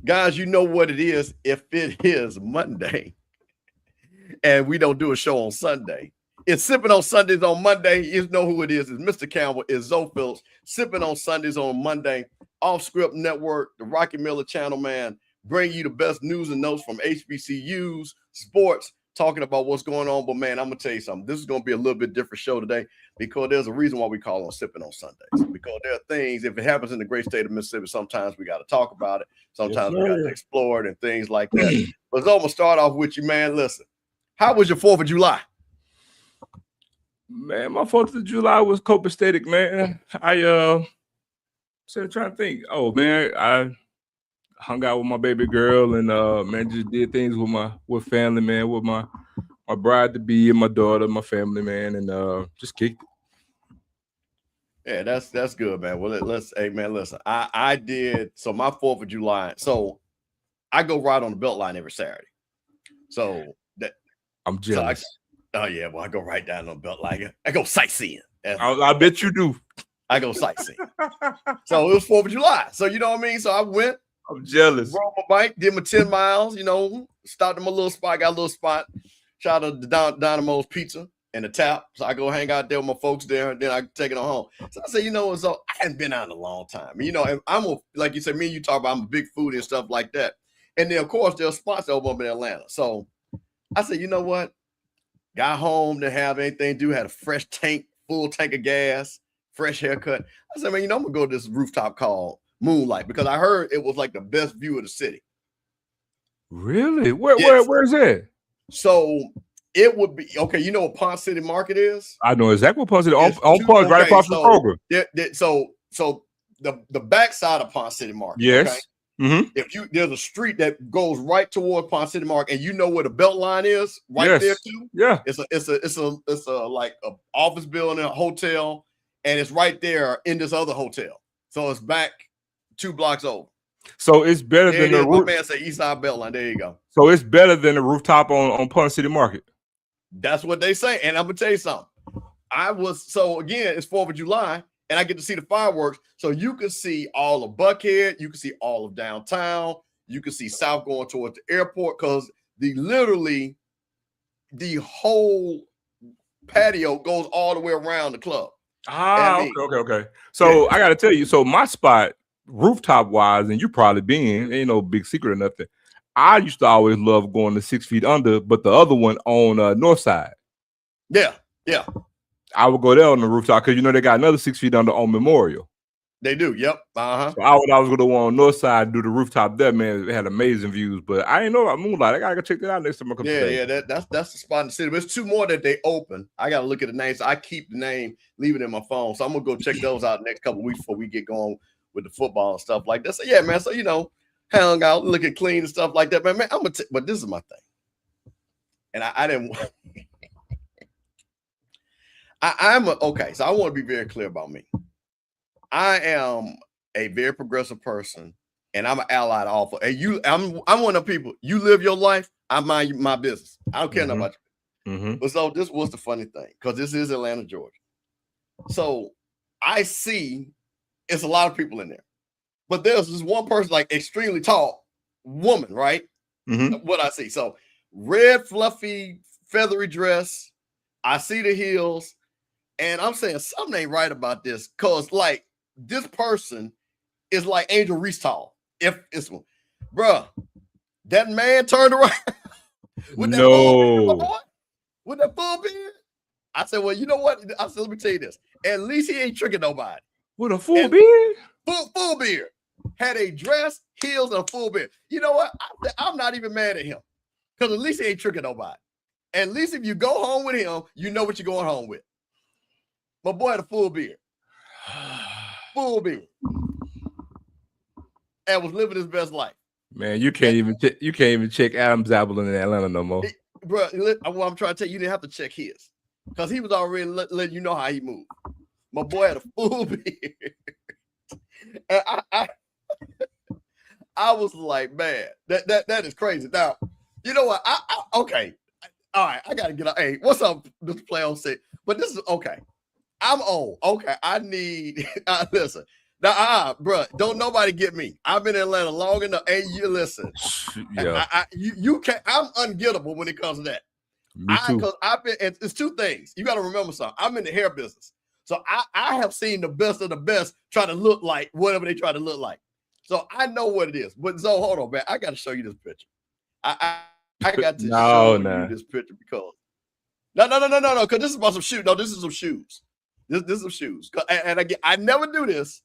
Guys, you know what it is if it is Monday and we don't do a show on Sunday. It's Sipping on Sundays on Monday. You know who it is. It's Mr. Campbell. It's Zo Phillips. Sipping on Sundays on Monday. Off Script Network, the Rocky Miller Channel, man. Bring you the best news and notes from HBCUs, sports, talking about what's going on. But, man, I'm going to tell you something. This is going to be a little bit different show today because there's a reason why we call on Sipping on Sundays. Because there are things, if it happens in the great state of Mississippi, sometimes we got to talk about it. Sometimes we got to explore it and things like that. But I'm going to start off with you, man. Listen, how was your 4th of July? Man, my 4th of July was copacetic, man. So trying to think. Oh man, I hung out with my baby girl and man, just did things with family, man, with my bride to be and my daughter, my family, man, and just kicked it. Yeah, that's good, man. Well, hey man, listen. I did so my 4th of July. So I go ride on the Beltline every Saturday. So that I'm jealous. Oh yeah, well I go right down on the Beltline. I go sightseeing. I bet you do. I go sightseeing. So it was 4th of July. So you know what I mean? So I went. I'm jealous. Rode my bike, did my 10 miles, stopped at my little spot, got a little spot. Shout out to Dynamo's Pizza and the Tap. So I go hang out there with my folks there, and then I take it on home. So I say, so I hadn't been out in a long time. And I'm like you said, me and you talk about I'm a big foodie and stuff like that. And then of course there's spots over in Atlanta. So I said, you know what? Got home, didn't have anything to do, had a fresh tank, full tank of gas, fresh haircut. I said, man, I'm gonna go to this rooftop called Moonlight because I heard it was like the best view of the city. Really? Where's it? So it would be okay. You know what Ponce City Market is? I know exactly what Ponce City on Ponce, right across the program. So the backside of Ponce City Market. Yes. Okay? Mm-hmm. If there's a street that goes right toward Ponce City Market, and you know where the Beltline is, right there too. Yeah. It's a like a office building, a hotel, and it's right there in this other hotel. So it's back 2 blocks over. So it's better than the roof. Man say East Side Beltline. There you go. So it's better than the rooftop on Ponce City Market. That's what they say. And I'm gonna tell you something. Again, it's 4th of July. And I get to see the fireworks. So you can see all of Buckhead. You can see all of downtown. You can see South going towards the airport because the whole patio goes all the way around the club. Okay. So I got to tell you, so my spot, rooftop wise, and you probably been, ain't no big secret or nothing. I used to always love going to 6 feet under, but the other one on North Side. Yeah. I would go there on the rooftop because they got another 6 feet under on Memorial. They do, yep. Uh-huh. So I was going to go on North Side, do the rooftop there, man. It had amazing views, but I ain't know about Moonlight. I gotta go check that out next time I come. That's the spot in the city. There's 2 more that they open. I gotta look at the names. I keep the name, leave it in my phone. So I'm gonna go check those out next couple of weeks before we get going with the football and stuff like that. So yeah, man. So hung out, looking clean and stuff like that, man. But this is my thing, and I didn't. So I want to be very clear about me. I am a very progressive person, and I'm an ally to all. And I'm one of the people. You live your life, I mind my business. I don't care nothing about you. Mm-hmm. But so this was the funny thing, because this is Atlanta, Georgia. So I see it's a lot of people in there, but there's this one person, like extremely tall woman, right? Mm-hmm. What I see. So red, fluffy, feathery dress. I see the heels. And I'm saying something ain't right about this, because like this person is like Angel Reese tall. If it's one, bruh, that man turned around with that full beard, with that full beard. I said, well, you know what? I said, let me tell you this. At least he ain't tricking nobody. With a full beard? Full beard. Had a dress, heels, and a full beard. You know what? I'm not even mad at him, because at least he ain't tricking nobody. At least if you go home with him, you know what you're going home with. My boy had a full beard. Full beard. And was living his best life. Man, you can't even check Adam's apple in Atlanta no more. Bro, what I'm trying to tell you, you didn't have to check his, because he was already letting you know how he moved. My boy had a full beard. And I was like, man, that is crazy. Now, you know what? Okay. All right, I gotta get out. Hey, what's up, Mr. Play on set? But this is okay. I'm old. Okay, I need listen. Nah, bro, don't nobody get me. I've been in Atlanta long enough. Hey, you listen. Yeah. You can't. I'm ungettable when it comes to that. Me too. Because I've been. It's two things. You got to remember something. I'm in the hair business, so I have seen the best of the best try to look like whatever they try to look like. So I know what it is. But Zo, hold on, man. I got to show you this picture. I got to show you this picture because no. Because this is about some shoes. No, this is some shoes. This is some shoes. And again, I never do this,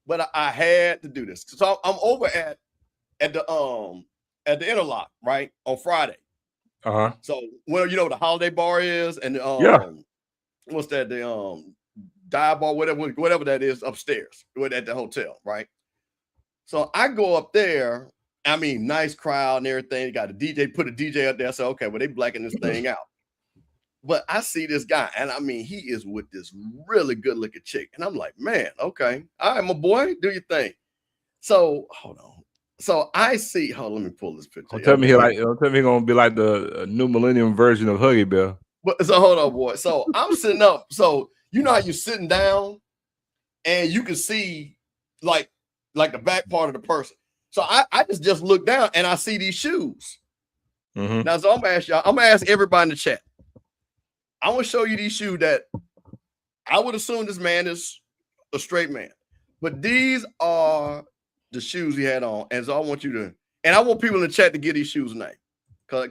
but I had to do this. So I'm over at the Interlock, right, on Friday. So well, you know what the Holiday Bar is, and what's that? The dive bar, whatever that is upstairs at the hotel, right? So I go up there. I mean, nice crowd and everything. Got a DJ, put a DJ up there. I said, okay, well, they blacking this thing out. But I see this guy, and I mean, he is with this really good looking chick. And I'm like, man, okay. All right, my boy, do your thing. So hold on. So I see, let me pull this picture. Don't tell me he's gonna be like the new millennium version of Huggy Bear. But so hold on, boy. So I'm sitting up. So you know how you're sitting down and you can see like the back part of the person. So I just look down and I see these shoes. Mm-hmm. Now, so I'm gonna ask y'all, I'm gonna ask everybody in the chat. I want to show you these shoes that I would assume this man is a straight man, but these are the shoes he had on. And so I want you to, and I want people in the chat to get these shoes a name. Cause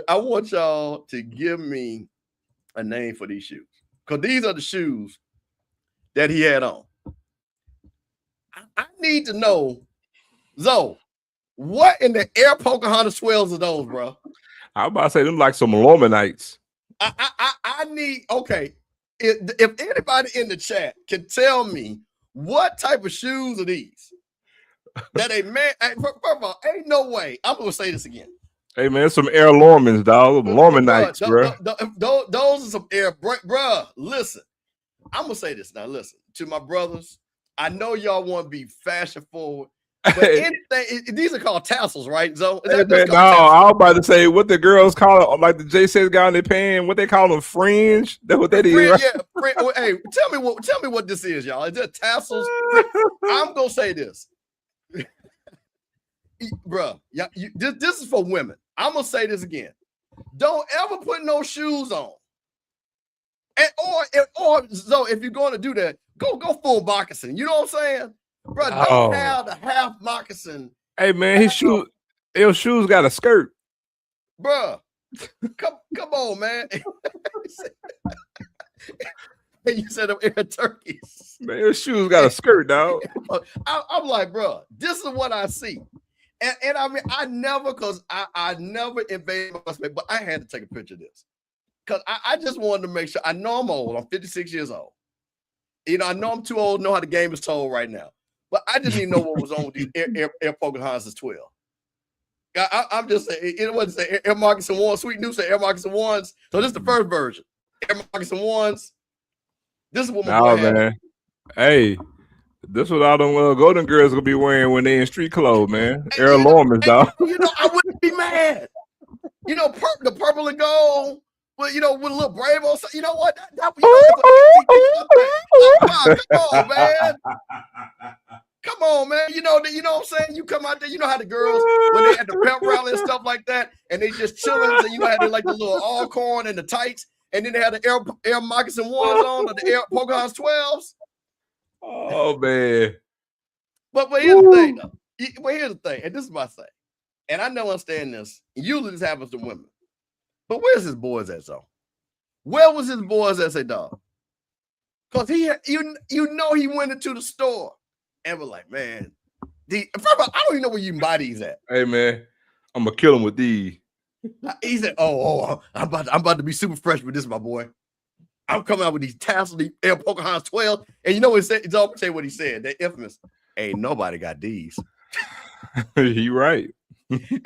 I want y'all to give me a name for these shoes. Cause these are the shoes that he had on. I need to know, Zo, what in the Air Pocahontas 12s are those, bro? I'm about to say them like some Lomanites. I need, okay. If anybody in the chat can tell me what type of shoes are these that a man, first of all, ain't no way. I'm gonna say this again. Hey man, some Air Lormans, dog. Lormanites, bro. Those are some Air, bro. Listen, I'm gonna say this now. Listen to my brothers. I know y'all want to be fashion forward, but anything, these are called tassels, right? So I was about to say what the girls call it, like the J6 guy in their pants. What they call them, fringe? That's what that is. Right? Yeah. Hey, tell me what this is, y'all. Is it tassels? I'm gonna say this, bro. Yeah, this is for women. I'm gonna say this again. Don't ever put no shoes on. Or so if you're going to do that, go full moccasin. You know what I'm saying, bro? Don't have the half moccasin. Hey man, his shoes got a skirt, bro. Come on, man. You said them air turkeys. Man, his shoes got a skirt, dog. I'm like, bro, this is what I see. And I mean, I never invaded my space, but I had to take a picture of this. Because I just wanted to make sure. I know I'm old. I'm 56 years old. You know, I know I'm too old to know how the game is told right now. But I didn't even know what was on with these Air Pocahontas 12. I'm just saying, it wasn't say Air Moccasin 1. Sweet News said Air Moccasin 1s. So this is the first version. Air Moccasin 1s. This is what my boy had. Man. Hey, this is what all them golden girls gonna be wearing when they in street clothes, man. Air Lormans, dog. You know, I wouldn't be mad. You know, the purple and gold. Well, you know, with a little brave or something, you know what? Come on, man. Come on, man. You know what I'm saying? You come out there, you know how the girls, when they had the pep rally and stuff like that, and they just chilling, and you know, had like the little Alcorn and the tights, and then they had the Air Moccasin 1s on, or the Air Pocahontas 12s. Oh, man. But here's the thing, though. Here's the thing, and this is my thing, and I never understand this. Usually this happens to women. But where's his boys at, so? Where was his boys at, say, dog? Because you know he went into the store and was like, man, first of all, I don't even know where you can buy these at. Hey, man, I'm going to kill him with these. He said, I'm about to be super fresh with this, my boy. I'm coming out with these tassels, these Air Pocahontas 12. And you know what he said? It's all say what he said. That infamous. Ain't nobody got these. He right.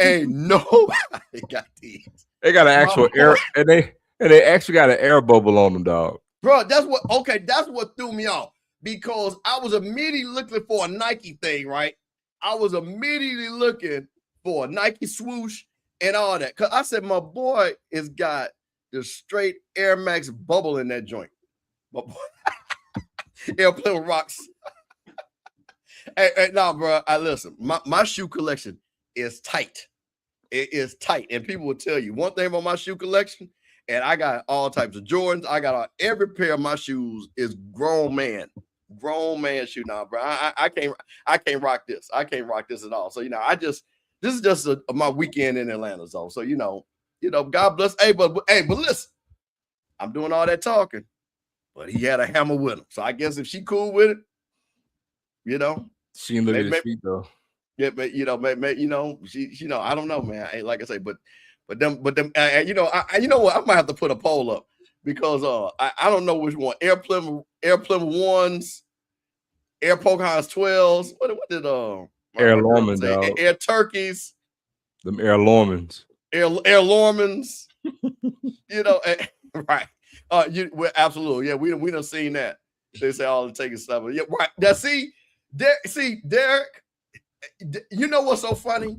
Ain't nobody got these. They got an actual air, and they actually got an air bubble on them, dog. Bro, that's what threw me off, because I was immediately looking for a Nike thing, right? I was immediately looking for a Nike swoosh and all that. Cause I said my boy has got the straight Air Max bubble in that joint. My boy, airplane rocks. Hey, nah, bro. I listen. My shoe collection is tight. It is tight, and people will tell you one thing about my shoe collection. And I got all types of Jordans. I got every pair of my shoes is grown man shoe now, bro. I can't rock this. I can't rock this at all. So this is just my weekend in Atlanta, so God bless. Hey, but listen, I'm doing all that talking, but he had a hammer with him. So I guess if she cool with it, she didn't look at his feet though. Yeah, but she I don't know, man. Like I say, but them, you know what? I might have to put a poll up because I don't know which one. Airplane ones, Air Pocahontas 12s. What did Air Lorman, dog. Air Turkeys. Them Air Lormans. Air Lormans. Right. Well, absolutely. Yeah, we done seen that. They say all the taking stuff. Yeah, right. Now see, Derek. You know what's so funny?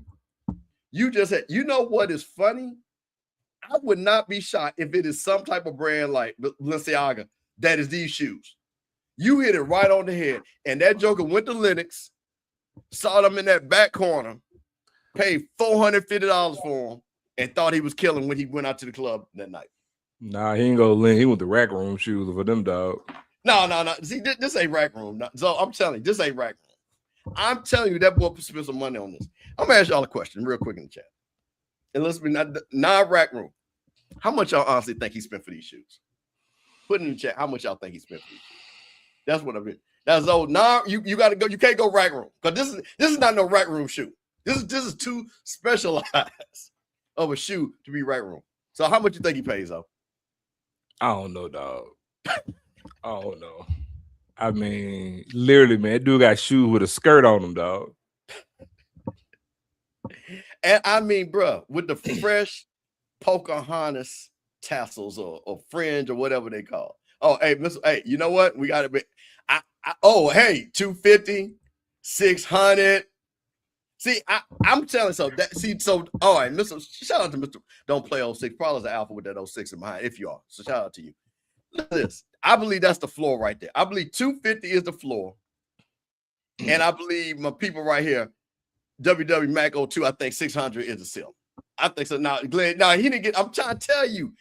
You just said, you know what is funny? I would not be shocked if it is some type of brand like Balenciaga that is these shoes. You hit it right on the head. And that joker went to Lennox, saw them in that back corner, paid $450 for them, and thought he was killing when he went out to the club that night. Nah, he ain't go to Lennox. He went to Rack Room shoes for them, dog. No. See, this ain't Rack Room. So I'm telling you, this ain't Rack Room. I'm telling you, that boy spent some money on this. I'm gonna ask y'all a question real quick in the chat. And let's be not Rack Room. How much y'all honestly think he spent for these shoes? Put in the chat how much y'all think he spent for these shoes. That's what I mean. That's old. Now you gotta go. You can't go Rack Room because this is not no Rack Room shoe. This is too specialized of a shoe to be Rack Room. So how much you think he pays though? I don't know, dog. I don't know. I mean, literally, man, that dude got shoes with a skirt on them, dog. And I mean, bro, with the fresh Pocahontas tassels or fringe or whatever they call. Oh, hey, you know what? We got to be. Hey, 250, 600. See, I'm telling so that. See, so all right, Mr. Shout out to Mr. Don't Play 06. Probably the alpha with that 06 in mind. If you are, so shout out to you. This. I believe that's the floor right there. I believe 250 is the floor. And I believe my people right here, WW Mac 02, I think 600 is the ceiling. I think so. Now, Glenn, he didn't get, I'm trying to tell you,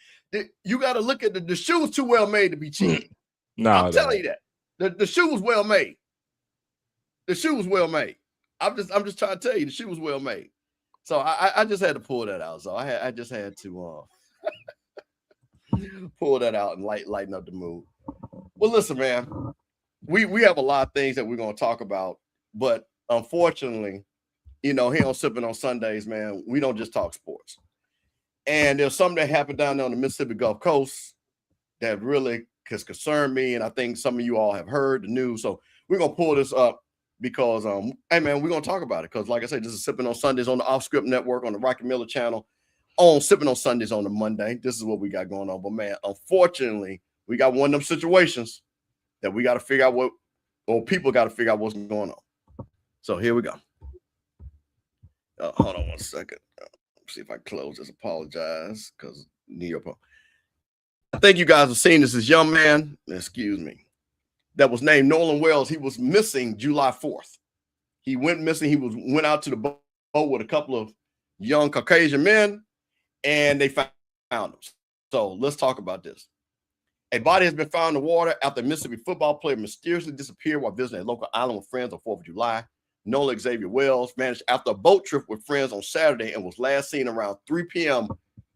you got to look at the shoes too well made to be cheap. I'm telling you that. The shoe was well made. The shoe was well made. I'm just trying to tell you, the shoe was well made. So I just had to pull that out. So I just had to pull that out and lighten up the mood. Well, listen, man, we have a lot of things that we're going to talk about, but unfortunately, here on Sippin On Sundays, man, we don't just talk sports. And there's something that happened down there on the Mississippi Gulf Coast that really has concerned me, and I think some of you all have heard the news. So we're going to pull this up because, hey, man, we're going to talk about it because, like I said, this is Sippin On Sundays on the Off Script Network on the Rocky Miller channel. On Sippin On Sundays on the Monday. This is what we got going on. But, man, unfortunately, we got one of them situations that we got to figure out people got to figure out what's going on. So here we go. Hold on one second. Let's see if I can close this. Apologize because New York. I think you guys have seen this young man, excuse me, that was named Nolan Wells. He was missing July 4th. He went missing. He went out to the boat with a couple of young Caucasian men, and they found him. So let's talk about this. A body has been found in the water after a Mississippi football player mysteriously disappeared while visiting a local island with friends on 4th of July. Nolan Xavier Wells vanished after a boat trip with friends on Saturday and was last seen around 3 p.m.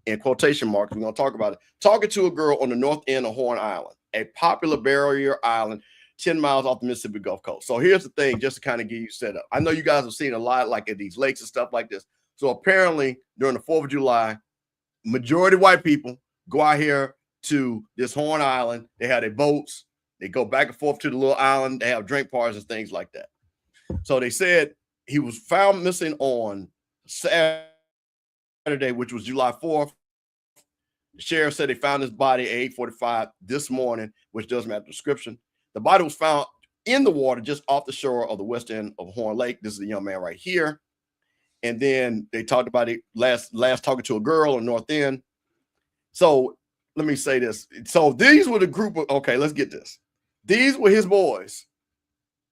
in quotation marks. We're going to talk about it. Talking to a girl on the north end of Horn Island, a popular barrier island 10 miles off the Mississippi Gulf Coast. So here's the thing, just to kind of get you set up. I know you guys have seen a lot like at these lakes and stuff like this. So apparently during the 4th of July, majority white people go out here to this Horn Island. They have their boats. They go back and forth to the little island. They have drink parties and things like that. So they said he was found missing on Saturday, which was July 4th. The sheriff said they found his body at 8:45 this morning, which doesn't match the description. The body was found in the water just off the shore of the west end of Horn Lake. This is the young man right here. And then they talked about it last talking to a girl on North End. So let me say this. So these were the group of, okay, let's get this. These were his boys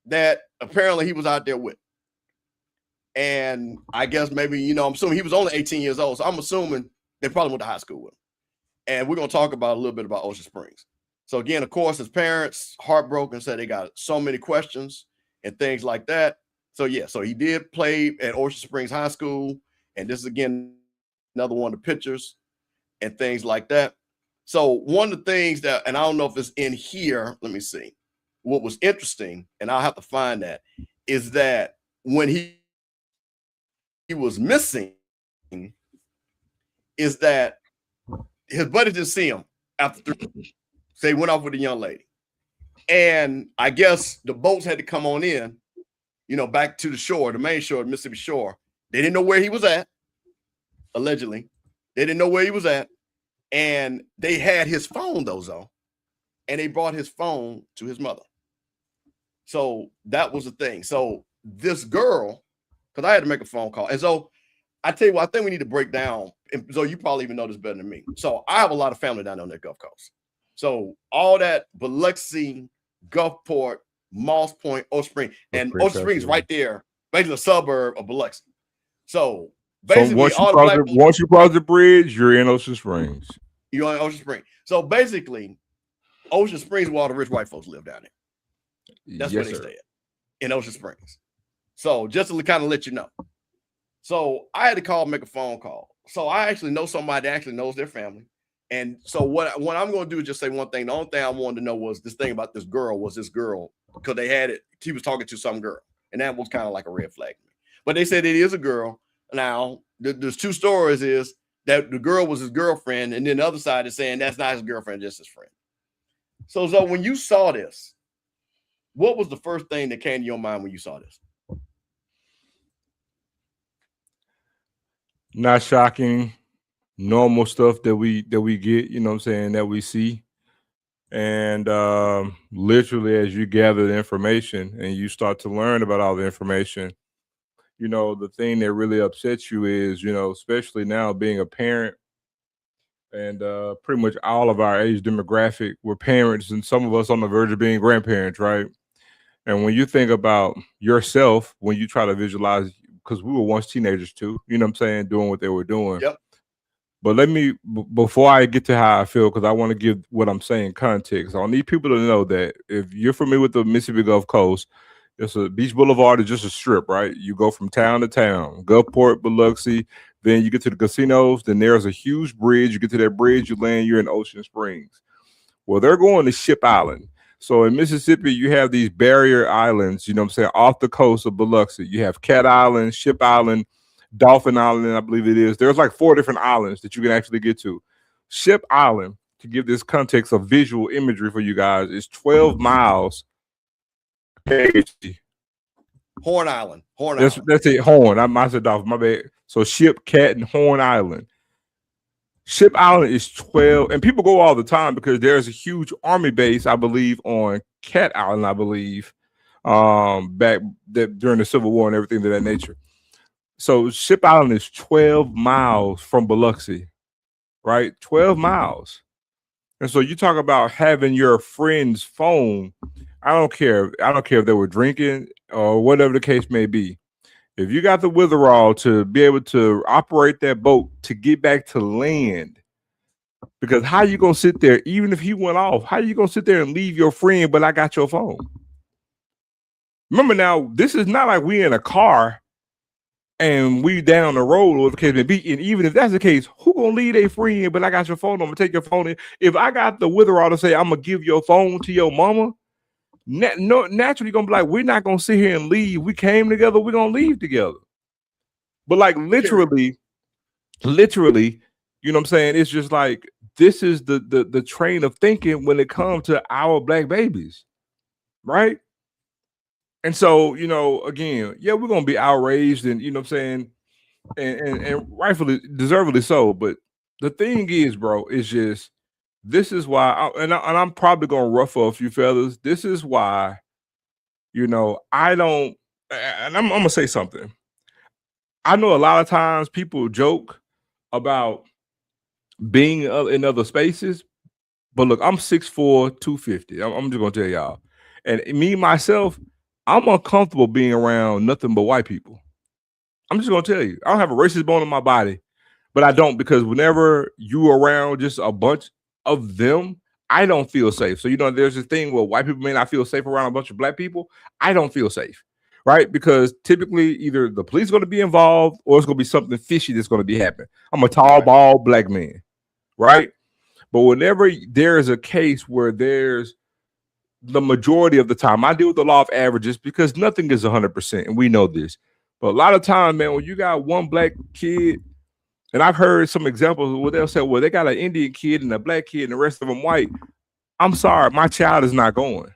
that apparently he was out there with. And I guess maybe, I'm assuming he was only 18 years old. So I'm assuming they probably went to high school with him. And we're going to talk about a little bit about Ocean Springs. So again, of course, his parents, heartbroken, said they got so many questions and things like that. So yeah, so he did play at Ocean Springs High School. And this is, again, another one of the pictures and things like that. So one of the things that, and I don't know if it's in here, let me see. What was interesting, and I'll have to find that, is that when he was missing, is that his buddy didn't see him after 3. So he went off with a young lady. And I guess the boats had to come on in, back to the shore, the main shore, the Mississippi shore. They didn't know where he was at, allegedly. They didn't know where he was at. And they had his phone, though, and they brought his phone to his mother. So that was the thing. So this girl, because I had to make a phone call. And so I tell you what, I think we need to break down. And so you probably even know this better than me. So I have a lot of family down on the Gulf Coast. So all that Biloxi, Gulfport, Moss Point, Ocean Springs, and Ocean Springs right there, basically a suburb of Biloxi. So basically, once you cross the bridge, you're in Ocean Springs. You're in Ocean Springs. So basically, Ocean Springs, where all the rich white folks live down there. That's where they stay at, in Ocean Springs. So just to kind of let you know. So I had to call, make a phone call. So I actually know somebody that actually knows their family. And so what I'm going to do is just say one thing. The only thing I wanted to know was this thing about this girl, because they had it, he was talking to some girl. And that was kind of like a red flag. But they said it is a girl. Now, there's 2 stories is that the girl was his girlfriend. And then the other side is saying that's not his girlfriend, just his friend. So when you saw this, what was the first thing that came to your mind when you saw this? Not shocking, normal stuff that we get, that we see. And literally, as you gather the information and you start to learn about all the information, the thing that really upsets you is, especially now being a parent and pretty much all of our age demographic, we're parents and some of us on the verge of being grandparents, right? And when you think about yourself, when you try to visualize, because we were once teenagers too, doing what they were doing. Yep. But let me, before I get to how I feel, because I want to give what I'm saying context, I need people to know that if you're familiar with the Mississippi Gulf Coast, it's a Beach Boulevard is just a strip, right? You go from town to town, Gulfport, Biloxi, then you get to the casinos, then there's a huge bridge. You get to that bridge, you land, you're in Ocean Springs. Well, they're going to Ship Island. So in Mississippi, you have these barrier islands, off the coast of Biloxi. You have Cat Island, Ship Island, Dolphin Island, I believe it is. There's like 4 different islands that you can actually get to. Ship Island, to give this context of visual imagery for you guys, is 12 miles. Horn Island. That's it, Horn. I said Dolphin, my bad. So Ship, Cat, and Horn Island. Ship Island is 12, and people go all the time because there's a huge army base, I believe, on Cat Island, I believe, back during the Civil War and everything of that nature. So Ship Island is 12 miles from Biloxi, right? 12 miles. And so you talk about having your friend's phone. I don't care if they were drinking or whatever the case may be. If you got the withdrawal to be able to operate that boat to get back to land, because how you gonna sit there, even if he went off, how you gonna sit there and leave your friend, but I got your phone? Remember now, this is not like we in a car and we down the road or the case may be. And even if that's the case, who gonna leave a friend, but I got your phone, I'm gonna take your phone in. If I got the withdrawal to say I'm gonna give your phone to your mama, naturally gonna be like, we're not gonna sit here and leave. We came together, we're gonna leave together. But like literally, you know what I'm saying? It's just like this is the train of thinking when it comes to our black babies, right? And so, again, yeah, we're gonna be outraged and what I'm saying, and rightfully, deservedly so. But the thing is, bro, is just this is why, I'm probably gonna ruffle a few feathers. This is why, I don't, and I'm gonna say something. I know a lot of times people joke about being in other spaces, But look, I'm 6'4", 250. I'm just gonna tell y'all. And me myself, I'm uncomfortable being around nothing but white people. I'm just gonna tell you, I don't have a racist bone in my body, but I don't, because whenever you around just a bunch of them, I don't feel safe. So there's this thing where white people may not feel safe around a bunch of black people. I don't feel safe, right? Because typically either the police are going to be involved or it's going to be something fishy that's going to be happening. I'm a tall, bald black man, right? But whenever there is a case where there's the majority of the time, I deal with the law of averages because nothing is 100%, and we know this. But a lot of times, man, when you got one black kid, and I've heard some examples where they'll say, well, they got an Indian kid and a black kid and the rest of them white. I'm sorry, my child is not going.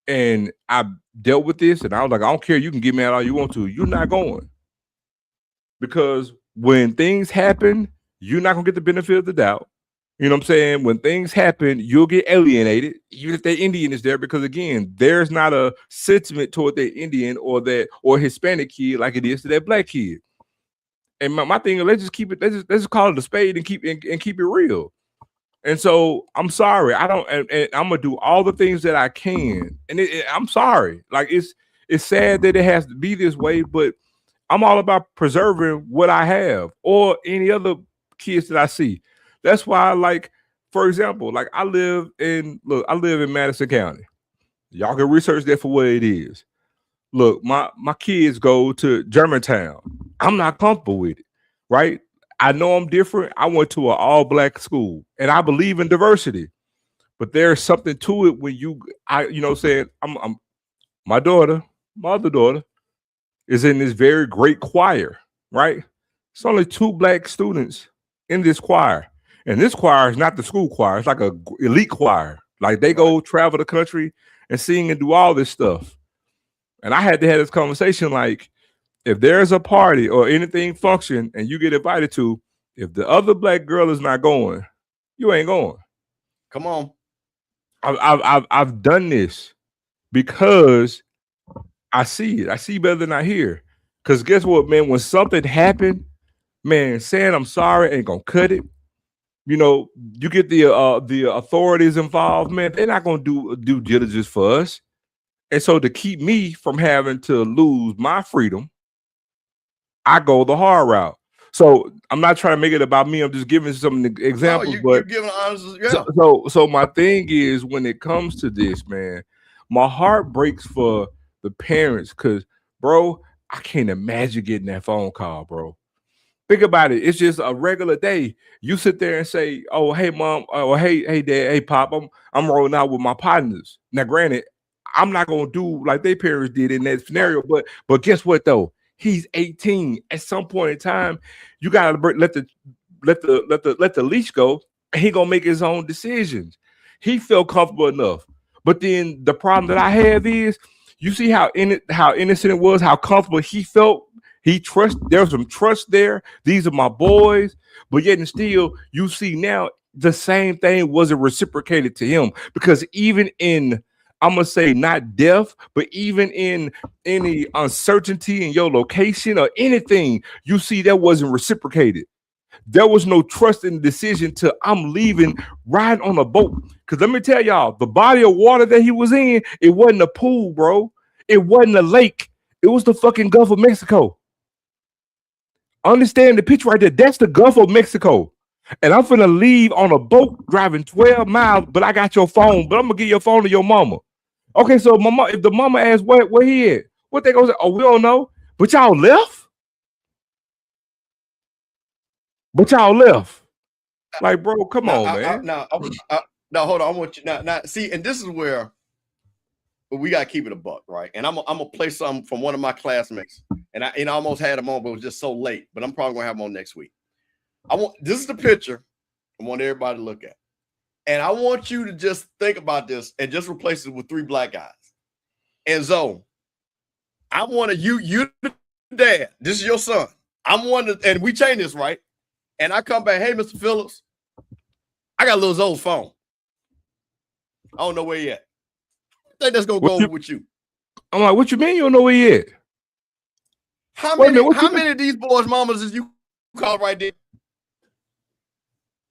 And I dealt with this, and I was like, I don't care. You can get mad all you want to. You're not going. Because when things happen, you're not going to get the benefit of the doubt. You know what I'm saying? When things happen, you'll get alienated, even if that Indian is there, because again, there's not a sentiment toward that Indian or Hispanic kid like it is to that black kid. And my thing is, let's just call it a spade and keep it real. And so I'm sorry, I don't, and I'm gonna do all the things that I can. And I'm sorry, like it's sad that it has to be this way, but I'm all about preserving what I have or any other kids that I see. That's why, like, for example, like I live in Madison County. Y'all can research that for what it is. Look, my kids go to Germantown. I'm not comfortable with it, right? I know I'm different. I went to an all-black school, and I believe in diversity. But there's something to it when I'm my other daughter, is in this very great choir, right? It's only 2 black students in this choir. And this choir is not the school choir. It's like a elite choir. Like they go travel the country and sing and do all this stuff. And I had to have this conversation, like, if there's a party or anything function and you get invited to, if the other black girl is not going, you ain't going. Come on. I've done this because I see it. I see better than I hear. Because guess what, man? When something happened, man, saying I'm sorry ain't gonna cut it. You get the authorities involved, man. They're not gonna do due diligence for us. And so to keep me from having to lose my freedom, I go the hard route. So I'm not trying to make it about me. I'm just giving some examples. You're giving honest, yeah. So my thing is, when it comes to this, man, my heart breaks for the parents because, bro, I can't imagine getting that phone call, bro. Think about it. It's just a regular day. You sit there and say, "Oh, hey, mom," or "Hey, dad, hey, pop, I'm rolling out with my partners." Now, granted, I'm not gonna do like their parents did in that scenario, but guess what though? He's 18. At some point in time, you gotta let the leash go. And he gonna make his own decisions. He felt comfortable enough, but then the problem that I have is, you see how innocent it was, how comfortable he felt. There was some trust there. These are my boys, but yet and still, you see now the same thing wasn't reciprocated to him, because even in, I'm gonna say not death, but even in any uncertainty in your location or anything, you see that wasn't reciprocated. There was no trust in the decision to I'm leaving, riding on a boat. Because let me tell y'all, the body of water that he was in, it wasn't a pool, bro. It wasn't a lake. It was the fucking Gulf of Mexico. Understand the picture right there. That's the Gulf of Mexico. And I'm finna leave on a boat driving 12 miles, but I got your phone, but I'm gonna give your phone to your mama. Okay, so if the mama asks where he at, what they gonna say? Oh, we don't know. But y'all left? Like, bro, come on, man. Now, hold on. I want you now. See, and this is where we gotta keep it a buck, right? And I'm gonna play something from one of my classmates, and I almost had him on, but it was just so late. But I'm probably gonna have him on next week. This is the picture I want everybody to look at, and I want you to just think about this and just replace it with 3 black guys. And Zo, I want to you dad. This is your son. I'm one, and we change this, right? And I come back, hey, Mr. Phillips, I got little Zo's phone. I don't know where he at. I think that's gonna go over with you. I'm like, what you mean you don't know where he at? How many of these boys' mamas is you call right there?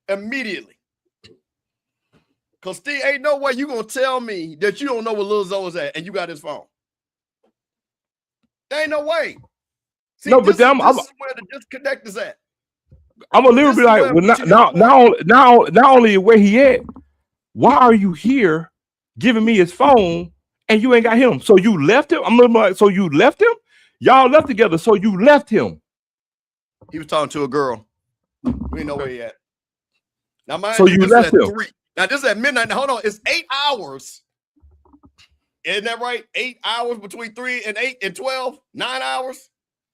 Immediately. Because Steve, ain't no way you gonna tell me that you don't know where Lil Zo is at and you got his phone. There ain't no way. See, No, this but then is where the disconnect is at. I'm a little bit like, well, not only where he at, why are you here giving me his phone and you ain't got him? So you left him? I'm like, so you left him? Y'all left together, so you left him. He was talking to a girl. We ain't know where he at. Now, mind so you left him. 3. Now, this is at midnight. Now, hold on. It's 8 hours. Isn't that right? 8 hours between 3 and 8 and 12? 9 hours?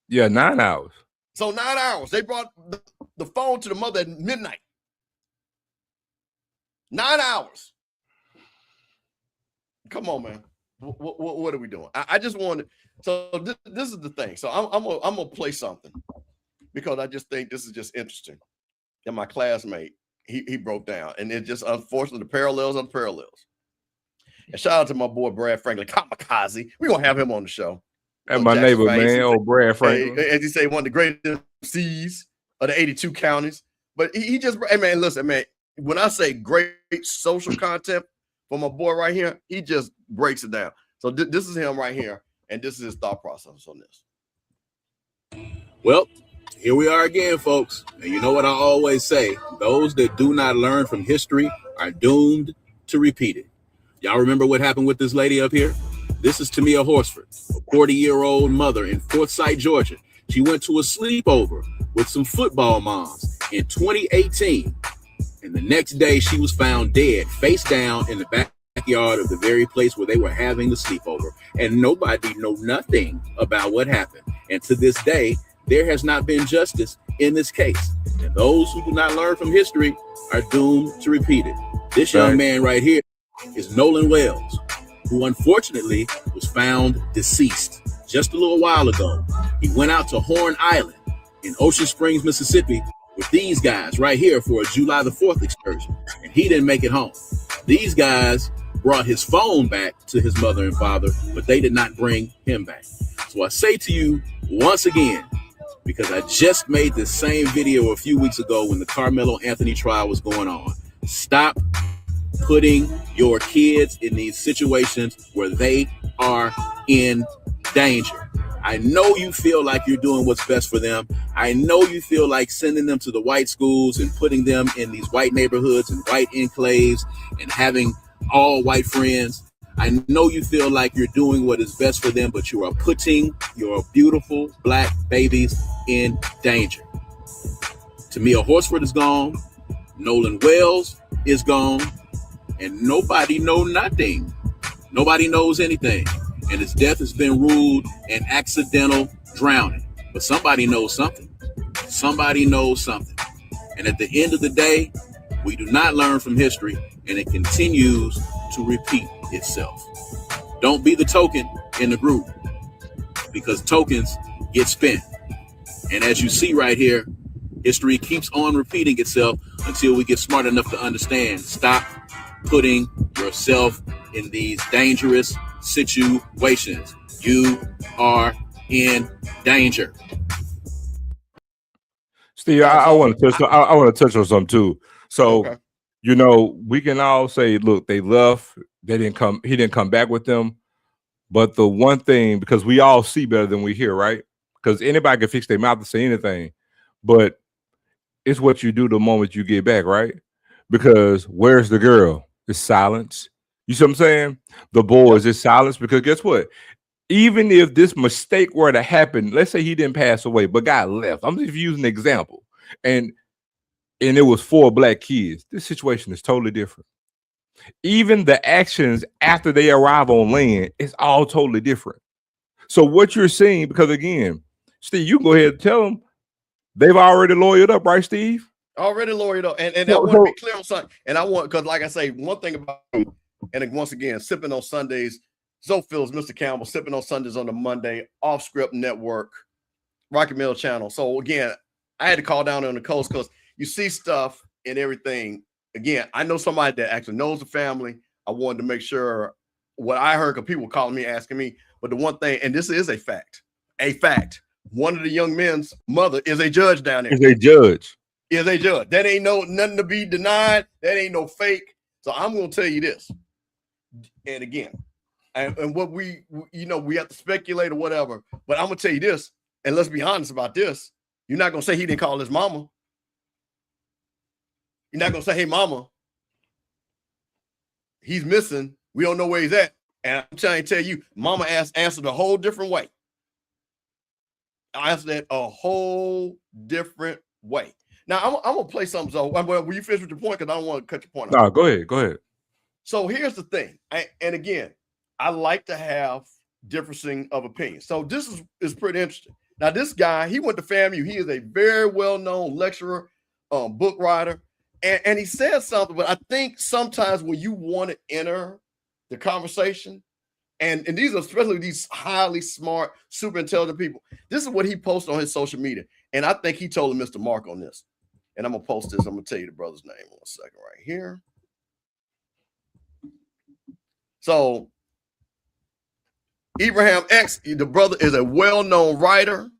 Yeah, 9 hours. So 9 hours. They brought the phone to the mother at midnight. 9 hours. Come on, man. What are we doing? I just wanted. So this is the thing. So I'm gonna play something because I just think this is just interesting. And my classmate, he broke down, and it just unfortunately the parallels are the parallels. And shout out to my boy Brad Franklin, Kamikaze. We're gonna have him on the show. And my neighbor, man, old Brad Franklin. As you say, one of the greatest MCs of the 82 counties. But he just, hey man, listen, man, when I say great social content for my boy right here, he just breaks it down. So this is him right here, and this is his thought process on this. Well, here we are again, folks. And you know what I always say, those that do not learn from history are doomed to repeat it. Y'all remember what happened with this lady up here? This is Tamia Horsford, a 40-year-old mother in Forsyth, Georgia. She went to a sleepover with some football moms in 2018. And the next day she was found dead, face down in the backyard of the very place where they were having the sleepover. And nobody know nothing about what happened. And to this day, there has not been justice in this case. And those who do not learn from history are doomed to repeat it. This young man right here is Nolan Wells, who unfortunately was found deceased just a little while ago. He went out to Horn Island in Ocean Springs, Mississippi with these guys right here for a July the 4th excursion, and he didn't make it home. These guys brought his phone back to his mother and father, but they did not bring him back. So I say to you once again, because I just made this same video a few weeks ago when the Carmelo Anthony trial was going on, stop putting your kids in these situations where they are in danger. I know you feel like you're doing what's best for them. I know you feel like sending them to the white schools and putting them in these white neighborhoods and white enclaves and having all white friends. I know you feel like you're doing what is best for them, but you are putting your beautiful black babies in danger. Tamia Horsford is gone. Nolan Wells is gone. And nobody know nothing. Nobody knows anything. And his death has been ruled an accidental drowning. But somebody knows something. Somebody knows something. And at the end of the day, we do not learn from history, and it continues to repeat itself. Don't be the token in the group, because tokens get spent. And as you see right here, history keeps on repeating itself until we get smart enough to understand. Stop putting yourself in these dangerous situations. You are in danger. Steve, I want to touch. I want to touch on something too. So, Okay. you know, we can all say, look, they left. They didn't come. He didn't come back with them. But the one thing, because we all see better than we hear, right? Because anybody can fix their mouth to say anything, but it's what you do the moment you get back, right? Because where's the girl? It's silence. You see what I'm saying? The boys is silence, because guess what? Even if this mistake were to happen, let's say he didn't pass away, but got left. I'm just using an example. And it was 4 black kids. This situation is totally different. Even the actions after they arrive on land is all totally different. So what you're seeing, because again, Steve, you can go ahead and tell them they've already lawyered up, right, Steve? Already lawyered up. And I want to be clear on something. And I want, because like I say, one thing about me, and once again, Sippin On Sundays, Zo Phillips, Mr. Campbell, Sippin On Sundays on the Monday, Off Script Network, Rocky Mill Channel. So again, I had to call down on the coast because you see stuff and everything. Again, I know somebody that actually knows the family. I wanted to make sure what I heard, because people were calling me, asking me. But the one thing, and this is a fact, one of the young men's mother is a judge down there. Is a judge. Is a judge. That ain't nothing to be denied. That ain't no fake. So I'm going to tell you this. And again, and what we have to speculate or whatever, but I'm going to tell you this, and let's be honest about this. You're not going to say he didn't call his mama. You're not going to say, hey, mama, he's missing. We don't know where he's at. And I'm trying to tell you, mama answered a whole different way. I answered that a whole different way. Now, I'm going to play something. So, will you finish with your point? Because I don't want to cut your point off. No, go ahead. So here's the thing. And again, I like to have differencing of opinions. So this is pretty interesting. Now, this guy, he went to FAMU. He is a very well-known lecturer, book writer. And he said something, but I think sometimes when you want to enter the conversation, and these are especially these highly smart, super intelligent people, this is what he posted on his social media. And I think he told Mr. Mark on this. And I'm going to post this. I'm going to tell you the brother's name in 1 second right here. So Ibrahim X, the brother, is a well-known writer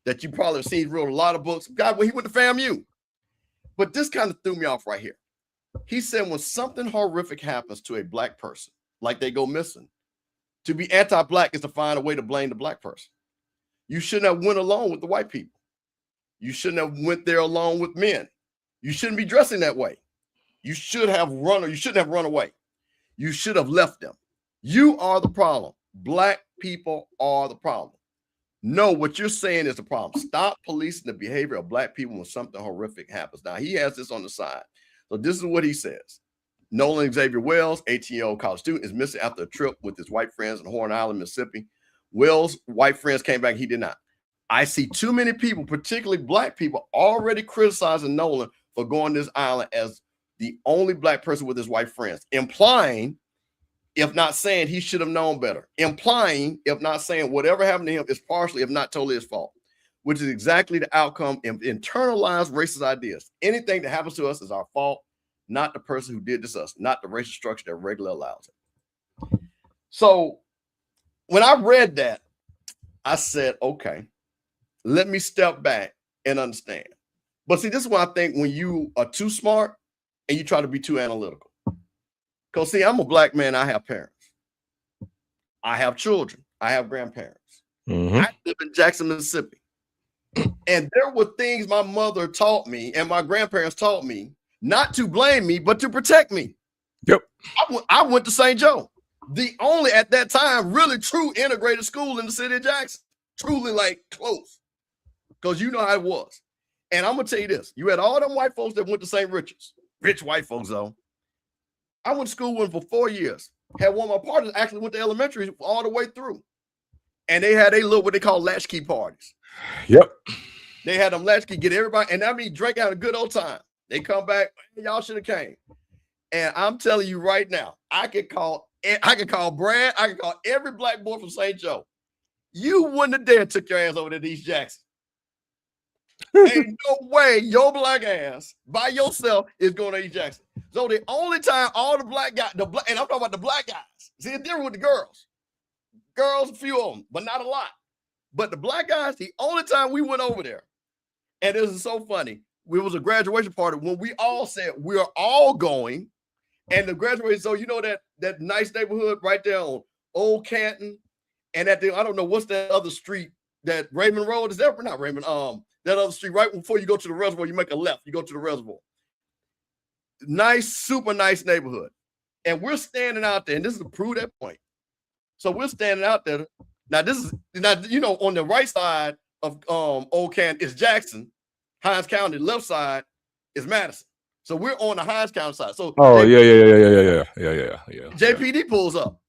that you probably have seen. He wrote a lot of books. God, when he went to FAMU. But this kind of threw me off right here. He said when something horrific happens to a black person, like they go missing, to be anti-black is to find a way to blame the black person. You shouldn't have went along with the white people. You shouldn't have went there along with men. You shouldn't be dressing that way. You should have run, or you shouldn't have run away. You should have left them. You are the problem. Black people are the problem. No, what you're saying is the problem. Stop policing the behavior of black people when something horrific happens. Now, he has this on the side. So this is what he says. Nolan Xavier Wells, 18-year-old college student, is missing after a trip with his white friends in Horn Island, Mississippi. Wells' white friends came back. He did not. I see too many people, particularly black people, already criticizing Nolan for going to this island as the only black person with his white friends, implying, if not saying, he should have known better, implying, if not saying, whatever happened to him is partially, if not totally, his fault, which is exactly the outcome of internalized racist ideas. Anything that happens to us is our fault, not the person who did this to us, not the racial structure that regularly allows it. So when I read that, I said, okay, let me step back and understand. But see, this is what I think when you are too smart and you try to be too analytical. Because see, I'm a black man. I have parents. I have children. I have grandparents. Mm-hmm. I live in Jackson, Mississippi. And there were things my mother taught me and my grandparents taught me not to blame me, but to protect me. Yep. I went to St. Joe, the only at that time really true integrated school in the city of Jackson. Truly like close. Because you know how it was. And I'm going to tell you this. You had all them white folks that went to St. Richard's. Rich white folks, though. I went to school with them for 4 years. Had one of my partners actually went to elementary all the way through. And they had what they call latchkey parties. Yep. They had them latchkey, get everybody, and I mean, drink out a good old time. They come back, y'all should have came. And I'm telling you right now, I could call Brad, I could call every black boy from St. Joe. You wouldn't have dared took your ass over to East Jackson. Ain't no way your black ass by yourself is going to East Jackson. So the only time all the black guys, and I'm talking about the black guys. See, it's different with the girls. Girls, a few of them, but not a lot. But the black guys, the only time we went over there, and this is so funny, it was a graduation party when we all said we are all going, and the graduation, so you know that nice neighborhood right there on Old Canton, and I don't know what's that other street, that Raymond Road, is that not Raymond? That other street right before you go to the reservoir, you make a left, you go to the reservoir. Nice, super nice neighborhood. And we're standing out there, and this is to prove that point. So we're standing out there. Now, on the right side of Old Canton is Jackson, Hinds County. The left side is Madison. So we're on the Hinds County side. So yeah. JPD pulls up.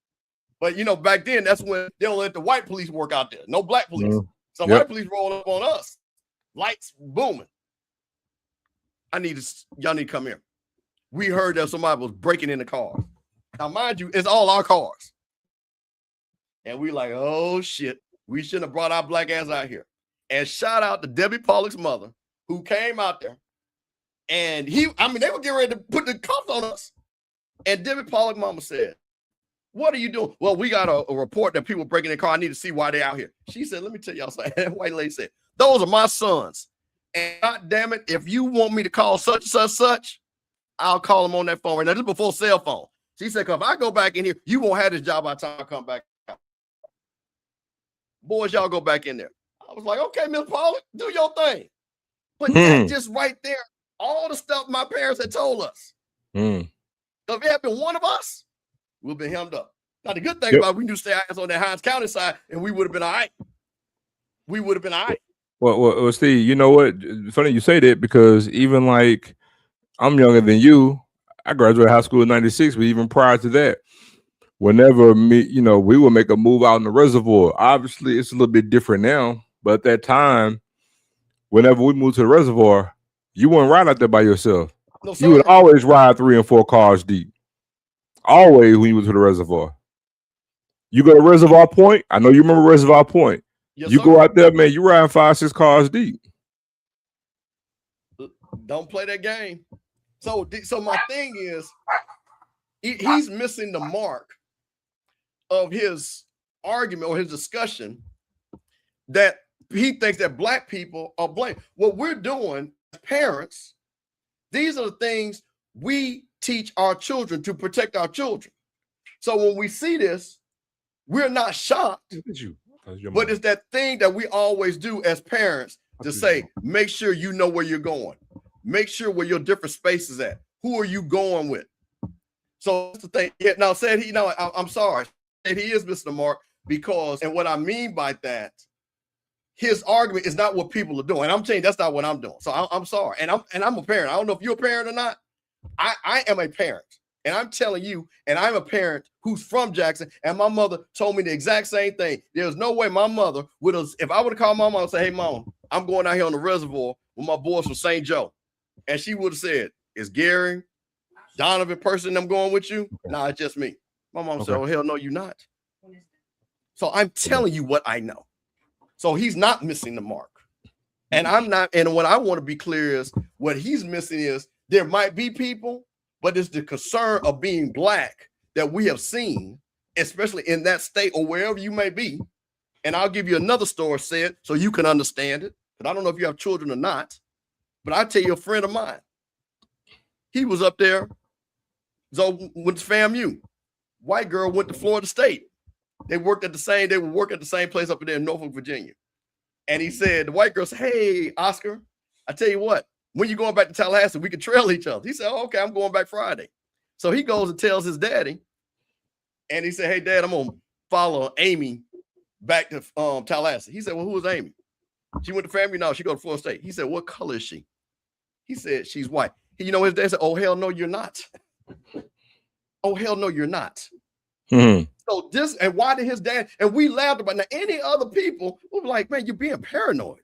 But back then, that's when they don't let the white police work out there. No black police. Mm-hmm. So white police roll up on us. Lights booming. Y'all need to come here. We heard that somebody was breaking in the car. Now, mind you, it's all our cars. And we like, oh shit, we shouldn't have brought our black ass out here. And shout out to Debbie Pollock's mother, who came out there. And they were getting ready to put the cuffs on us. And Debbie Pollock's mama said, what are you doing? Well, we got a report that people breaking their car. I need to see why they're out here. She said, let me tell y'all something. That white lady said, those are my sons. And God damn it, if you want me to call such and such, I'll call him on that phone right now. This is before cell phone. She said, if I go back in here, you won't have this job by the time I come back out. Boys, y'all go back in there. I was like, okay, Miss Paula, do your thing. But that just right there, all the stuff my parents had told us. So if it had been one of us, we'd have been hemmed up. Now, the good thing about it, we knew stay eyes on that Hines County side, and we would have been all right. We would have been all right. Well, Steve, you know what? Funny you say that, because even like I'm younger than you. I graduated high school in '96, but even prior to that, whenever we would make a move out in the reservoir. Obviously, it's a little bit different now, but at that time, whenever we moved to the reservoir, you wouldn't ride out there by yourself. No, you would always ride 3 and 4 cars deep. Always when you went to the reservoir. You go to Reservoir Point. I know you remember Reservoir Point. Yes, you go out there, man, you ride 5, 6 cars deep. Don't play that game. So my thing is, he's missing the mark of his argument or his discussion that he thinks that black people are blamed. What we're doing as parents, these are the things we teach our children to protect our children. So when we see this, we're not shocked, but it's that thing that we always do as parents to say, make sure you know where you're going. Make sure where your different spaces at. Who are you going with? So that's the thing. Yeah, now said he, I'm sorry. Said he is missing the mark because, and what I mean by that, his argument is not what people are doing. I'm saying that's not what I'm doing. So I'm sorry. And I'm a parent. I don't know if you're a parent or not. I am a parent. And I'm telling you, and I'm a parent who's from Jackson, and my mother told me the exact same thing. There's no way my mother would have, if I would have called my mom and said, hey, Mom, I'm going out here on the reservoir with my boys from St. Joe. And she would have said, is Gary, Donovan person I'm going with you? Nah, it's just me. My mom said, oh, hell no, you're not. So I'm telling you what I know. So he's not missing the mark. And I'm not, and what I want to be clear is what he's missing is there might be people, but it's the concern of being black that we have seen, especially in that state or wherever you may be. And I'll give you another story said so you can understand it. But I don't know if you have children or not, but I'll tell you a friend of mine. He was up there, so with FAMU. White girl went to Florida State. They would work at the same place up there in Norfolk, Virginia. And he said, the white girl said, hey, Oscar, I tell you what, when you going back to Tallahassee, we can trail each other. He said, oh, okay, I'm going back Friday. So he goes and tells his daddy, and he said, hey, Dad, I'm going to follow Amy back to Tallahassee. He said, well, who is Amy? She went to FAMU now. She go to Florida State. He said, what color is she? He said, she's white. You know, his dad said, oh, hell no, you're not. Oh, hell no, you're not. So this, and why did his dad, and we laughed about it. Now, any other people would be like, man, you're being paranoid.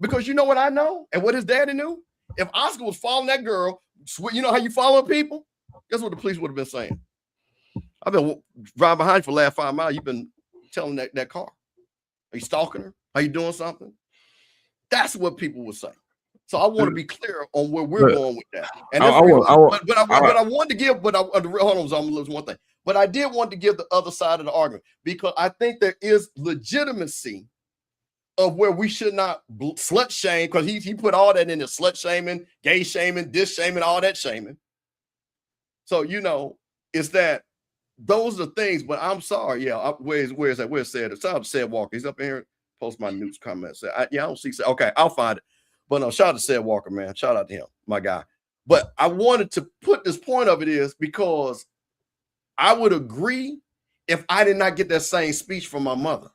Because you know what I know? And what his daddy knew? If Oscar was following that girl, you know how you follow people? Guess what the police would have been saying? I've been driving behind you for the last 5 miles. You've been telling that car. Are you stalking her? Are you doing something? That's what people would say. So I want to be clear on where we're going with that. And I wanted to give, hold on, so I'm gonna lose one thing. But I did want to give the other side of the argument because I think there is legitimacy of where we should not slut shame, because he put all that in the slut shaming, gay shaming, this shaming, all that shaming. So, you know, it's that those are things, but I'm sorry. Yeah, where's that? Where's Said? It's up Said Walker. He's up in here. Post my news comments. I don't see. Okay, I'll find it. But no, shout out to Said Walker, man. Shout out to him, my guy. But I wanted to put this point of it is because I would agree if I did not get that same speech from my mother,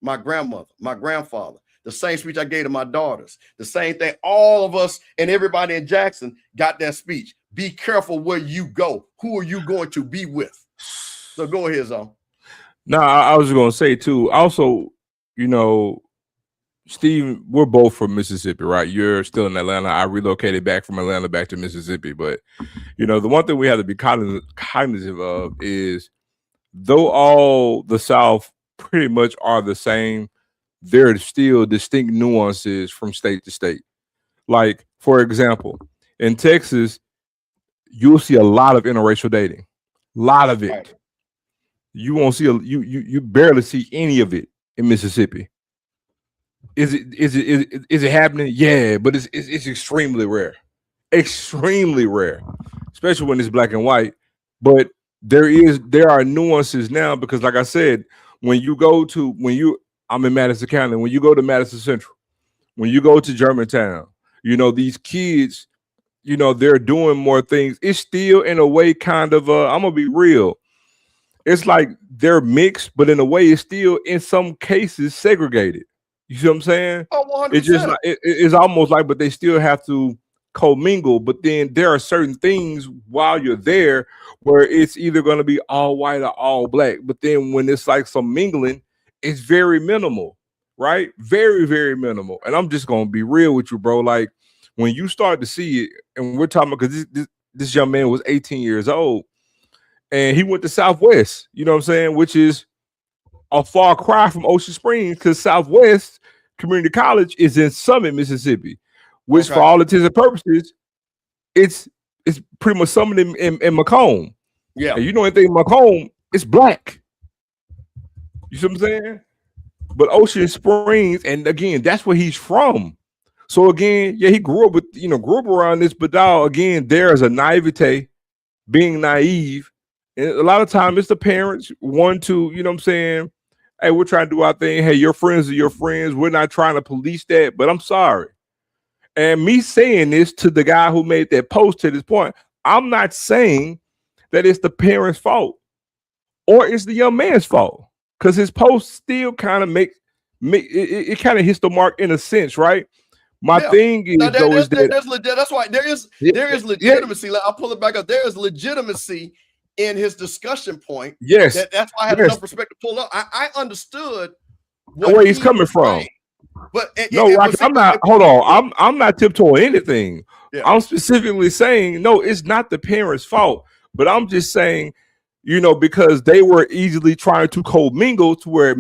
my grandmother, my grandfather, the same speech I gave to my daughters, the same thing. All of us and everybody in Jackson got that speech. Be careful where you go. Who are you going to be with? So go ahead, Zo. No, I was going to say too. Also, you know, Steve, we're both from Mississippi, right? You're still in Atlanta. I relocated back from Atlanta back to Mississippi. But, you know, the one thing we have to be cognizant of is though all the South pretty much are the same, there are still distinct nuances from state to state. Like, for example, in Texas, you'll see a lot of interracial dating. A lot of it. Right. You won't see you barely see any of it in Mississippi. Is it happening? Yeah, but it's extremely rare. extremely rare, especially when it's black and white. But there are nuances now because, like I said, I'm in Madison County. When you go to Madison Central, when you go to Germantown, these kids, they're doing more things. It's still in a way kind of I'm gonna be real. It's like they're mixed, but in a way, it's still in some cases segregated. You see what I'm saying? Oh, 100%. It's just like it's almost like, but they still have to commingle. But then there are certain things while you're there where it's either going to be all white or all black. But then when it's like some mingling, it's very minimal, right? Very, very minimal. And I'm just going to be real with you, bro. Like when you start to see it, and we're talking because this young man was 18 years old and he went to Southwest, you know what I'm saying? Which is a far cry from Ocean Springs because Southwest Community College is in Summit, Mississippi, which for all intents and purposes, it's pretty much Summit in Macomb. Yeah. And anything in Macomb, it's black. You see what I'm saying? But Ocean Springs, and again, that's where he's from. So again, yeah, he grew up around this, but now again, there's a naivete, being naive. And a lot of times it's the parents want to, you know what I'm saying? Hey, we're trying to do our thing. Hey, your friends are your friends. We're not trying to police that, but I'm sorry. And me saying this to the guy who made that post to this point, I'm not saying that it's the parents' fault or it's the young man's fault because his post still kind of make it kind of hits the mark in a sense, right? My thing is there's legit. That's why there is legitimacy. Yeah. I'll pull it back up. There is legitimacy in his discussion point. Yes, that's why I had enough respect to pull up. I understood where he's coming from. But Rocky, I'm not. Hold on. I'm not tiptoeing anything. Yeah. I'm specifically saying no. It's not the parents' fault. But I'm just saying, because they were easily trying to commingle to where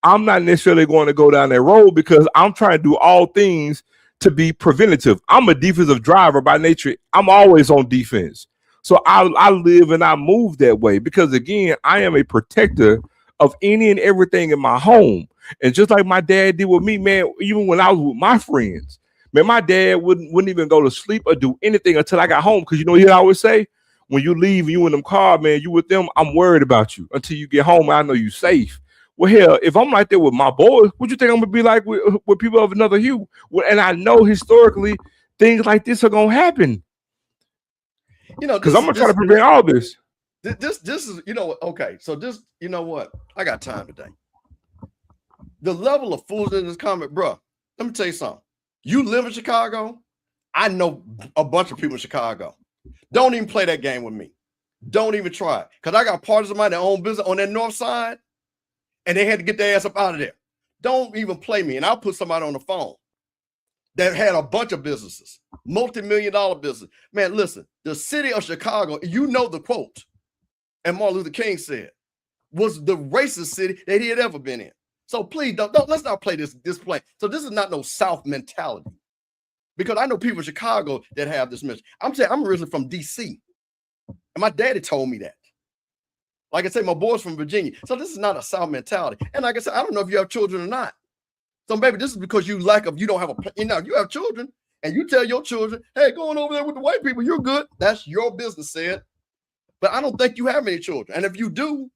I'm not necessarily going to go down that road because I'm trying to do all things to be preventative. I'm a defensive driver by nature. I'm always on defense. So I live and I move that way because, again, I am a protector of any and everything in my home. And just like my dad did with me, man, even when I was with my friends, man, my dad wouldn't even go to sleep or do anything until I got home. Because he'd always say, when you leave and you in them car, man, you with them, I'm worried about you. Until you get home, I know you safe. Well, hell, if I'm like that with my boys, what you think I'm going to be like with people of another hue? Well, and I know historically things like this are going to happen. Because I'm going to try to prevent all this. This is, okay. So this, you know what? I got time today. The level of foolishness in this comment, bro, let me tell you something. You live in Chicago. I know a bunch of people in Chicago. Don't even play that game with me. Don't even try it. Because I got partners of mine that own business on that north side, and they had to get their ass up out of there. Don't even play me. And I'll put somebody on the phone that had a bunch of businesses, multi-million-dollar business. Man, listen, the city of Chicago, the quote, and Martin Luther King said, was the racist city that he had ever been in. So please don't let's not play this play. So this is not no South mentality. Because I know people in Chicago that have this mission. I'm saying I'm originally from DC. And my daddy told me that. Like I said, my boy's from Virginia. So this is not a South mentality. And like I said, I don't know if you have children or not. So maybe this is because you don't have you have children and you tell your children, hey, going over there with the white people, you're good. That's your business, said. But I don't think you have any children. And if you do,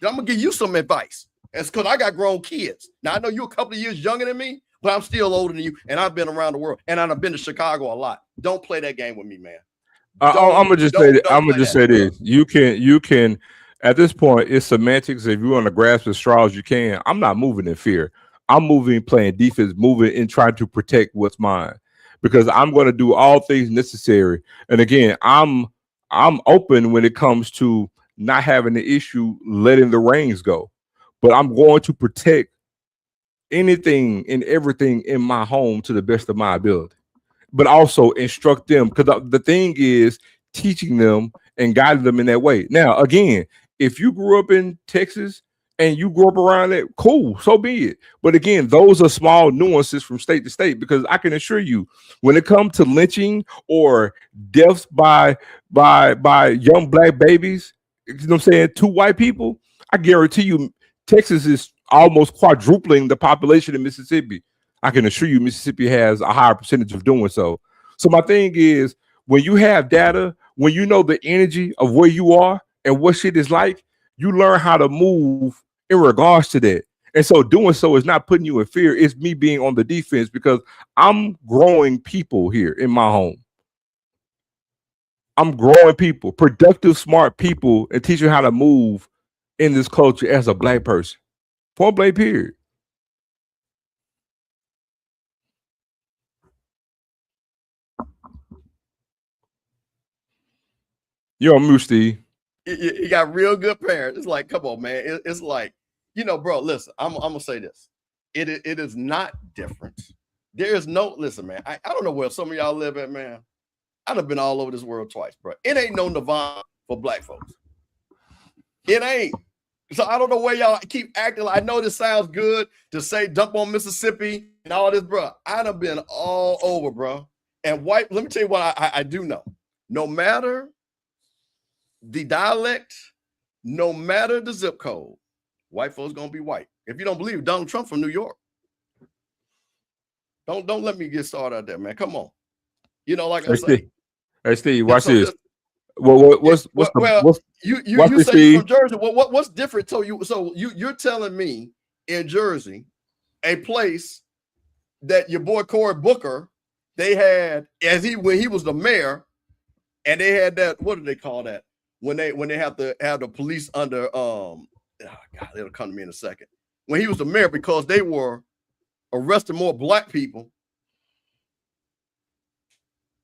then I'm going to give you some advice. It's because I got grown kids. Now, I know you're a couple of years younger than me, but I'm still older than you, and I've been around the world, and I've been to Chicago a lot. Don't play that game with me, man. I'm gonna just say this. You can. At this point, it's semantics. If you want to grasp the straws, you can. I'm not moving in fear. I'm moving, playing defense, moving and trying to protect what's mine, because I'm going to do all things necessary. And again, I'm open when it comes to not having the issue letting the reins go, but I'm going to protect anything and everything in my home to the best of my ability, but also instruct them, because the thing is teaching them and guiding them in that way. Now, again, if you grew up in Texas and you grew up around it, cool, so be it. But again, those are small nuances from state to state, because I can assure you, when it comes to lynching or deaths by young black babies, you know what I'm saying, two white people, I guarantee you Texas is almost quadrupling the population in Mississippi. I can assure you Mississippi has a higher percentage of doing so. So my thing is, when you have data, when you know the energy of where you are and what shit is like, you learn how to move in regards to that. And so doing so is not putting you in fear. It's me being on the defense because I'm growing people here in my home. I'm growing people, productive, smart people, and teaching how to move in this culture as a black person. Point blank, period. You're on mute, Steve. You got real good parents. It's like, come on, man. It's like, bro, listen, I'm gonna say this. It is not different. There is no, listen, man. I don't know where some of y'all live at, man. I've been all over this world twice, bro. It ain't no nirvana for black folks. It ain't. So I don't know where y'all keep acting like. I know this sounds good to say dump on Mississippi and all this, bro. I done been all over, bro. And white, let me tell you what I do know. No matter the dialect, no matter the zip code, white folks gonna be white. If you don't believe Donald Trump from New York, don't let me get started out there, man. Come on, like I say. Hey Steve, watch so this. What's you this, say Steve? you're from Jersey? Well, what's different? So you're telling me in Jersey, a place that your boy Cory Booker, they had when he was the mayor, and they had that, what do they call that? When they have to have the police under God, it'll come to me in a second. When he was the mayor, because they were arresting more black people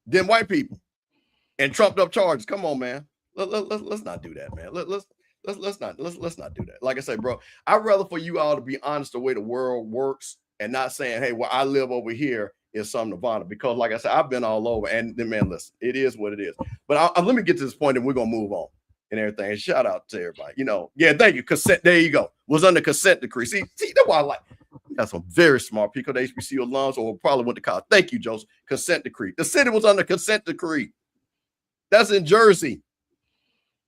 than white people and trumped up charges. Come on, man. Let's not do that, man. Let's not do that. Like I say, bro, I'd rather for you all to be honest the way the world works and not saying, hey, well, I live over here is some nirvana, because like I said, I've been all over, and then, man, listen, it is what it is. But let me get to this point and we're gonna move on and everything. And shout out to everybody. Yeah, thank you. Consent, there you go. Was under consent decree. See, that's why I like. We got some very smart people, the HBCU alums, or probably went to college. Thank you, Joseph. Consent decree. The city was under consent decree. That's in Jersey.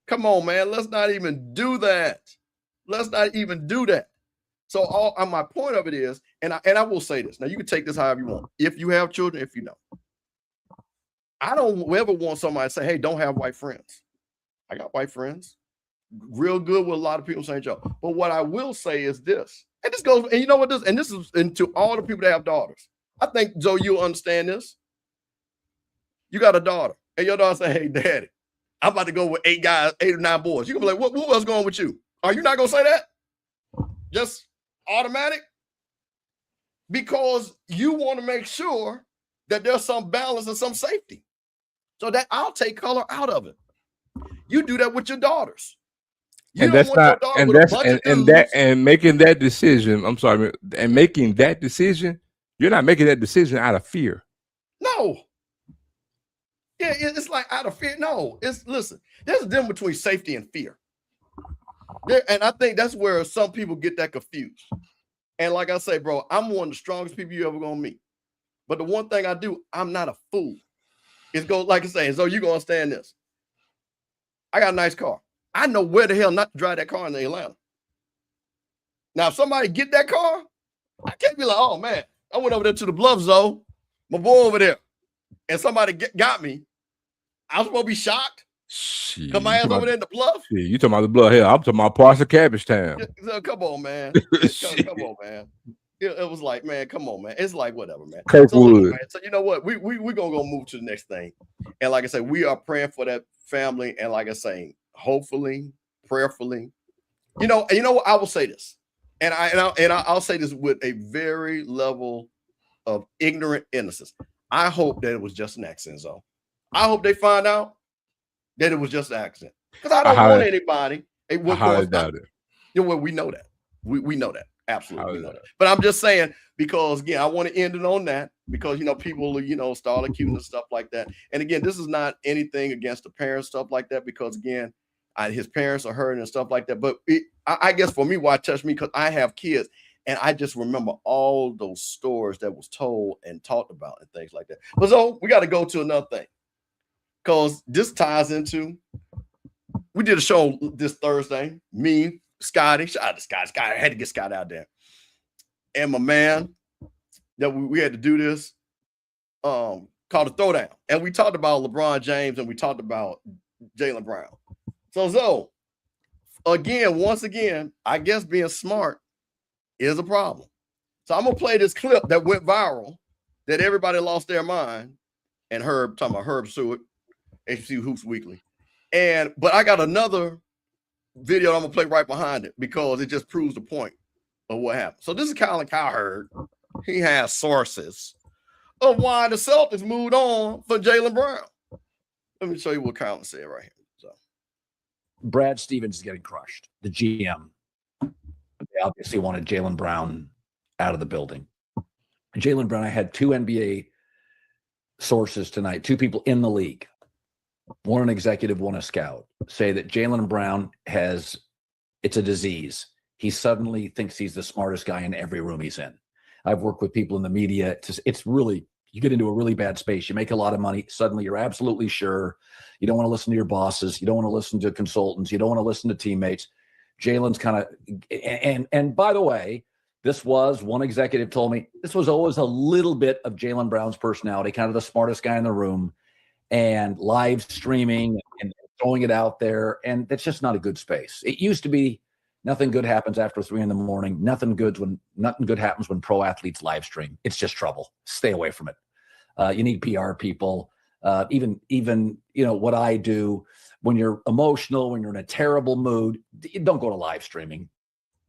Come on, man. Let's not even do that. Let's not even do that. So my point of it is, and I will say this. Now, you can take this however you want. If you have children, if you know. I don't ever want somebody to say, hey, don't have white friends. I got white friends. Real good with a lot of people in St. Joe. But what I will say is this. And this goes, and you know what this, and this is into all the people that have daughters. I think, Joe, you'll understand this. You got a daughter, and your daughter say, hey, daddy, I'm about to go with 8 or 9 boys. You can be like, what else going with you? Are you not going to say that? Just automatic? Because you want to make sure that there's some balance and some safety. So that I'll take color out of it. You do that with your daughters. You and that's not, and that's and making that decision. I'm sorry, and making that decision, you're not making that decision out of fear. No. Yeah, it's like out of fear. No, listen. There's a difference between safety and fear. And I think that's where some people get that confused. And like I say, bro, I'm one of the strongest people you ever gonna meet. But the one thing I do, I'm not a fool. It's go like I say, so you gonna understand this. I got a nice car. I know where the hell not to drive that car in Atlanta. Now, if somebody get that car, I can't be like, oh man, I went over there to the Bluff Zone, my boy over there, and somebody got me. I was supposed to be shocked. Come my ass over there in the Bluff. You talking about the Bluff? Hell, I'm talking about parts of Cabbage Town. Come on, man. Come on, man. It was like, man, come on, man. It's like whatever, man. Kirkwood. So you know what? We're gonna go move to the next thing. And like I said, we are praying for that family. And like I say, hopefully, prayerfully, you know what? I will say this, and I'll say this with a very level of ignorant innocence. I hope that it was just an accident, though. I hope they find out that it was just an accident, because I don't want anybody. I doubt it. Well, we know that. We know that. Absolutely know that. But I'm just saying, because again, I want to end it on that, because people start accusing and stuff like that. And again, this is not anything against the parents, stuff like that, because again, his parents are hurting and stuff like that. But I guess for me, why it touched me, because I have kids, and I just remember all those stories that was told and talked about and things like that. But so we got to go to another thing, because this ties into, we did a show this Thursday, me, Scotty, shout out to Scotty. I had to get Scott out there. And my man, that we had to do this. called the Throwdown. And we talked about LeBron James and we talked about Jaylen Brown. So once again, I guess being smart is a problem. So I'm gonna play this clip that went viral that everybody lost their mind. And Herb, talking about Herb Stewart, HBCU Hoops Weekly. But I got another video I'm gonna play right behind it because it just proves the point of what happened. So this is Colin Cowherd. He has sources of why the Celtics moved on for Jaylen Brown. Let me show you what Colin said right here. So Brad Stevens is getting crushed. The GM. They obviously wanted Jaylen Brown out of the building. Jaylen Brown, I had 2 NBA sources tonight, 2 people in the league, one an executive, one a scout, say that Jaylen Brown it's a disease. He suddenly thinks he's the smartest guy in every room he's in. I've worked with people in the media. It's really, you get into a really bad space. You make a lot of money. Suddenly you're absolutely sure. You don't want to listen to your bosses. You don't want to listen to consultants. You don't want to listen to teammates. Jaylen's kind of, and by the way, this was, one executive told me, this was always a little bit of Jaylen Brown's personality, kind of the smartest guy in the room, and live streaming and throwing it out there. And that's just not a good space. It used to be nothing good happens after 3 a.m. Nothing good happens when pro athletes live stream. It's just trouble. Stay away from it. You need PR people. Even what I do, when you're emotional, when you're in a terrible mood, don't go to live streaming.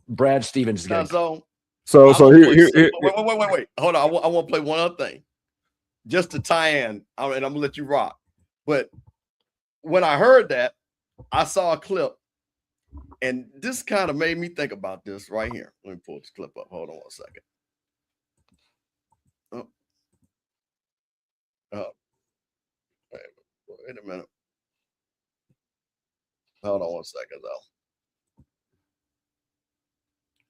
Brad Stevens is getting. So here. Wait. Hold on. I want to play one other thing, just to tie in, and I'm gonna let you rock. But when I heard that, I saw a clip, and this kind of made me think about this right here. Let me pull this clip up. Hold on 1 second. Wait a minute. Hold on 1 second, though.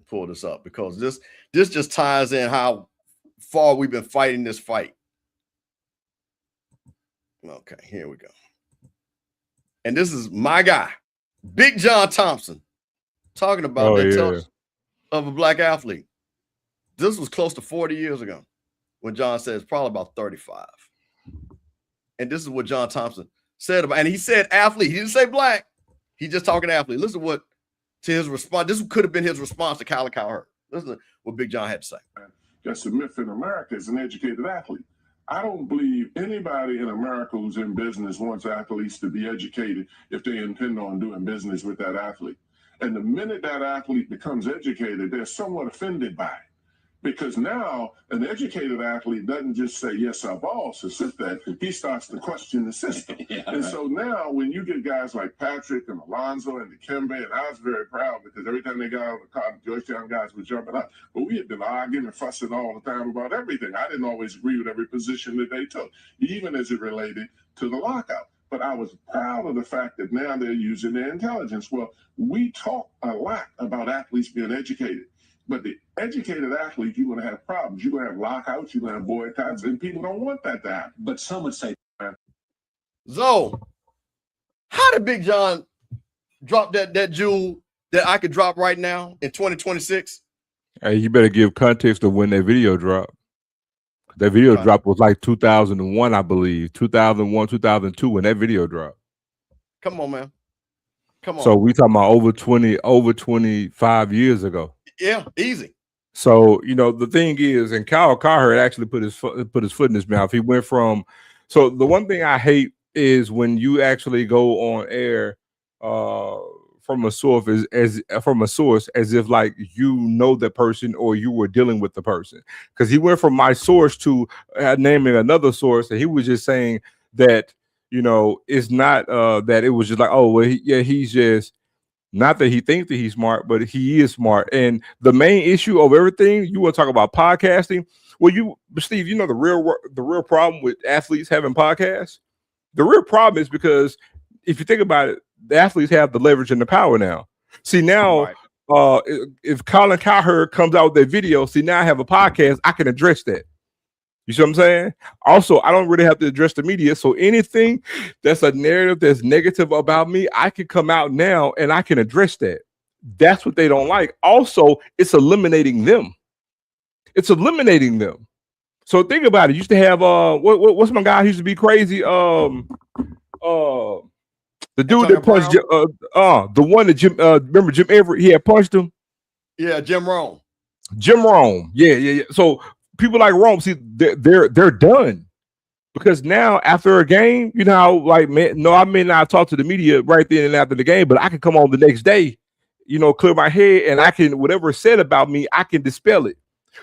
Pull this up because this just ties in how far we've been fighting this fight. Okay, here we go. And this is my guy, Big John Thompson, talking about the intelligence of a black athlete. This was close to 40 years ago when John said it's probably about 35. And this is what John Thompson said about, and he said athlete. He didn't say black. He just talking athlete. Listen to his response. This could have been his response to Colin Cowherd. Listen to what Big John had to say. That's a myth in America is an educated athlete. I don't believe anybody in America who's in business wants athletes to be educated if they intend on doing business with that athlete. And the minute that athlete becomes educated, they're somewhat offended by it. Because now an educated athlete doesn't just say, yes, our boss has said that. He starts to question the system. So now when you get guys like Patrick and Alonzo and Dikembe, and I was very proud because every time they got out of the car, the Georgetown guys were jumping up. But we had been arguing and fussing all the time about everything. I didn't always agree with every position that they took, even as it related to the lockout. But I was proud of the fact that now they're using their intelligence. Well, we talk a lot about athletes being educated. But the educated athlete, you're going to have problems. You're going to have lockouts. You're going to have boycotts, and people don't want that to happen. But some would say, Zo, how did Big John drop that jewel that I could drop right now in 2026? Hey, you better give context of when that video dropped. That video drop was like 2001, I believe. 2001, 2002, when that video dropped. Come on, man. Come on. So we talking about over 25 years ago. Yeah, easy. So, the thing is, and Kyle Cowherd actually put his foot in his mouth. He went from, so the one thing I hate is when you actually go on air from a source as if like you know the person or you were dealing with the person. Because he went from my source to naming another source, and he was just saying that, it's not that it was just like, oh, well, he's just. Not that he thinks that he's smart, but he is smart. And the main issue of everything, you want to talk about podcasting? Well, Steve, the real problem with athletes having podcasts? The real problem is because if you think about it, the athletes have the leverage and the power now. See, now, if Colin Cowherd comes out with that video, now I have a podcast, I can address that. You see what I'm saying? Also, I don't really have to address the media. So anything that's a narrative that's negative about me, I can come out now and I can address that. That's what they don't like. Also, it's eliminating them. So think about it. Used to have what's my guy who used to be crazy? The dude Antonio that punched the one that Jim remember Jim Everett, he had punched him. Yeah, Jim Rome. Jim Rome. Yeah. So people like Rome, see, they're done. Because now after a game, you know how, like, man, no, I may not talk to the media right then and after the game, but I can come on the next day, you know, clear my head, and I can, whatever is said about me, I can dispel it.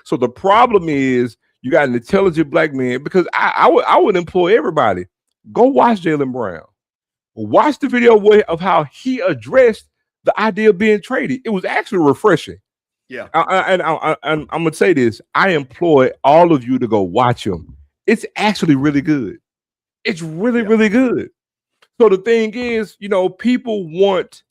So the problem is you got an intelligent black man, because I would employ everybody. Go watch Jaylen Brown. Watch the video of how he addressed the idea of being traded. It was actually refreshing. Yeah. And I'm going to say this. I employ all of you to go watch him. It's actually really good. It's really good. So the thing is, you know, people want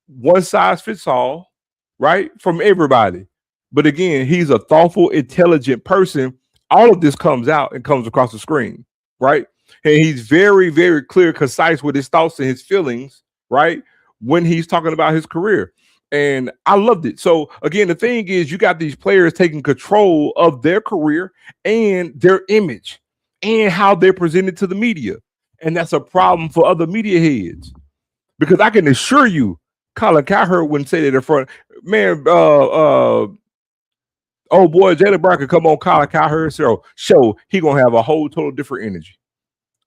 one size fits all, right? From everybody. But again, he's a thoughtful, intelligent person. All of this comes out and comes across the screen, right? And he's very, very clear, concise with his thoughts and his feelings, right? When he's talking about his career. And I loved it. So again, the thing is, you got these players taking control of their career and their image and how they're presented to the media. And that's a problem for other media heads. Because I can assure you, Colin Cowherd wouldn't say that in front. Man, oh boy, Jaylen Brown could come on Colin Cowherd's show. He gonna have a whole total different energy.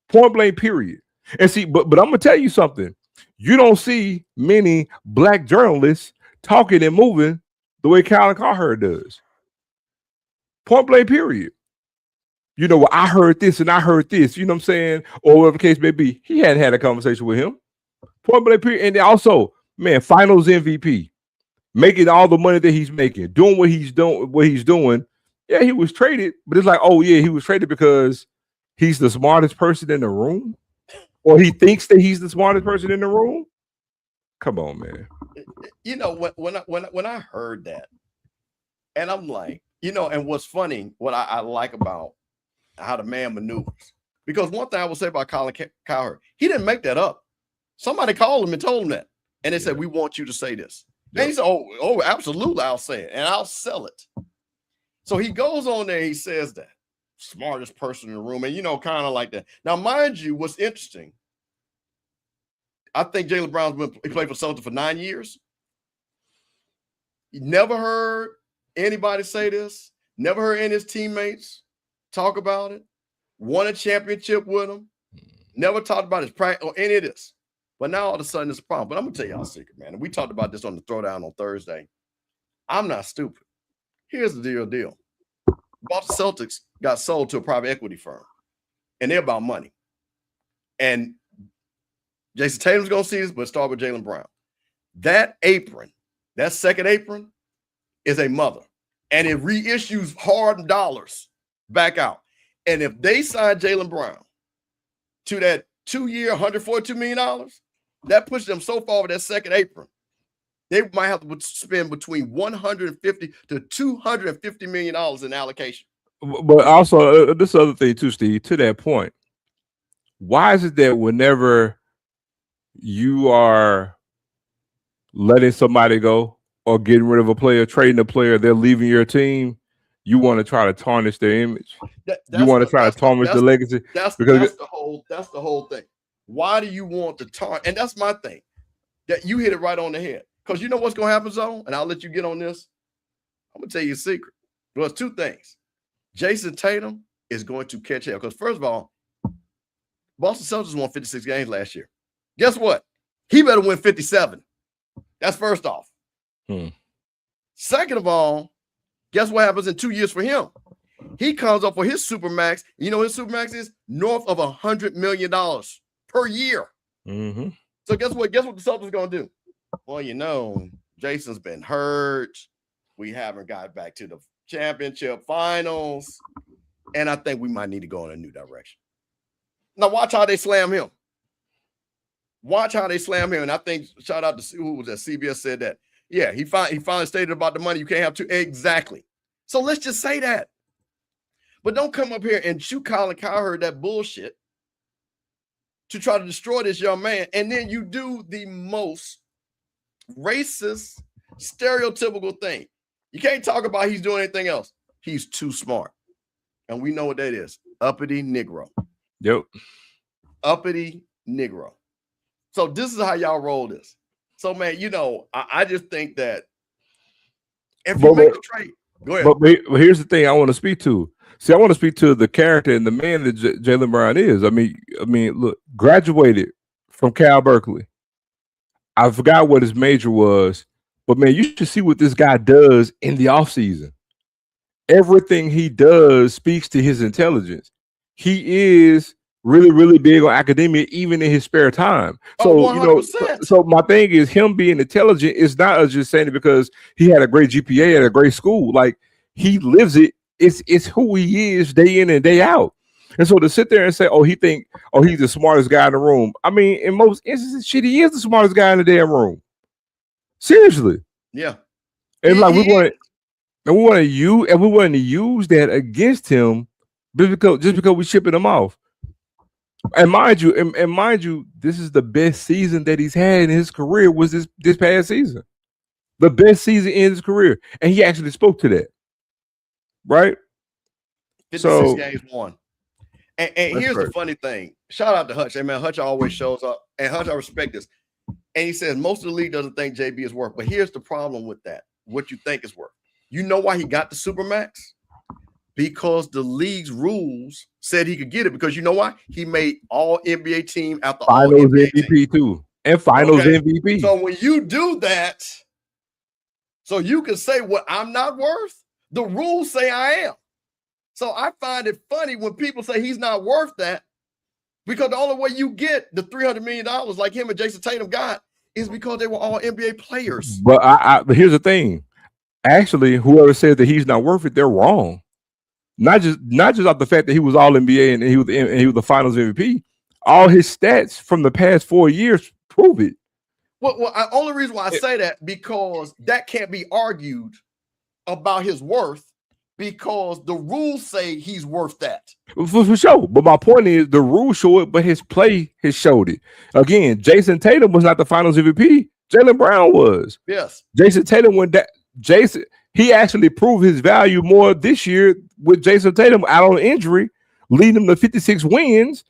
Point blank, period. And see, but I'm gonna tell you something. You don't see many black journalists talking and moving the way Colin Cowherd does. Point blank, period. You know, well, I heard this and I heard this, you know what I'm saying? Or whatever the case may be. He hadn't had a conversation with him. Point blank, period. And also, man, finals MVP, making all the money that he's making, doing what he's doing. Yeah, he was traded, but it's like, oh yeah, he was traded because he's the smartest person in the room, or he thinks that he's the smartest person in the room. Come on, man. You know, when I heard that, and I'm like, you know, and what's funny, what I like about how the man maneuvers, because one thing I will say about Colin Cowherd, he didn't make that up. Somebody called him and told him that, and they said, "We want you to say this." And he said, "Oh, absolutely, I'll say it, and I'll sell it." So he goes on there, he says that smartest person in the room, and you know, kind of like that. Now, mind you, what's interesting, I think Jaylen Brown's he played for Celtics for 9 years. You never heard anybody say this. Never heard any of his teammates talk about it. Won a championship with him. Never talked about his practice or any of this. But now all of a sudden it's a problem. But I'm gonna tell y'all a secret, man. And we talked about this on the Throwdown on Thursday. I'm not stupid. Here's the deal. Boston Celtics got sold to a private equity firm, and they're about money. And Jason Tatum's gonna see this, but start with Jaylen Brown. That apron, that second apron, is a mother, and it reissues hard dollars back out. And if they sign Jaylen Brown to that 2-year, $142 million, that pushes them so far with that second apron, they might have to spend between $150 to $250 million in allocation. But also, this other thing too, Steve, to that point, why is it that whenever you are letting somebody go or getting rid of a player, trading a player, they're leaving your team, you want to try to tarnish their image? You want to try to tarnish the legacy? That's the whole thing. Why do you want to tarnish? And that's my thing. That you hit it right on the head. Because you know what's going to happen, Zone? And I'll let you get on this. I'm going to tell you a secret. Well, it's two things. Jason Tatum is going to catch hell. Because first of all, Boston Celtics won 56 games last year. Guess what? He better win 57. That's first off. Second of all, guess what happens in 2 years for him? He comes up for his supermax. You know his supermax is north of $100 million per year. Mm-hmm. So guess what? Guess what the Celtics are going to do? Well, you know, Jason's been hurt. We haven't got back to the championship finals. And I think we might need to go in a new direction. Now, watch how they slam him. Watch how they slam him. And I think, shout out to who was that? CBS said that. Yeah, he finally stated about the money. You can't have two. Exactly. So let's just say that. But don't come up here and shoot Colin Cowherd that bullshit to try to destroy this young man. And then you do the most racist, stereotypical thing. You can't talk about he's doing anything else. He's too smart. and we know what that is. Uppity Negro. Yep. Uppity Negro. So this is how y'all roll this. So, man, I just think that if you make a trade, go ahead. But here's the thing I want to speak to. See, I want to speak to the character and the man that Jaylen Brown is. I mean, look, graduated from Cal Berkeley. I forgot what his major was, but man, you should see what this guy does in the offseason. Everything he does speaks to his intelligence. He is really, really big on academia, even in his spare time. So, 100%. So my thing is him being intelligent is not us just saying it because he had a great GPA at a great school. Like, he lives it. It's who he is day in and day out. And so to sit there and say, he's the smartest guy in the room. I mean, in most instances, shit, he is the smartest guy in the damn room. Seriously. Yeah. And like we want to use that against him just because we're shipping him off. And mind you, this is the best season that he's had in his career was this past season. The best season in his career. And he actually spoke to that. Right? 56 games won. And here's the funny thing. Shout out to Hutch. Hey, man, Hutch always shows up. And Hutch, I respect this. And he says most of the league doesn't think JB is worth. But here's the problem with that. What you think is worth. You know why he got the Supermax? Because the league's rules said he could get it. Because you know why? He made all NBA team after Finals all NBA MVP team. too. And Finals MVP. So when you do that, so you can say what I'm not worth, the rules say I am. So I find it funny when people say he's not worth that, because the only way you get the $300 million like him and Jason Tatum got is because they were all NBA players. But but here's the thing. Actually, whoever says that he's not worth it, they're wrong. Not just off the fact that he was all NBA and he was the Finals MVP. All his stats from the past 4 years prove it. Well, only reason why I say that, because that can't be argued about his worth, because the rules say he's worth that. For sure. But my point is the rules show it, but his play has showed it. Again, Jason Tatum was not the Finals MVP. Jaylen Brown was. Yes. Jason Tatum he actually proved his value more this year with Jason Tatum out on injury, leading him to 56 wins.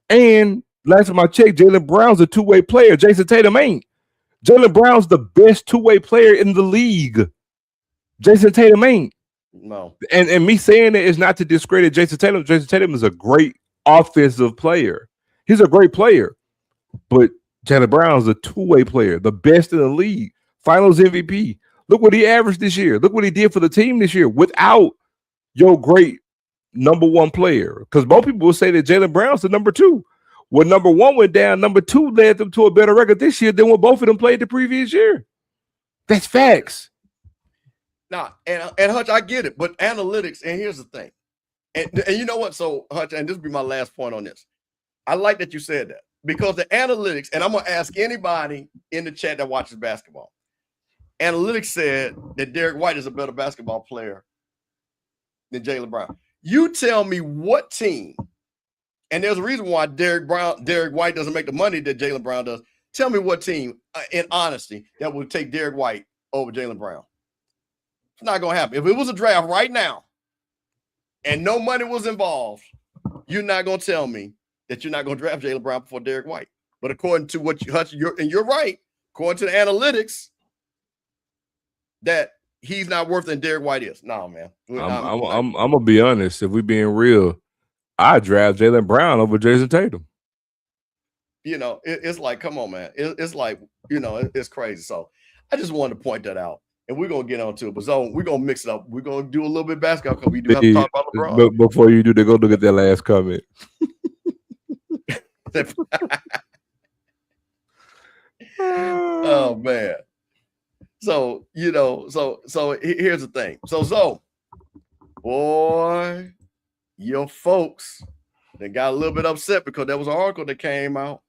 And last time I checked, Jaylen Brown's a two-way player. Jason Tatum ain't. Jaylen Brown's the best two-way player in the league. Jason Tatum ain't. No. And me saying that is not to discredit Jason Tatum. Jason Tatum is a great offensive player. He's a great player. But Jaylen Brown's a two-way player, the best in the league. Finals MVP. Look what he averaged this year. Look what he did for the team this year without your great number one player. Because most people will say that Jaylen Brown's the number two. When number one went down, number two led them to a better record this year than when both of them played the previous year. That's facts. Nah, and Hutch, I get it, but analytics, and here's the thing. And you know what? So, Hutch, and this will be my last point on this. I like that you said that, because the analytics, and I'm going to ask anybody in the chat that watches basketball. Analytics said that Derek White is a better basketball player than Jaylen Brown. You tell me what team, and there's a reason why Derek White doesn't make the money that Jaylen Brown does. Tell me what team, in honesty, that would take Derek White over Jaylen Brown. It's not going to happen. If it was a draft right now and no money was involved, you're not going to tell me that you're not going to draft Jaylen Brown before Derek White. But according to what you're right, according to the analytics, that he's not worth than Derek White is. No, man. I'm gonna be honest. If we're being real, I draft Jaylen Brown over Jason Tatum. It's like, come on, man. It's like, it's crazy. So I just wanted to point that out. And we're going to get on to it. But so we're going to mix it up. We're going to do a little bit of basketball because we do have to talk about LeBron. But before you do, they go look at that last comment. Oh, man. So, so here's the thing. So, boy, your folks, they got a little bit upset because there was an article that came out.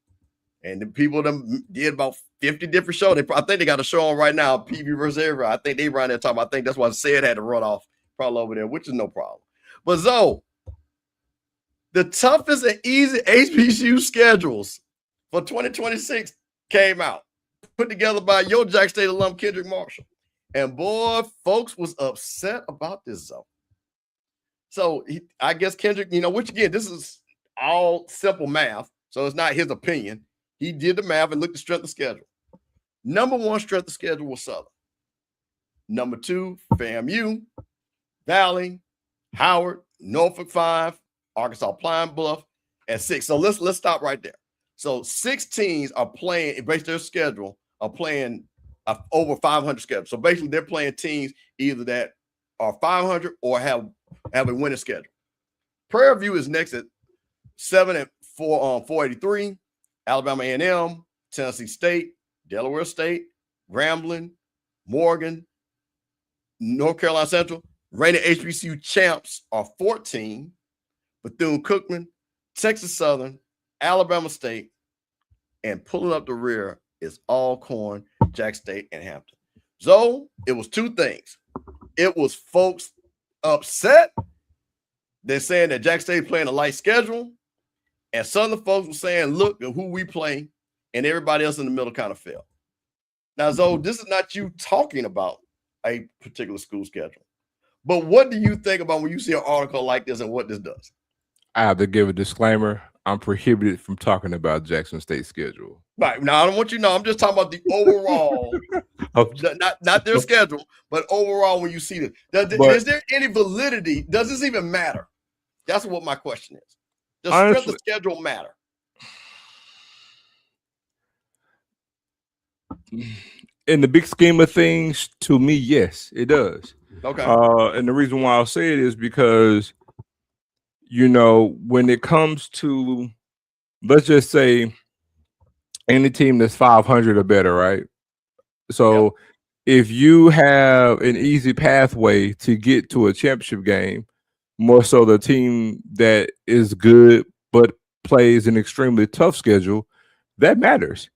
And the people them did about 50 different shows. I think they got a show on right now, PV versus everybody. I think they run there talking. I think that's why Sid had to run off probably over there, which is no problem. But Zoe, the toughest and easy HBCU schedules for 2026 came out, put together by your Jack State alum Kendrick Marshall. And boy, folks was upset about this, Zoe. So I guess Kendrick, which again, this is all simple math. So it's not his opinion. He did the math and looked at strength of schedule. Number 1 strength of schedule was Southern. Number 2, FAMU, Valley, Howard, Norfolk 5, Arkansas Pine Bluff at 6. So let's stop right there. So 6 teams are playing, based on their schedule, are playing over 500 schedule. So basically they're playing teams either that are 500 or have a winning schedule. Prairie View is next at 7 at 483, Alabama A&M, Tennessee State, Delaware State, Grambling, Morgan, North Carolina Central. Reigning HBCU champs are 14, Bethune-Cookman, Texas Southern, Alabama State, and pulling up the rear is Alcorn, Jack State, and Hampton. So it was 2 things. It was folks upset. They're saying that Jack State playing a light schedule, and Southern folks were saying, look at who we play, and everybody else in the middle kind of fell. Now, Zoe, this is not you talking about a particular school schedule. But what do you think about when you see an article like this and what this does? I have to give a disclaimer. I'm prohibited from talking about Jackson State's schedule. Right. Now, I don't want you to know. I'm just talking about the overall, not their schedule, but overall when you see this. Is there any validity? Does this even matter? That's what my question is. Does strength of schedule matter? In the big scheme of things, to me, yes, it does. Okay. And the reason why I'll say it is because, when it comes to, let's just say, any team that's 500 or better, right? So if you have an easy pathway to get to a championship game, more so the team that is good but plays an extremely tough schedule, that matters.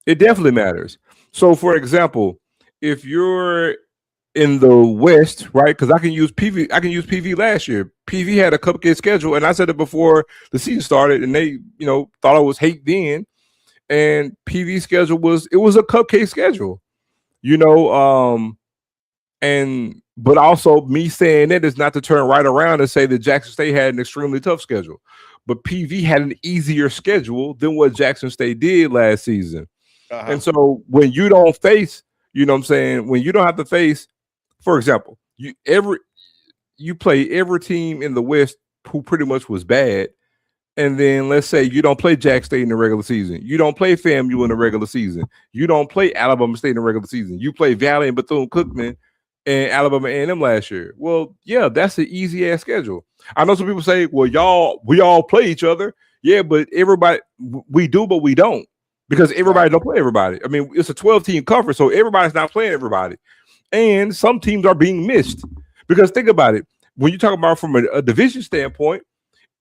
It definitely matters. So, for example, if you're in the West, right? Because I can use PV last year. PV had a cupcake schedule, and I said it before the season started, and they, thought I was hate then. And PV schedule was a cupcake schedule, but also me saying that is not to turn right around and say that Jackson State had an extremely tough schedule. But PV had an easier schedule than what Jackson State did last season. Uh-huh. And so when you don't face, when you don't have to face, for example, you play every team in the West who pretty much was bad. And then let's say you don't play Jack State in the regular season. You don't play FAMU in the regular season. You don't play Alabama State in the regular season. You play Valley and Bethune-Cookman and Alabama A&M last year. Well, yeah, that's an easy ass schedule. I know some people say, well, we all play each other. Yeah, but everybody, we do, but we don't, because everybody don't play everybody. I mean, it's a 12-team conference, so everybody's not playing everybody. And some teams are being missed, because think about it. When you talk about from a division standpoint,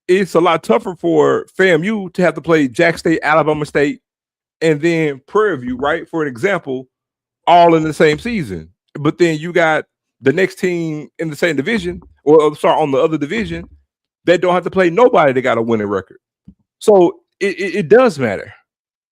it's a lot tougher for FAMU to have to play Jack State, Alabama State, and then Prairie View, right? For an example, all in the same season. But then you got the next team in the same division, or sorry, on the other division, that don't have to play nobody that got a winning record. So it does matter.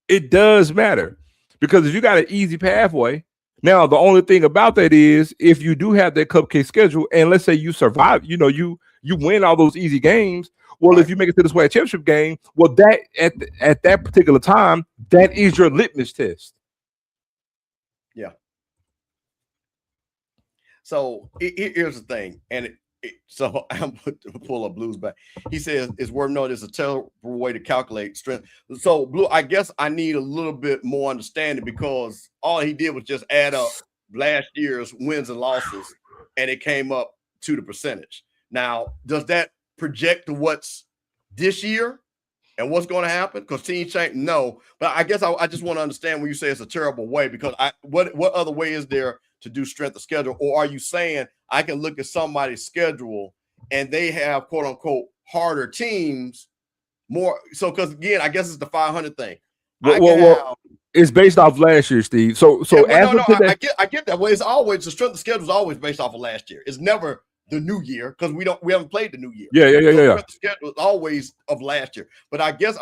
It does matter, because if you got an easy pathway, now the only thing about that is if you do have that cupcake schedule, and let's say you survive, you win all those easy games. Well, if you make it to the SWAC championship game, well, that at that particular time, that is your litmus test. Yeah. So here's the thing, and so I'm going to pull up Blue's back. He says it's worth noting it's a terrible way to calculate strength. So Blue, I guess I need a little bit more understanding, because all he did was just add up last year's wins and losses, and it came up to the percentage. Now, does that project to what's this year and what's going to happen? Because teams change. No, but I guess I just want to understand when you say it's a terrible way, because what other way is there to do strength of schedule? Or are you saying I can look at somebody's schedule and they have quote unquote harder teams more? So, because again, I guess it's the 500 thing. Well, it's based off last year, Steve. So I get that. Well, it's always the strength of schedule is always based off of last year. It's never the new year, because we haven't played the new year. Yeah. The schedule is always of last year. But I guess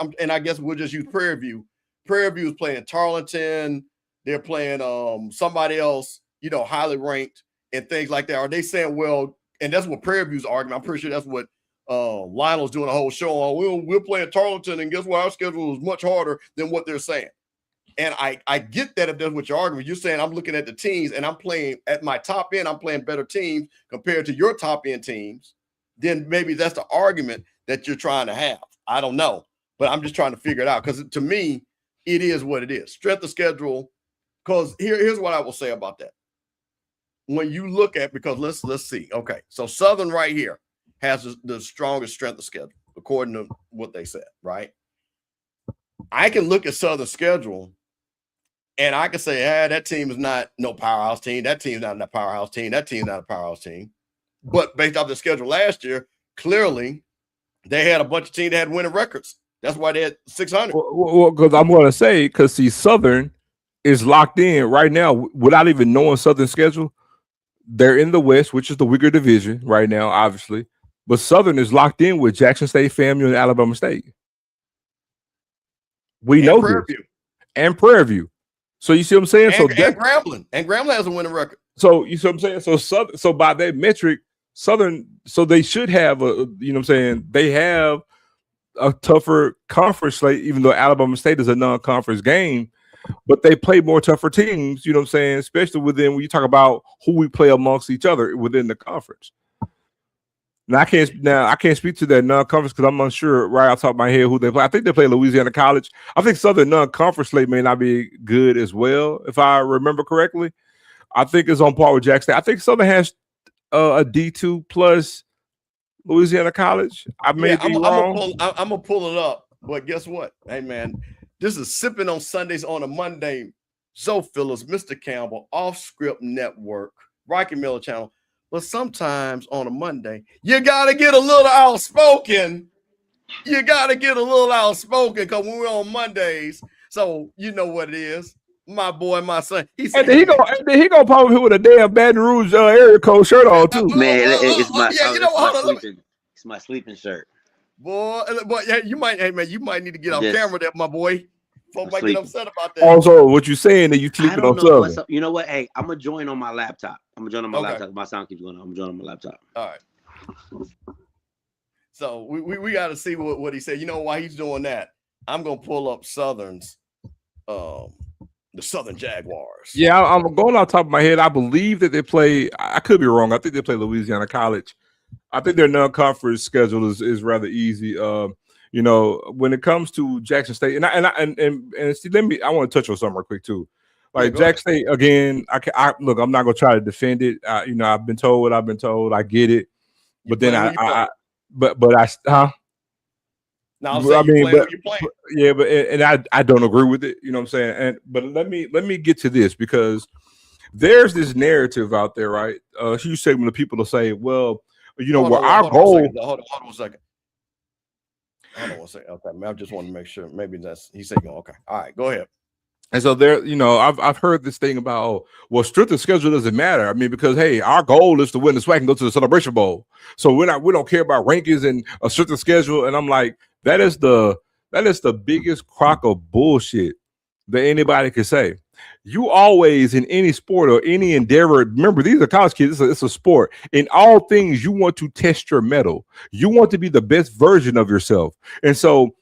we'll just use Prairie View. Prairie View is playing Tarleton. They're playing somebody else, highly ranked and things like that. Are they saying, well, and that's what Prairie View's argument, I'm pretty sure that's what Lionel's doing a whole show on we're playing Tarleton, and guess what? Our schedule is much harder than what they're saying. And I get that if that's what you're arguing. You're saying I'm looking at the teams and I'm playing at my top end, I'm playing better teams compared to your top end teams. Then maybe that's the argument that you're trying to have. I don't know, but I'm just trying to figure it out, because to me, it is what it is. Strength of schedule. Because here's what I will say about that. When you look at, because let's see. Okay, so Southern right here has the strongest strength of schedule, according to what they said, right? I can look at Southern's schedule and I can say, that team is not no powerhouse team. That team's not a powerhouse team. That team's not a powerhouse team. But based off the schedule last year, clearly they had a bunch of teams that had winning records. That's why they had 600. Well, because I'm going to say, because see, Southern is locked in right now without even knowing Southern's schedule. They're in the West, which is the weaker division right now, obviously. But Southern is locked in with Jackson State, FAMU, and Alabama State. We know Prairie this. View. And Prairie View. So you see what I'm saying? And Grambling. And Grambling has a winning record. So you see what I'm saying? So by that metric, Southern, so they should have they have a tougher conference slate, even though Alabama State is a non-conference game, but they play more tougher teams, you know what I'm saying? Especially when you talk about who we play amongst each other within the conference. Now I can't speak to that non-conference because I'm unsure right off the top of my head who they play. I think they play Louisiana College. I think Southern non-conference slate may not be good as well, if I remember correctly. I think it's on par with Jackson State. I think Southern has a D2 plus Louisiana College. I may be wrong. I'm gonna pull it up, but guess what? Hey man, this is Sippin on Sundays on a Monday. Zo Phillips, Mr. Campbell, Off Script Network, Rocky Miller Channel. But sometimes on a Monday, you gotta get a little outspoken. You gotta get a little outspoken because when we're on Mondays, so you know what it is. My boy, my son. He said, and then he gonna pop up here with a damn Baton Rouge area code shirt on too. Man, it's my sleeping shirt. Boy, yeah, you might need to get off camera there, my boy. Folks might get upset about that. Also, what you saying that you sleeping on Southern? You know what? Hey, I'm gonna join on my laptop. Laptop. My sound keeps going on. I'm gonna join on my laptop. All right. So we got to see what he said. You know why he's doing that? I'm gonna pull up Southern's, the Southern Jaguars. Yeah, I'm going off the top of my head. I believe that they play. I could be wrong. I think they play Louisiana College. I think their non-conference schedule is rather easy. When it comes to Jackson State, and see, I want to touch on something real quick too. Like Jackson State again. Look. I'm not gonna try to defend it. I've been told what I've been told. I get it, but then I don't agree with it. You know what I'm saying? But let me get to this because there's this narrative out there, right? A huge segment of people will say, well, our goal. Hold on one second. Okay, I just want to make sure. Maybe that's he said. Okay, all right, go ahead. And so there, I've heard this thing about, strength of schedule doesn't matter. I mean, because hey, our goal is to win the SWAC and go to the Celebration Bowl. So we don't care about rankings and a strength of schedule. And I'm like, that is the biggest crock of bullshit that anybody could say. You always in any sport or any endeavor, remember these are college kids. It's a sport. In all things, you want to test your mettle. You want to be the best version of yourself. And so,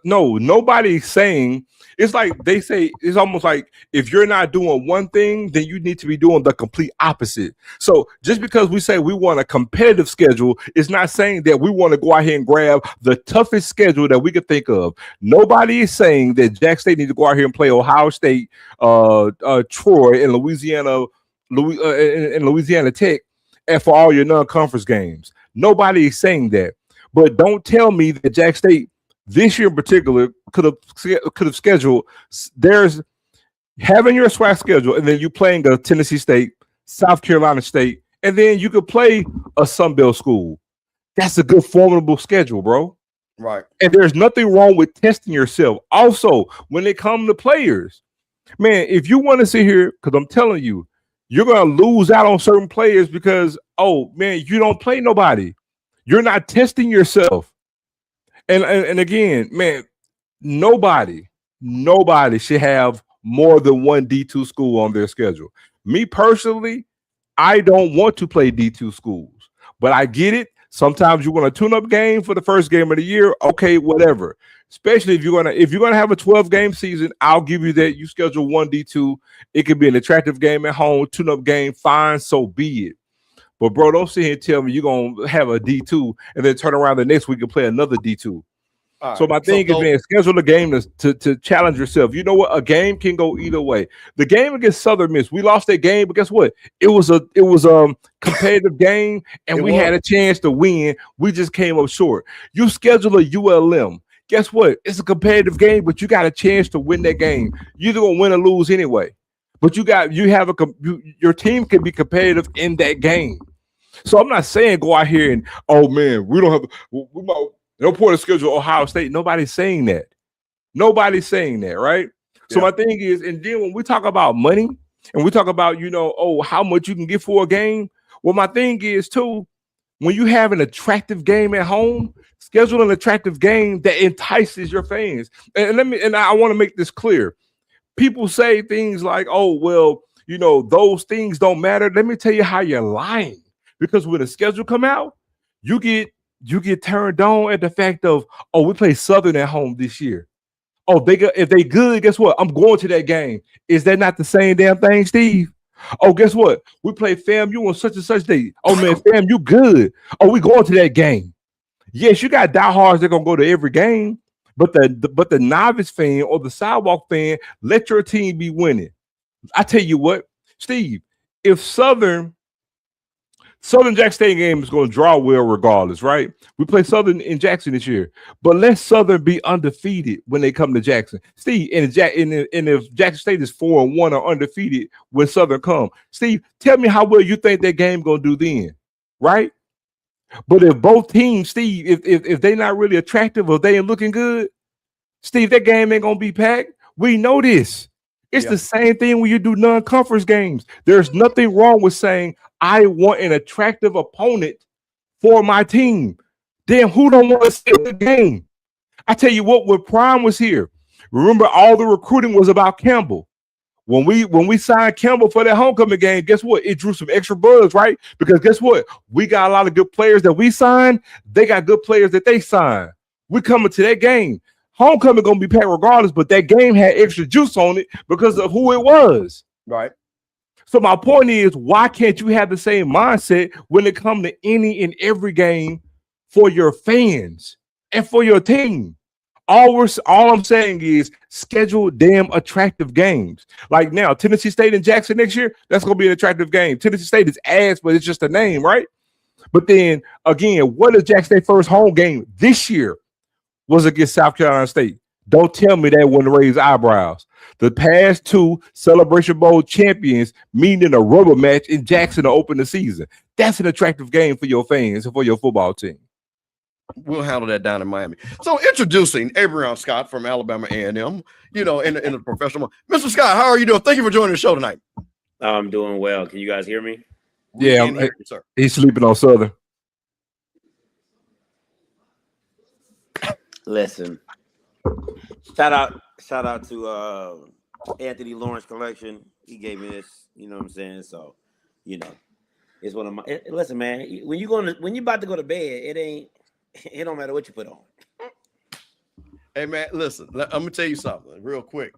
no, nobody's saying. It's like they say, it's almost like if you're not doing one thing, then you need to be doing the complete opposite. So just because we say we want a competitive schedule, it's not saying that we want to go out here and grab the toughest schedule that we could think of. Nobody is saying that Jack State needs to go out here and play Ohio State, Troy, and Louisiana Tech, and for all your non-conference games. Nobody is saying that. But don't tell me that Jack State this year in particular could have scheduled. There's having your SWAC schedule, and then you playing a Tennessee State, South Carolina State, and then you could play a Sun Belt school. That's a good formidable schedule, bro. Right. And there's nothing wrong with testing yourself. Also, when it comes to players, man, if you want to sit here, because I'm telling you, you're gonna lose out on certain players because, you don't play nobody. You're not testing yourself. And again, man, nobody should have more than one D2 school on their schedule. Me personally, I don't want to play D2 schools, but I get it. Sometimes you want a tune-up game for the first game of the year. Okay, whatever. Especially if you're gonna have a 12-game season, I'll give you that. You schedule one D2. It could be an attractive game at home, tune-up game. Fine, so be it. But bro, don't sit here and tell me you're gonna have a D2 and then turn around the next week and play another D2. So my thing is, man, schedule a game to challenge yourself. You know what? A game can go either way. The game against Southern Miss, we lost that game, but guess what? It was a competitive game, and we had a chance to win. We just came up short. You schedule a ULM. Guess what? It's a competitive game, but you got a chance to win that game. You're either gonna win or lose anyway. But your team can be competitive in that game. So I'm not saying go out here and no point to schedule Ohio State. Nobody's saying that. Nobody's saying that, right? Yeah. So my thing is, and then when we talk about money and we talk about, how much you can get for a game, well, my thing is too, when you have an attractive game at home, schedule an attractive game that entices your fans. And I want to make this clear. People say things like, those things don't matter. Let me tell you how you're lying. Because when the schedule come out, you get turned on at the fact of, we play Southern at home this year. If they good, guess what? I'm going to that game. Is that not the same damn thing, Steve? Guess what? We play FAMU on such and such day. Man, fam, you good. We going to that game. Yes, you got diehards that gonna go to every game, but the novice fan or the sidewalk fan, let your team be winning. I tell you what, Steve, if Southern Jackson State game is going to draw well regardless, right? We play Southern in Jackson this year, but let Southern be undefeated when they come to Jackson. Steve, and if Jackson State is 4-1 or undefeated when Southern come, Steve, tell me how well you think that game going to do then, right? But if both teams, Steve, if they're not really attractive or they ain't looking good, Steve, that game ain't going to be packed. We know this. It's the same thing when you do non-conference games. There's nothing wrong with saying, I want an attractive opponent for my team. Then who don't want to see the game? I tell you what, when Prime was here, remember all the recruiting was about Campbell. When we signed Campbell for that homecoming game, guess what? It drew some extra buzz, right? Because guess what? We got a lot of good players that we signed. They got good players that they signed. We coming to that game. Homecoming gonna be packed regardless, but that game had extra juice on it because of who it was. Right. So my point is, why can't you have the same mindset when it comes to any and every game for your fans and for your team? All I'm saying is schedule damn attractive games. Like now, Tennessee State and Jackson next year, that's gonna be an attractive game. Tennessee State is ass, but it's just a name, right? But then again, what is Jackson State first home game this year was against South Carolina State? Don't tell me that wouldn't raise eyebrows. The past two Celebration Bowl champions meeting in a rubber match in Jackson to open the season. That's an attractive game for your fans and for your football team. We'll handle that down in Miami. So introducing Abraham Scott from Alabama A&M, in the professional. Mr. Scott, how are you doing? Thank you for joining the show tonight. I'm doing well. Can you guys hear me? Yeah, sir. He's sleeping on Southern. Listen, shout out to Anthony Lawrence Collection. He gave me this, you know what I'm saying? So, it's one of my listen, man, when you about to go to bed, it don't matter what you put on. Hey man, listen, I'm gonna tell you something real quick.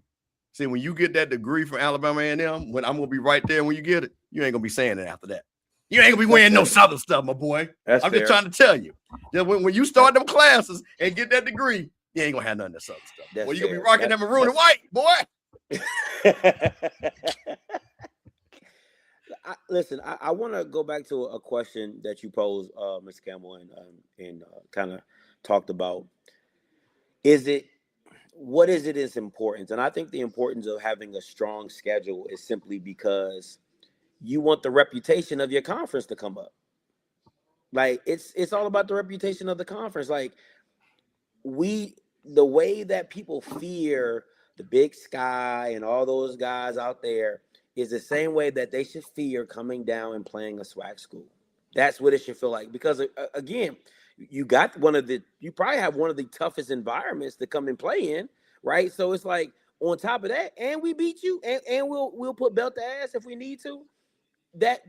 See, when you get that degree from Alabama A&M, when I'm gonna be right there when you get it, you ain't gonna be saying it after that. You ain't gonna be wearing no Southern stuff, my boy. I'm just trying to tell you. That when you start them classes and get that degree, you ain't gonna have none of that Southern stuff. Well, you gonna be rocking that maroon and white, boy. Listen, I want to go back to a question that you posed, Mr. Campbell, and kind of talked about. What is its importance? And I think the importance of having a strong schedule is simply because you want the reputation of your conference to come up. Like it's all about the reputation of the conference. Like the way that people fear the Big Sky and all those guys out there is the same way that they should fear coming down and playing a SWAC school. That's what it should feel like. Because again, you probably have one of the toughest environments to come and play in, right? So it's like on top of that, and we beat you, and we'll put belt to ass if we need to.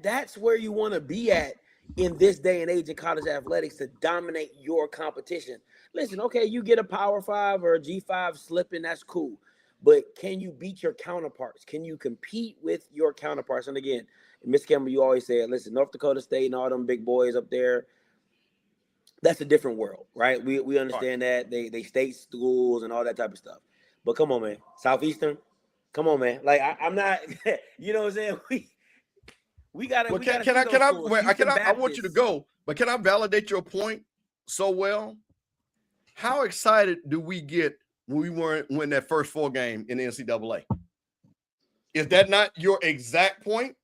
That's where you want to be at in this day and age in college athletics to dominate your competition. Listen, okay, you get a Power 5 or a G5 slipping, that's cool. But can you beat your counterparts? Can you compete with your counterparts? And again, Miss Campbell, you always said, listen, North Dakota State and all them big boys up there, that's a different world, right? We understand that. They state schools and all that type of stuff. But come on, man. Southeastern, come on, man. Like, I'm not, you know what I'm saying? We got to. Well, I want you to go, but can I validate your point so well? How excited do we get when we win that first 4 game in the NCAA? Is that not your exact point?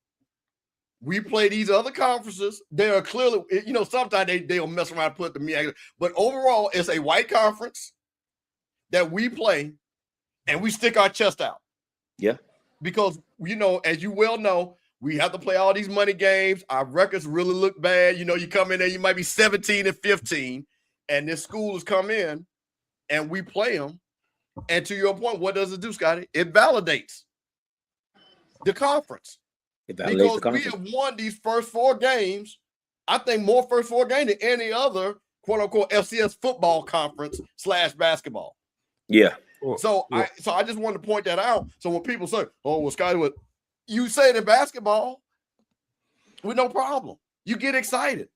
We play these other conferences. They are clearly, you know, sometimes they'll mess around and put the me, but overall, it's a white conference that we play and we stick our chest out. Yeah. Because, you know, as you well know, we have to play all these money games. Our records really look bad. You know, you come in there, you might be 17-15, and this school has come in and we play them. And to your point, what does it do, Scotty? It validates the conference. Because we have won these first 4 games. I think more first 4 games than any other quote unquote FCS football conference / basketball. Yeah. So I just wanted to point that out. So when people say, "Oh, well, Scotty, what you say it in basketball with no problem," you get excited.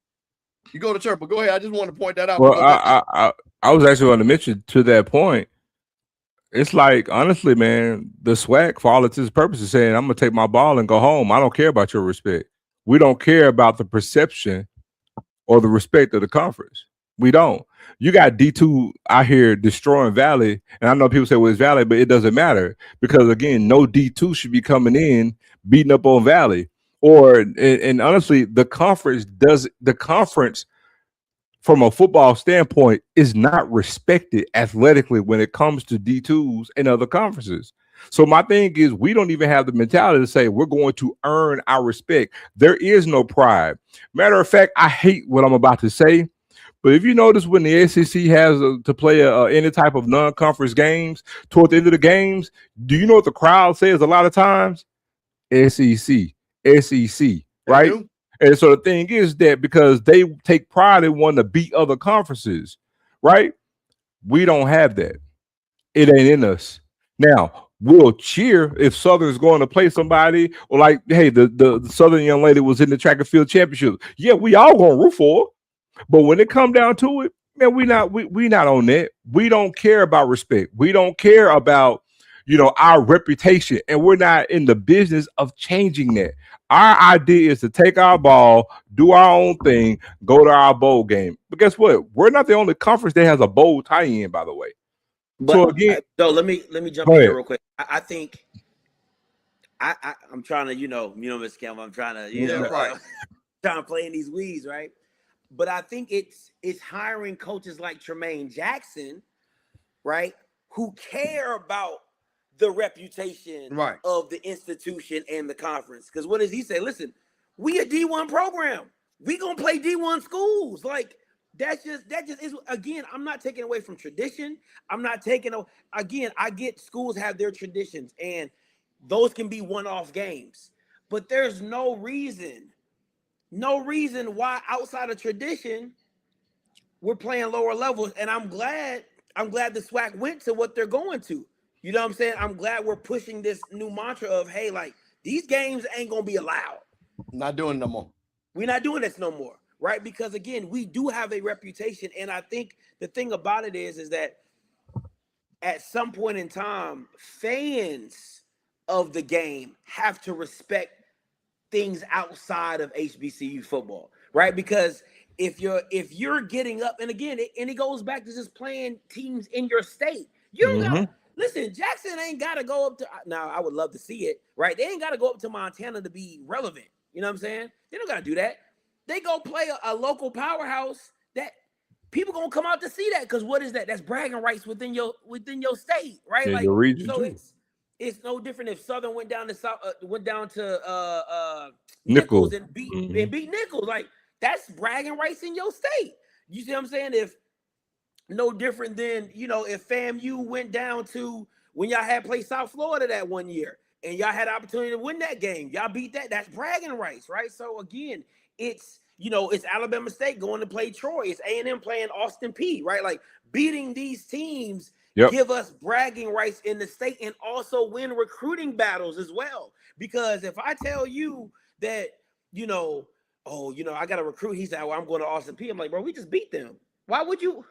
You go to church, but go ahead. I just want to point that out. Well, I was actually going to mention to that point. It's like, honestly, man, the SWAC, for all its purpose, is saying, I'm going to take my ball and go home. I don't care about your respect. We don't care about the perception or the respect of the conference. We don't. You got D2 out here destroying Valley. And I know people say, well, it's Valley, but it doesn't matter. Because, again, no D2 should be coming in, beating up on Valley. And honestly, the conference from a football standpoint is not respected athletically when it comes to D2s and other conferences. So my thing is, we don't even have the mentality to say we're going to earn our respect. There is no pride. Matter of fact, I hate what I'm about to say, but if you notice when the SEC has to play any type of non-conference games, toward the end of the games, do you know what the crowd says a lot of times? SEC, right? And so the thing is that because they take pride in wanting to beat other conferences, right? We don't have that. It ain't in us. Now, we'll cheer if Southern's going to play somebody, or like, hey, the Southern young lady was in the track and field championship. Yeah, we all gonna root for her. But when it come down to it, man, we not on that. We don't care about respect. We don't care about, you know, our reputation, and we're not in the business of changing that. Our idea is to take our ball, do our own thing, go to our bowl game. But guess what? We're not the only conference that has a bowl tie-in, by the way. But so again, let me jump in here real quick. I think I'm trying to, you know, Mr. Campbell, I'm trying to, trying to play in these weeds, right? But I think it's hiring coaches like Tremaine Jackson, right, who care about the reputation of the institution and the conference. Because what does he say? Listen, we a D1 program. We gonna play D1 schools. Like that just is, again, I'm not taking away from tradition. I'm not taking again, I get schools have their traditions and those can be one-off games. But there's no reason why outside of tradition we're playing lower levels. And I'm glad the SWAC went to what they're going to. You know what I'm saying? I'm glad we're pushing this new mantra of, hey, like, these games ain't going to be allowed. Not doing it no more. We're not doing this no more, right? Because, again, we do have a reputation. And I think the thing about it is that at some point in time, fans of the game have to respect things outside of HBCU football, right? Because if you're getting up, and again, it goes back to just playing teams in your state. You don't gotta, listen, Jackson ain't got to go up to, now I would love to see it, right? They ain't got to go up to Montana to be relevant. You know what I'm saying? They don't got to do that. They go play a local powerhouse that people going to come out to see that. Because what is that? That's bragging rights within your state, right? Yeah, like, your region so too. It's no different if Southern went down to Nichols and beat Nichols. Like, that's bragging rights in your state. You see what I'm saying? If no different than, you know, if FAMU went down to when y'all had played South Florida that one year and y'all had the opportunity to win that game, y'all beat that. That's bragging rights, right? So again, it's you know, it's Alabama State going to play Troy. It's A&M playing Austin Peay, right? Like beating these teams give us bragging rights in the state and also win recruiting battles as well. Because if I tell you that, you know, oh, you know, I got to recruit, he said, well, I'm going to Austin Peay. I'm like, bro, we just beat them. Why you want to go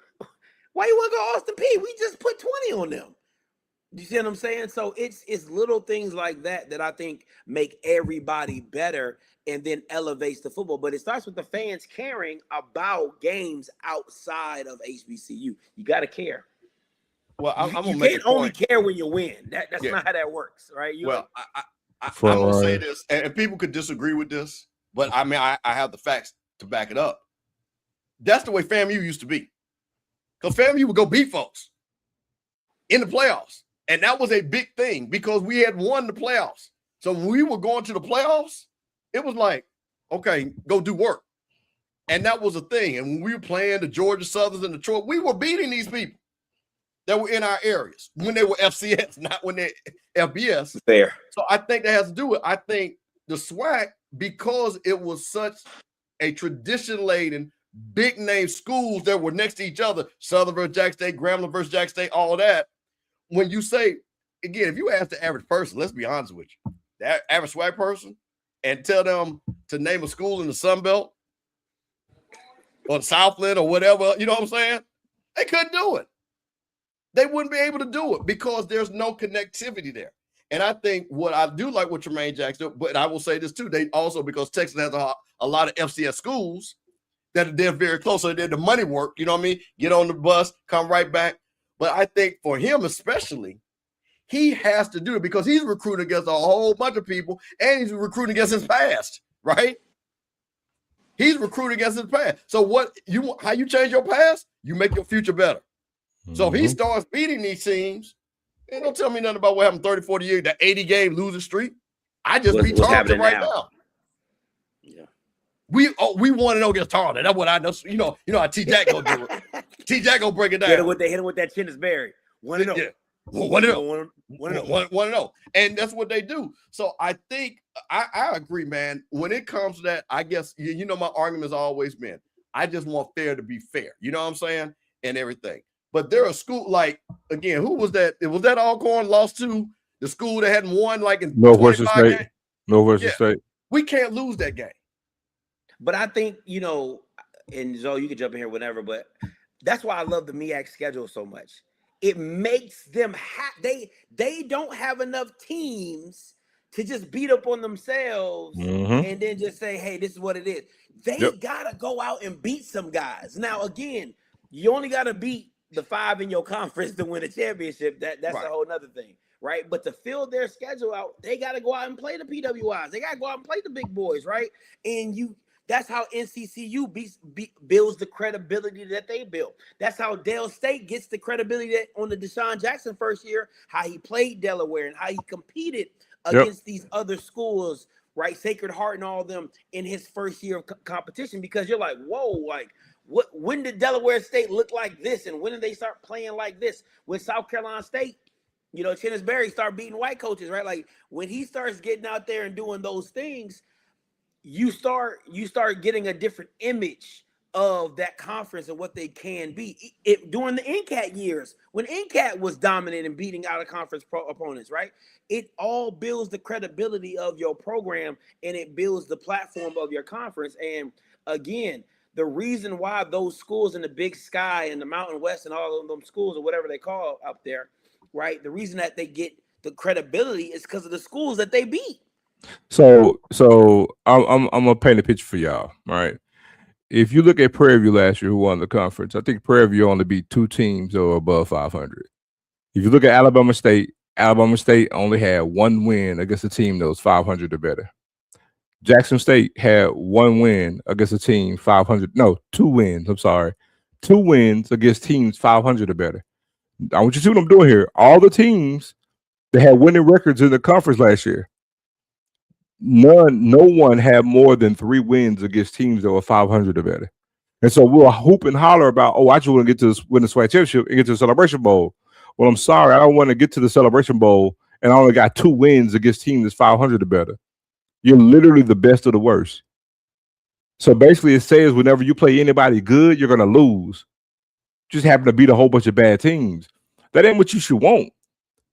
to Austin Peay? We just put 20 on them. You see what I'm saying? So it's little things like that that I think make everybody better and then elevates the football. But it starts with the fans caring about games outside of HBCU. You got to care. Well, I'm you gonna make can't a point. only care when you win. That's not how that works, right? I'm gonna say this, and people could disagree with this, but I mean, I have the facts to back it up. That's the way FAMU used to be, because FAMU would go beat folks in the playoffs. And that was a big thing because we had won the playoffs. So when we were going to the playoffs, it was like, okay, go do work. And that was a thing. And when we were playing the Georgia Southerns and Detroit, we were beating these people that were in our areas when they were FCS, not when they FBS. Fair. So I think that has to do with, I think the SWAC, because it was such a tradition-laden, big-name schools that were next to each other, Southern versus Jack State, Grambling versus Jack State, all that. When you say, again, if you ask the average person, let's be honest with you, the average SWAC person, and tell them to name a school in the Sun Belt or the Southland or whatever, you know what I'm saying? They couldn't do it. They wouldn't be able to do it because there's no connectivity there. And I think what I do like what Tremaine Jackson, but I will say this too, they also, because Texas has a lot of FCS schools that they're very close, so they did the money work, you know what I mean? Get on the bus, come right back. But I think for him especially, he has to do it because he's recruiting against a whole bunch of people and he's recruiting against his past, right? He's recruiting against his past. So how you change your past? You make your future better. So if he starts beating these teams, and don't tell me nothing about what happened 30, 40 years, the 80-game losing streak. I just beat Tarleton right now. Yeah. We want to know against Tarleton. That's what I know. You know how T-Jack gonna do it. T-Jack gonna break it down. Hit him with that Chinnisberry. 1-0. Yeah. 1-0. And that's what they do. So I think I agree, man. When it comes to that, I guess you know my argument has always been I just want fair to be fair. You know what I'm saying? And everything. But there are schools like, again, who was that? Was that Alcorn lost to the school that hadn't won like in Northwestern State? Northwestern State. We can't lose that game. But I think, you know, and Zoe, you can jump in here whenever, but that's why I love the MEAC schedule so much. It makes them they don't have enough teams to just beat up on themselves and then just say, hey, this is what it is. They gotta go out and beat some guys. Now, again, you only gotta beat the 5 in your conference to win a championship. That's a whole nother thing, right? But to fill their schedule out, they got to go out and play the PWIs. They got to go out and play the big boys, right? And that's how NCCU builds the credibility that they built. That's how Dale State gets the credibility that on the Deshaun Jackson first year, how he played Delaware and how he competed against these other schools, right? Sacred Heart and all of them in his first year of competition, because you're like, whoa, like, when did Delaware State look like this? And when did they start playing like this? When South Carolina State, you know, Chinnisberry start beating white coaches, right? Like when he starts getting out there and doing those things, you start getting a different image of that conference and what they can be. During the NCAT years, when NCAT was dominant and beating out of conference opponents, right? It all builds the credibility of your program and it builds the platform of your conference. And again, the reason why those schools in the Big Sky and the Mountain West and all of them schools or whatever they call up there, right? The reason that they get the credibility is because of the schools that they beat. So I'm gonna paint a picture for y'all, right? If you look at Prairie View last year, who won the conference, I think Prairie View only beat 2 teams that were above 500. If you look at Alabama State only had 1 win against a team that was 500 or better. Jackson State had 1 win against a team 500. No, 2 wins. I'm sorry. 2 wins against teams 500 or better. I want you to see what I'm doing here. All the teams that had winning records in the conference last year, no one had more than 3 wins against teams that were 500 or better. And so we'll hoop and holler about, I just want to get to win the SWAC championship and get to the Celebration Bowl. Well, I'm sorry, I don't want to get to the Celebration Bowl and I only got 2 wins against teams that's 500 or better. You're literally the best of the worst. So basically, it says whenever you play anybody good, you're gonna lose. Just happen to beat a whole bunch of bad teams. That ain't what you should want.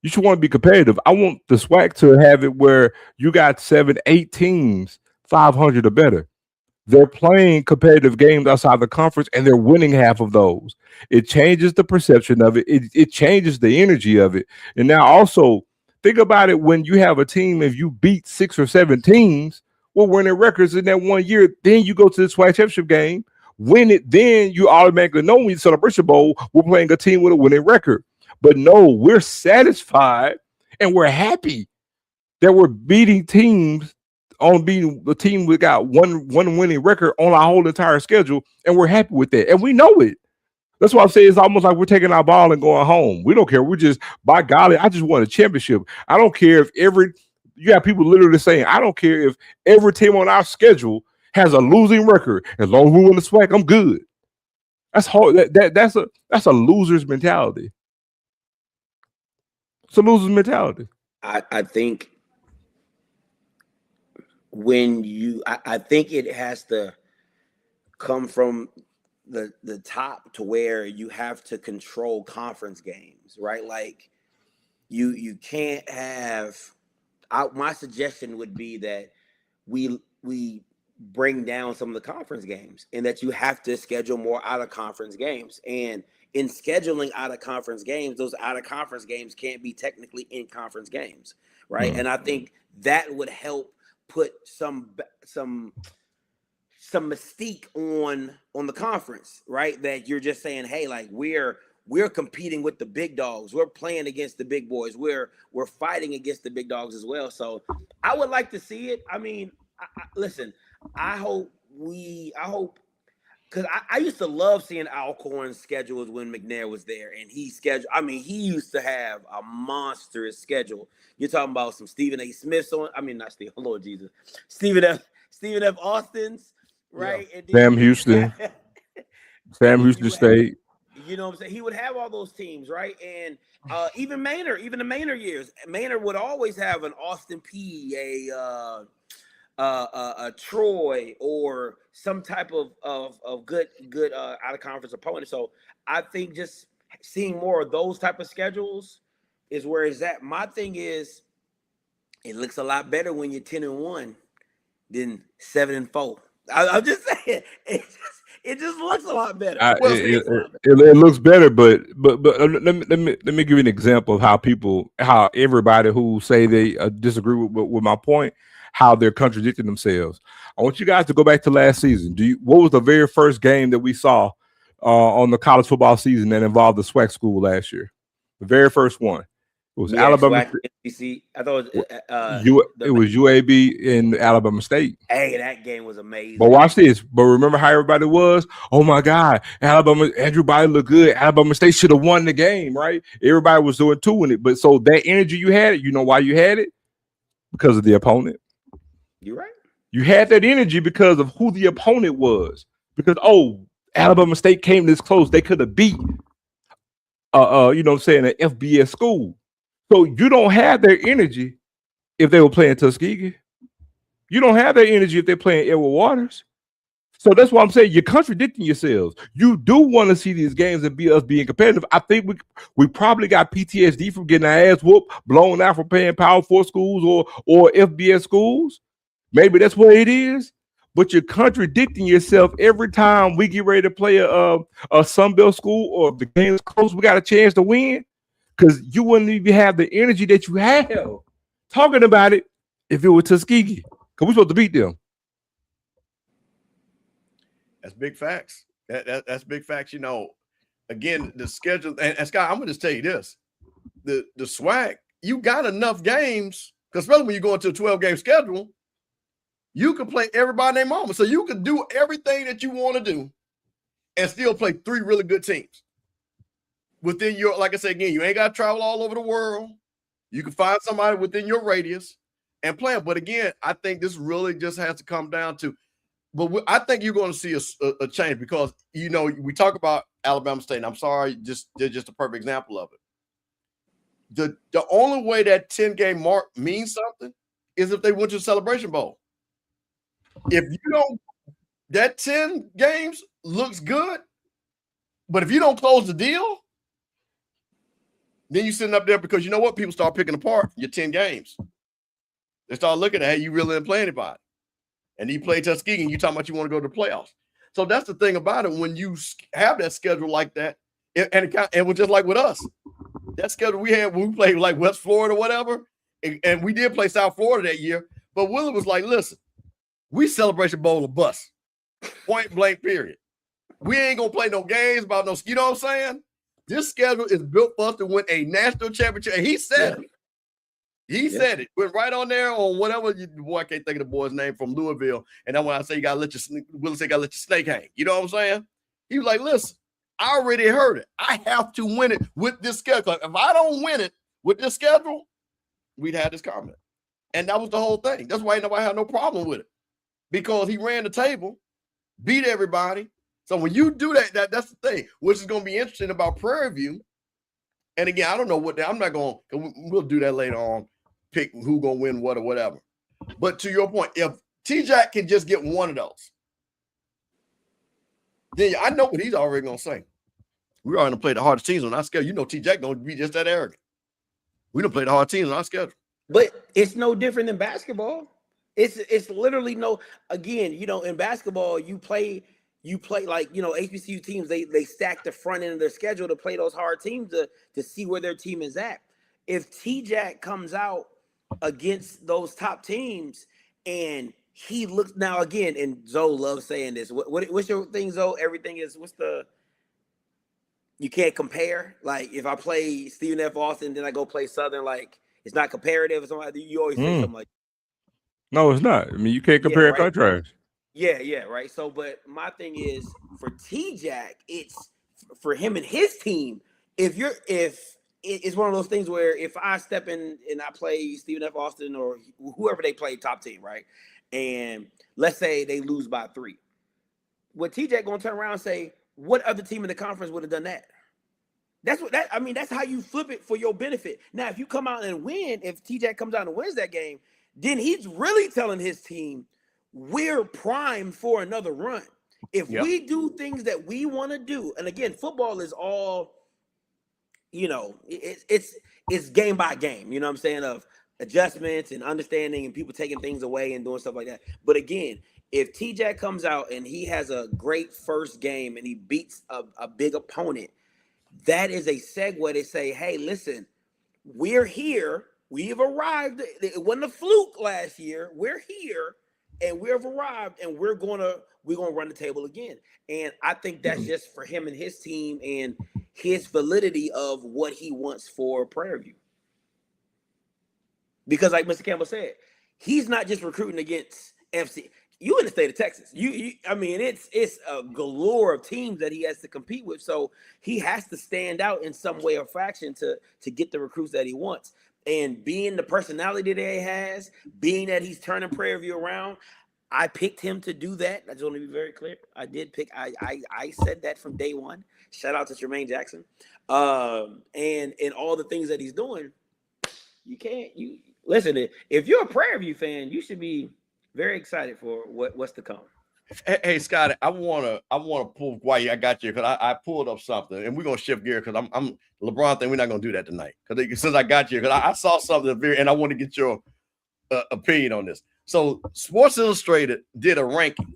You should want to be competitive. I want the SWAC to have it where you got 7, 8 teams, 500 or better. They're playing competitive games outside the conference and they're winning half of those. It changes the perception of it. It changes the energy of it. And now also think about it when you have a team, if you beat 6 or 7 teams, we're winning records in that 1 year. Then you go to the SWAC championship game, win it. Then you automatically know when you Celebration Bowl, we're playing a team with a winning record. But no, we're satisfied and we're happy that we're beating teams on beating the team we got one winning record on our whole entire schedule, and we're happy with that. And we know it. That's why I'm saying it's almost like we're taking our ball and going home. We don't care. We're just, by golly, I just won a championship. I don't care if you have people literally saying, I don't care if every team on our schedule has a losing record. As long as we win the SWAC, I'm good. That's hard. That's a loser's mentality. It's a loser's mentality. I think I think it has to come from the top to where you have to control conference games, right? Like you can't have. My suggestion would be that we bring down some of the conference games, and that you have to schedule more out of conference games. And in scheduling out of conference games, those out of conference games can't be technically in conference games, right? Mm-hmm. And I think that would help put some mystique on the conference, right? That you're just saying, hey, like we're competing with the big dogs. We're playing against the big boys. We're fighting against the big dogs as well. So I would like to see it. I mean, listen, I hope because I used to love seeing Alcorn's schedules when McNair was there, and he used to have a monstrous schedule. You're talking about some Stephen A. Smiths Lord Jesus, Stephen F. Austin's, right? Yeah. Sam Houston State. You know what I'm saying? He would have all those teams, right? And even the Maynard years, Maynard would always have an Austin P, a Troy, or some type of good out of conference opponent. So I think just seeing more of those type of schedules is where it's at. My thing is, it looks a lot better when you're 10-1 than 7-4. I'm just saying, it just looks a lot better. It looks better, but let me give you an example of how everybody who say they disagree with my point, how they're contradicting themselves. I want you guys to go back to last season. What was the very first game that we saw on the college football season that involved the SWAC school last year? The very first one. It was Alabama. SWAC, I thought it was UAB in Alabama State. Hey, that game was amazing. But watch this. But remember how everybody was? Oh my God, everybody looked good. Alabama State should have won the game, right? Everybody was doing 2 in it. But so that energy you had, you know why you had it? Because of the opponent. You're right. You had that energy because of who the opponent was. Because Alabama State came this close, they could have beat an FBS school. So you don't have their energy if they were playing Tuskegee. You don't have their energy if they're playing Edward Waters. So that's why I'm saying you're contradicting yourselves. You do want to see these games and us being competitive. I think we probably got PTSD from getting our ass whooped, blown out from playing Power 4 schools or FBS schools. Maybe that's what it is. But you're contradicting yourself every time we get ready to play a Sunbelt school, or if the game's close, we got a chance to win. Because you wouldn't even have the energy that you have talking about it if it was Tuskegee. Because we're supposed to beat them. That's big facts. That's big facts. You know, again, the schedule, and Scott, I'm going to just tell you this. The SWAC, you got enough games, because especially when you go into a 12-game schedule, you can play everybody named Mama. So you can do everything that you want to do and still play 3 really good teams. Within your, like I said, again, you ain't got to travel all over the world. You can find somebody within your radius and play them. But again, I think this really just has to come down to, I think you're going to see a change, because, you know, we talk about Alabama State, and I'm sorry, they're just a perfect example of it. The only way that 10-game mark means something is if they went to the Celebration Bowl. If you don't that 10 games looks good, but if you don't close the deal, then you're sitting up there because you know what? People start picking apart your 10 games. They start looking at, hey, you really didn't play anybody. And you play Tuskegee and you talking about you want to go to the playoffs. So that's the thing about it. When you have that schedule like that, and it was just like with us. That schedule we had when we played like West Florida or whatever, and we did play South Florida that year, but Willie was like, listen, we Celebration Bowl a bust. Point blank, period. We ain't going to play no games about no, you know what I'm saying? This schedule is built for us to win a national championship. And he said it. He said it. Went right on there on whatever. Boy, I can't think of the boy's name from Louisville. And then when I say you got to let your, Willie say you got to let your snake hang. You know what I'm saying? He was like, listen, I already heard it. I have to win it with this schedule. If I don't win it with this schedule, we'd have this comment. And that was the whole thing. That's why nobody had no problem with it. Because he ran the table, beat everybody. So when you do that, that's the thing, which is going to be interesting about Prairie View. And again, I don't know what I'm not going to, we'll do that later on, pick who going to win what or whatever. But to your point, if T-Jack can just get one of those, then I know what he's already going to say. We're already going to play the hardest teams on our schedule. You know T-Jack going to be just that arrogant. We don't play the hard teams on our schedule. But it's no different than basketball. It's literally no, again, you know, in basketball, you play like, you know, HBCU teams, they stack the front end of their schedule to play those hard teams to see where their team is at. If T-Jack comes out against those top teams and he looks, now again, and Zo loves saying this, what's your thing, Zo? Everything is, you can't compare. Like if I play Stephen F. Austin, then I go play Southern, like it's not comparative or something like that. You always say something like, no, it's not. I mean, you can't compare and contrast. Yeah, right. So, but my thing is for T-Jack, it's for him and his team. If it's one of those things where if I step in and I play Stephen F. Austin or whoever they play top team, right? And let's say they lose by 3. What T-Jack gonna turn around and say, what other team in the conference would have done that? That's how you flip it for your benefit. Now, if you come out and win, if T-Jack comes out and wins that game, then he's really telling his team, we're primed for another run. If we do things that we want to do, and again, football is all, you know, it's game by game, you know what I'm saying, of adjustments and understanding and people taking things away and doing stuff like that. But again, if T-Jack comes out and he has a great first game and he beats a big opponent, that is a segue to say, hey, listen, we're here. We've arrived. It wasn't a fluke last year. We're here and we've arrived and we're gonna run the table again. And I think that's just for him and his team and his validity of what he wants for Prairie View. Because like Mr. Campbell said, he's not just recruiting against FC. You in the state of Texas. I mean, it's a galore of teams that he has to compete with. So he has to stand out in some way or fraction to get the recruits that he wants. And being the personality that he has, being that he's turning Prairie View around, I picked him to do that. I just want to be very clear. I did pick. I said that from day one. Shout out to Jermaine Jackson, and all the things that he's doing. You listen. If you're a Prairie View fan, you should be very excited for what's to come. Hey Scotty, I wanna pull while I got you because I pulled up something and we're gonna shift gear because I'm LeBron thing. We're not gonna do that tonight because since I got you because I saw something very and I want to get your opinion on this. So Sports Illustrated did a ranking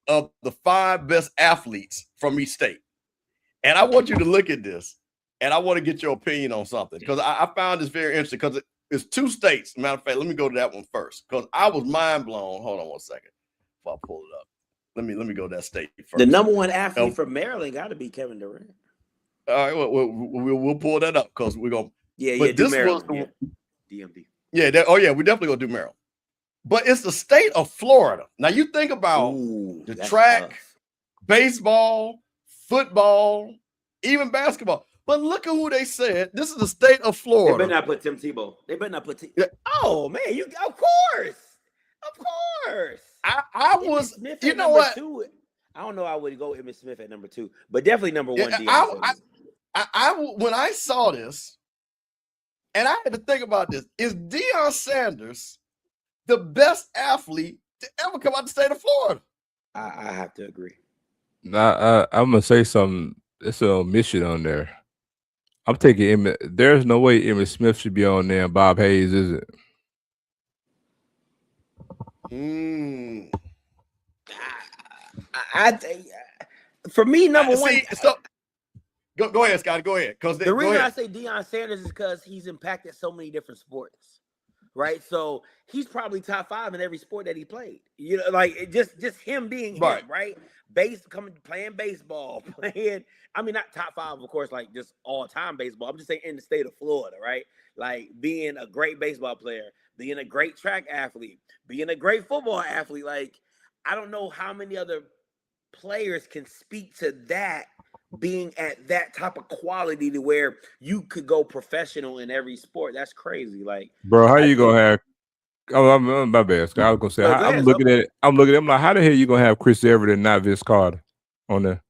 of the 5 best athletes from each state, and I want you to look at this and I want to get your opinion on something because I found this very interesting because it's 2 states. Matter of fact, let me go to that one first because I was mind blown. Hold on one second before I pull it up. Let me go to that state first. The number 1 athlete from Maryland got to be Kevin Durant. All right, we'll pull that up because we're gonna. Do Maryland. DMD. Yeah, we definitely gonna do Maryland. But it's the state of Florida. Now you think about the track, tough. Baseball, football, even basketball. But look at who they said. This is the state of Florida. They better not put Tim Tebow. They better not put. Oh man, of course. I was, Smith you know what? 2. I don't know. I would go Emmitt Smith at number 2, but definitely number 1. I when I saw this, and I had to think about this: is Deion Sanders the best athlete to ever come out the state of Florida? I have to agree. I'm gonna say something. It's an omission on there. I'm taking Emmett. There's no way Emmitt Smith should be on there and Bob Hayes, is it? I think for me, number one. So go ahead, Scotty. Go ahead. Because the reason I say Deion Sanders is because he's impacted so many different sports, right? So he's probably top 5 in every sport that he played. You know, like just him being him, right? Playing baseball, playing. I mean, not top 5, of course, like just all time baseball. I'm just saying in the state of Florida, right? Like being a great baseball player, being a great track athlete, being a great football athlete. Like I don't know how many other players can speak to that, being at that type of quality to where you could go professional in every sport. That's crazy. Like, bro, how you gonna have? Oh, I'm my bad. I was gonna say I'm looking at it. I'm like, how the hell you gonna have Chris Everett and not Vince Carter on there?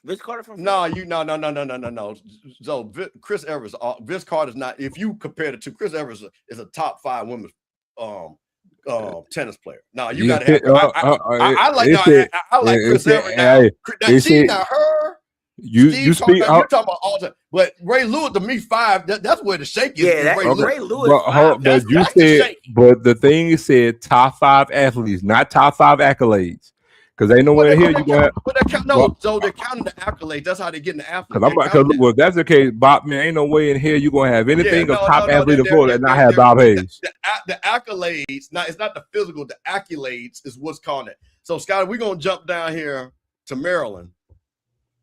Vince Carter from no. So Chris Evers, Vince Carter's not. If you compare the two, Chris Evers is a top 5 women's tennis player. No, you gotta have. I like Chris Evers now. She's not her. You speak. You're talking about all the. But Ray Lewis to me 5. That's where the shake is. Yeah, Ray Lewis. But you said. But the thing is said top 5 athletes, not top 5 accolades. Because ain't nowhere here you gonna have. So they're counting the accolades. That's how they're getting the athletes. Because if that's the case, Bob, man, ain't no way in here you gonna have anything of top athlete of Florida and not have Bob Hayes. The accolades, now it's not the physical, the accolades is what's calling it. So Scotty, we're gonna jump down here to Maryland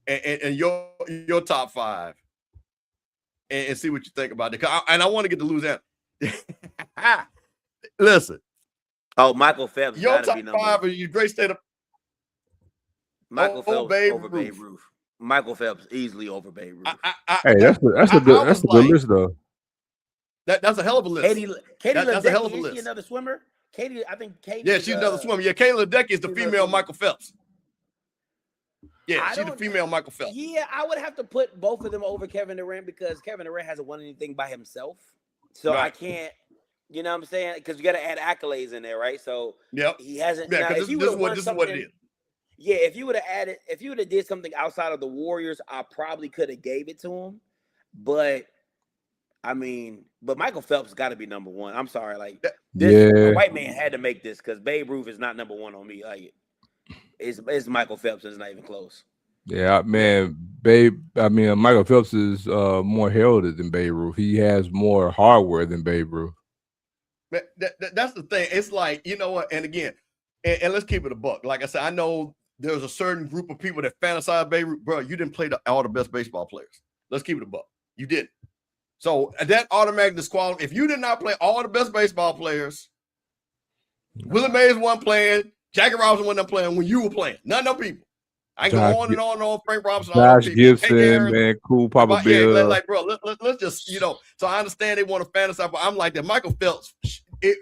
and your top 5 and see what you think about it. And I want to get to Louisiana. Listen. Oh, Michael Phelps. Your top 5 is your great state of Michael Phelps over Babe Ruth. Michael Phelps easily over Babe Ruth. That's a good list though. That's a hell of a list. Katie that's a hell of a list. Is she another swimmer? Katie, I think Katie. Yeah, she's another swimmer. Yeah, Katie Ledecky is the female Michael Phelps. Yeah, she's the female Michael Phelps. Yeah, I would have to put both of them over Kevin Durant because Kevin Durant hasn't won anything by himself. So I can't, you know what I'm saying? Because you got to add accolades in there, right? So he hasn't. Yeah, because this is what it is. Yeah, if you would have did something outside of the Warriors, I probably could have gave it to him. But I mean, Michael Phelps got to be number 1. I'm sorry, like a white man had to make this because Babe Ruth is not number 1 on me. Like it's Michael Phelps. It's not even close. Yeah, man, Michael Phelps is more heralded than Babe Ruth. He has more hardware than Babe Ruth. That's the thing. It's like, you know what? And again, and let's keep it a buck. Like I said, I know there's a certain group of people that fantasize Babe Ruth. Bro, you didn't play all the best baseball players. Let's keep it a buck. You didn't. So that automatic disqualifies. If you did not play all the best baseball players, Willie Mays wasn't playing, Jackie Robinson wasn't playing when you were playing. None of them people. I can go on and on and on. Frank Robinson, Josh Gibson, man, cool Papa Bill. Yeah, like, bro, let's just, so I understand they want to fantasize, but I'm like that. Michael Phelps is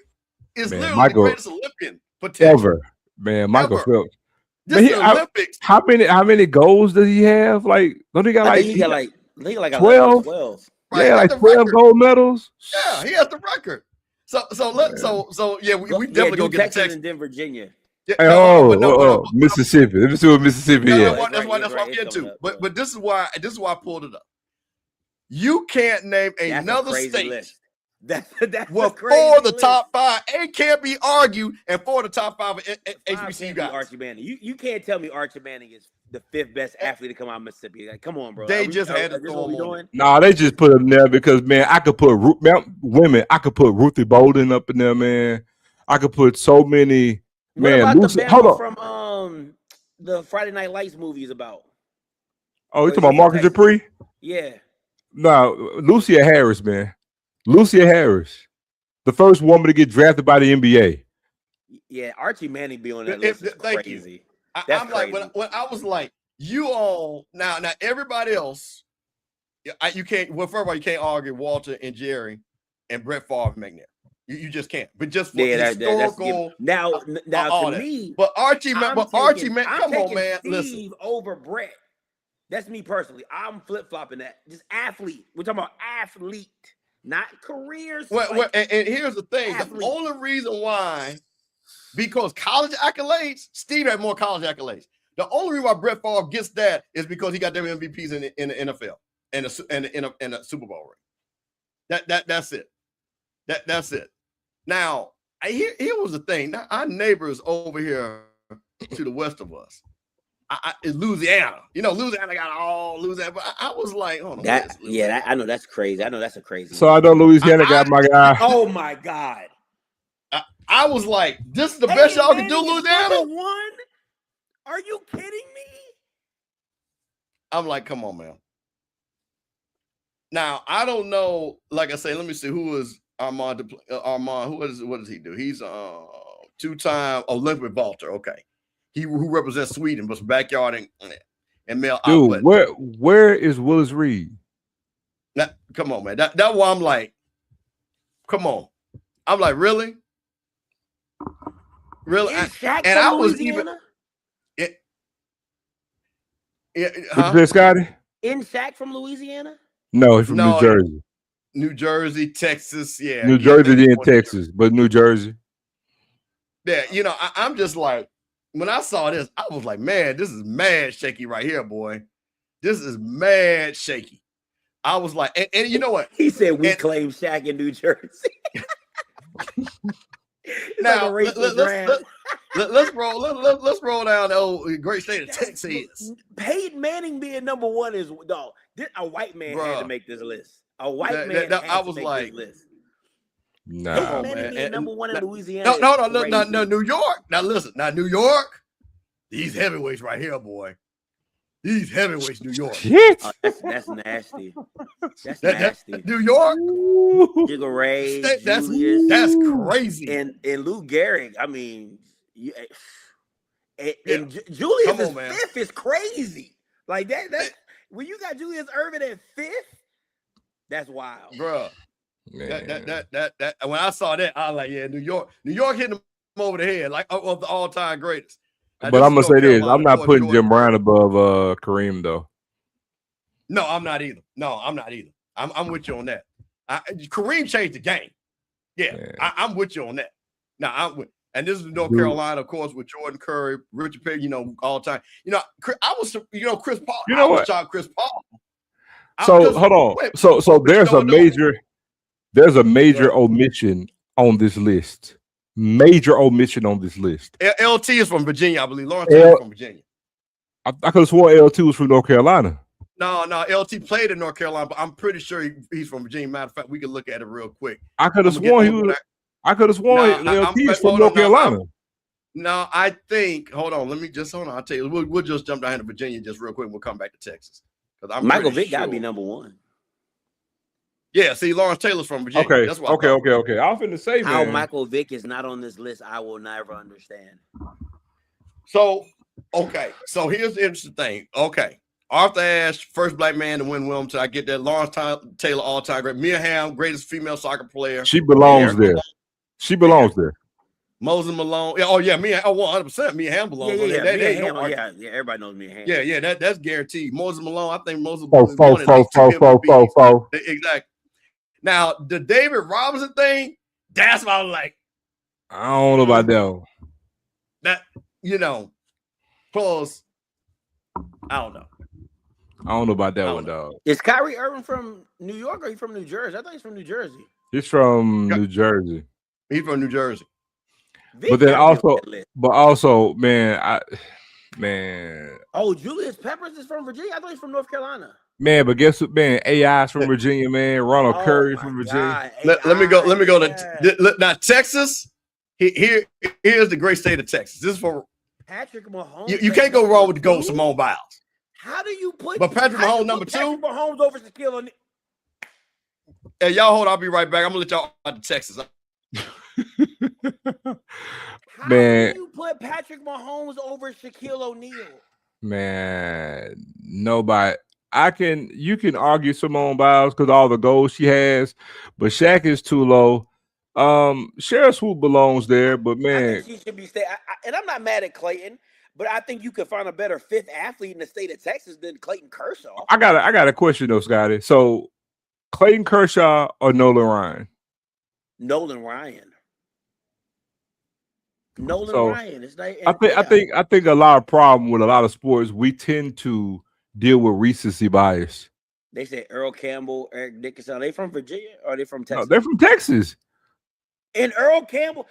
literally the greatest Olympian potential. Ever. Man, Michael Phelps. This is Olympics. How many goals does he have? Like, don't he got like? He got like 12. Right, yeah, like 12 gold medals. Yeah, he has the record. So yeah, we definitely gonna get Texas and then Virginia. Yeah, Mississippi. Let me see what Mississippi is. That's why I'm getting to. But this is why I pulled it up. You can't name another state. List. That's well, for the top 5, it can't be argued, and for the top 5 HBCU guys. Archie Manning. You can't tell me Archie Manning is the 5th best athlete to come out of Mississippi. Like, come on, bro. They just had to throw him on. Nah, they just put him there because, man, I could put women. I could put Ruthie Bolden up in there, man. I could put so many. Man, what about the Bama from the Friday Night Lights movies about? Oh, you talking about Marcus Dupree? Yeah. No, Lucia Harris, man. Lucia Harris, the first woman to get drafted by the NBA. Yeah, Archie Manning be on that list is crazy. I'm like, when I was like, you all now everybody else, you can't. Well, first of all, you can't argue Walter and Jerry and Brett Favre and McNair. You just can't. But just for historical, now to me, but Archie, man, come on, man, listen. Over Brett. That's me personally. I'm flip flopping that. Just athlete. We're talking about athlete, not careers. Well, and here's the thing: athlete. The only reason why Because college accolades, Steve had more college accolades. The only reason why Brett Favre gets that is because he got them MVPs in the NFL and a Super Bowl ring. That's it. That's it. Now, here was the thing. Now, our neighbors over here to the west of us, is Louisiana. You know, Louisiana got all Louisiana. But I was like, hold on. I know that's crazy. I know that's a crazy. So I know Louisiana got my guy. Oh my God. I was like, this is the best y'all can do, Louisiana? Number one? Are you kidding me? I'm like, come on, man. Now, I don't know. Like I say, let me see who is Armand. Armand, what does he do? He's a two-time Olympic vaulter. Okay. Who represents Sweden, but backyard and male output. Dude, where is Willis Reed? Now, come on, man. That's why I'm like, come on. I'm like, really? Really? And I was even. Huh? Scotty? In Shaq from Louisiana? No, he's from New Jersey. New Jersey, Texas, yeah. New Jersey and Texas, but New Jersey. Yeah, you know, I'm just like, when I saw this, I was like, man, this is mad shaky right here, boy. This is mad shaky. I was like, and you know what? He said we claim Shaq in New Jersey. Now, let's roll down the old great state of Texas. Peyton Manning being number one is dog. A white man had to make this list. A white man. I was like, this list. Nah, Peyton Manning being number one in Louisiana. No, New York. Now listen, New York. These heavyweights right here, boy. These heavyweights, New York. Shit. Oh, that's nasty. That's nasty. New York. Jigga Ray, that's crazy. And Lou Gehrig. I mean, Julius is fifth is crazy. Like that. When you got Julius Erving at fifth, that's wild, bro. That when I saw that, I was like, yeah, New York hitting them over the head, like of the all-time greatest. But I'm gonna say this: I'm not putting Jim Brown above Kareem, though. No, I'm not either. I'm with you on that. Kareem changed the game. Yeah. I'm with you on that. Now and this is North Carolina, of course, with Jordan Curry, Richard Perry, all time. Chris Paul. You know what? Chris Paul. So hold on. So there's a major omission on this list. Major omission on this list. LT is from Virginia, I believe. Lawrence is from Virginia. I could have sworn LT was from North Carolina. No, LT played in North Carolina, but I'm pretty sure he's from Virginia. Matter of fact, we can look at it real quick. I could have sworn he was. I could have sworn LT is from North Carolina. No, I think. Hold on. I'll tell you. We'll just jump down to Virginia just real quick. And we'll come back to Texas. Michael Vick got to be number one. Yeah, see, Lawrence Taylor's from Virginia. Okay, that's what okay. I was finna say, how man. Michael Vick is not on this list, I will never understand. So here's the interesting thing. Okay, Arthur Ashe, first black man to win Wilmington. I get that. Lawrence Taylor, all-time great. Mia Hamm, greatest female soccer player. She belongs there. She belongs there. Moses Malone. Oh yeah, 100%. Mia Hamm belongs. Yeah, everybody knows Mia Hamm. Yeah, that's guaranteed. Moses Malone. I think Moses Malone. Exactly. Now, the David Robinson thing, that's what I was like. I don't know about that one. That, plus, I don't know. I don't know about that one, dog. Is Kyrie Irving from New York or he from New Jersey? I thought he's from New Jersey. He's from New Jersey. He's from New Jersey. But then also, man. Oh, Julius Peppers is from Virginia. I thought he's from North Carolina. Man, but guess what, man? AI's from Virginia, man. Ronald Curry from Virginia. Let me go to now Texas. Here's the great state of Texas. This is for Patrick Mahomes. You can't go wrong with the GOAT Simone Biles. How do you put? But Patrick Mahomes number two. Patrick Mahomes over Shaquille O'Neal. Hey, y'all hold on. I'll be right back. I'm gonna let y'all out to Texas. How do you put Patrick Mahomes over Shaquille O'Neal? Man, nobody. You can argue Simone Biles because all the goals she has, but Shaq is too low. Sheriff Swoop belongs there, but man, I think she should be stay. And I'm not mad at Clayton, but I think you could find a better fifth athlete in the state of Texas than Clayton Kershaw. I got a question though, Scotty. So, Clayton Kershaw or Nolan Ryan? Nolan Ryan. Nolan So Ryan. It's like I think a lot of problem with a lot of sports, we tend to deal with recency bias. They said Earl Campbell, Eric Dickerson. Are they from Virginia or are they from No, Texas? they're from Texas. And Earl Campbell,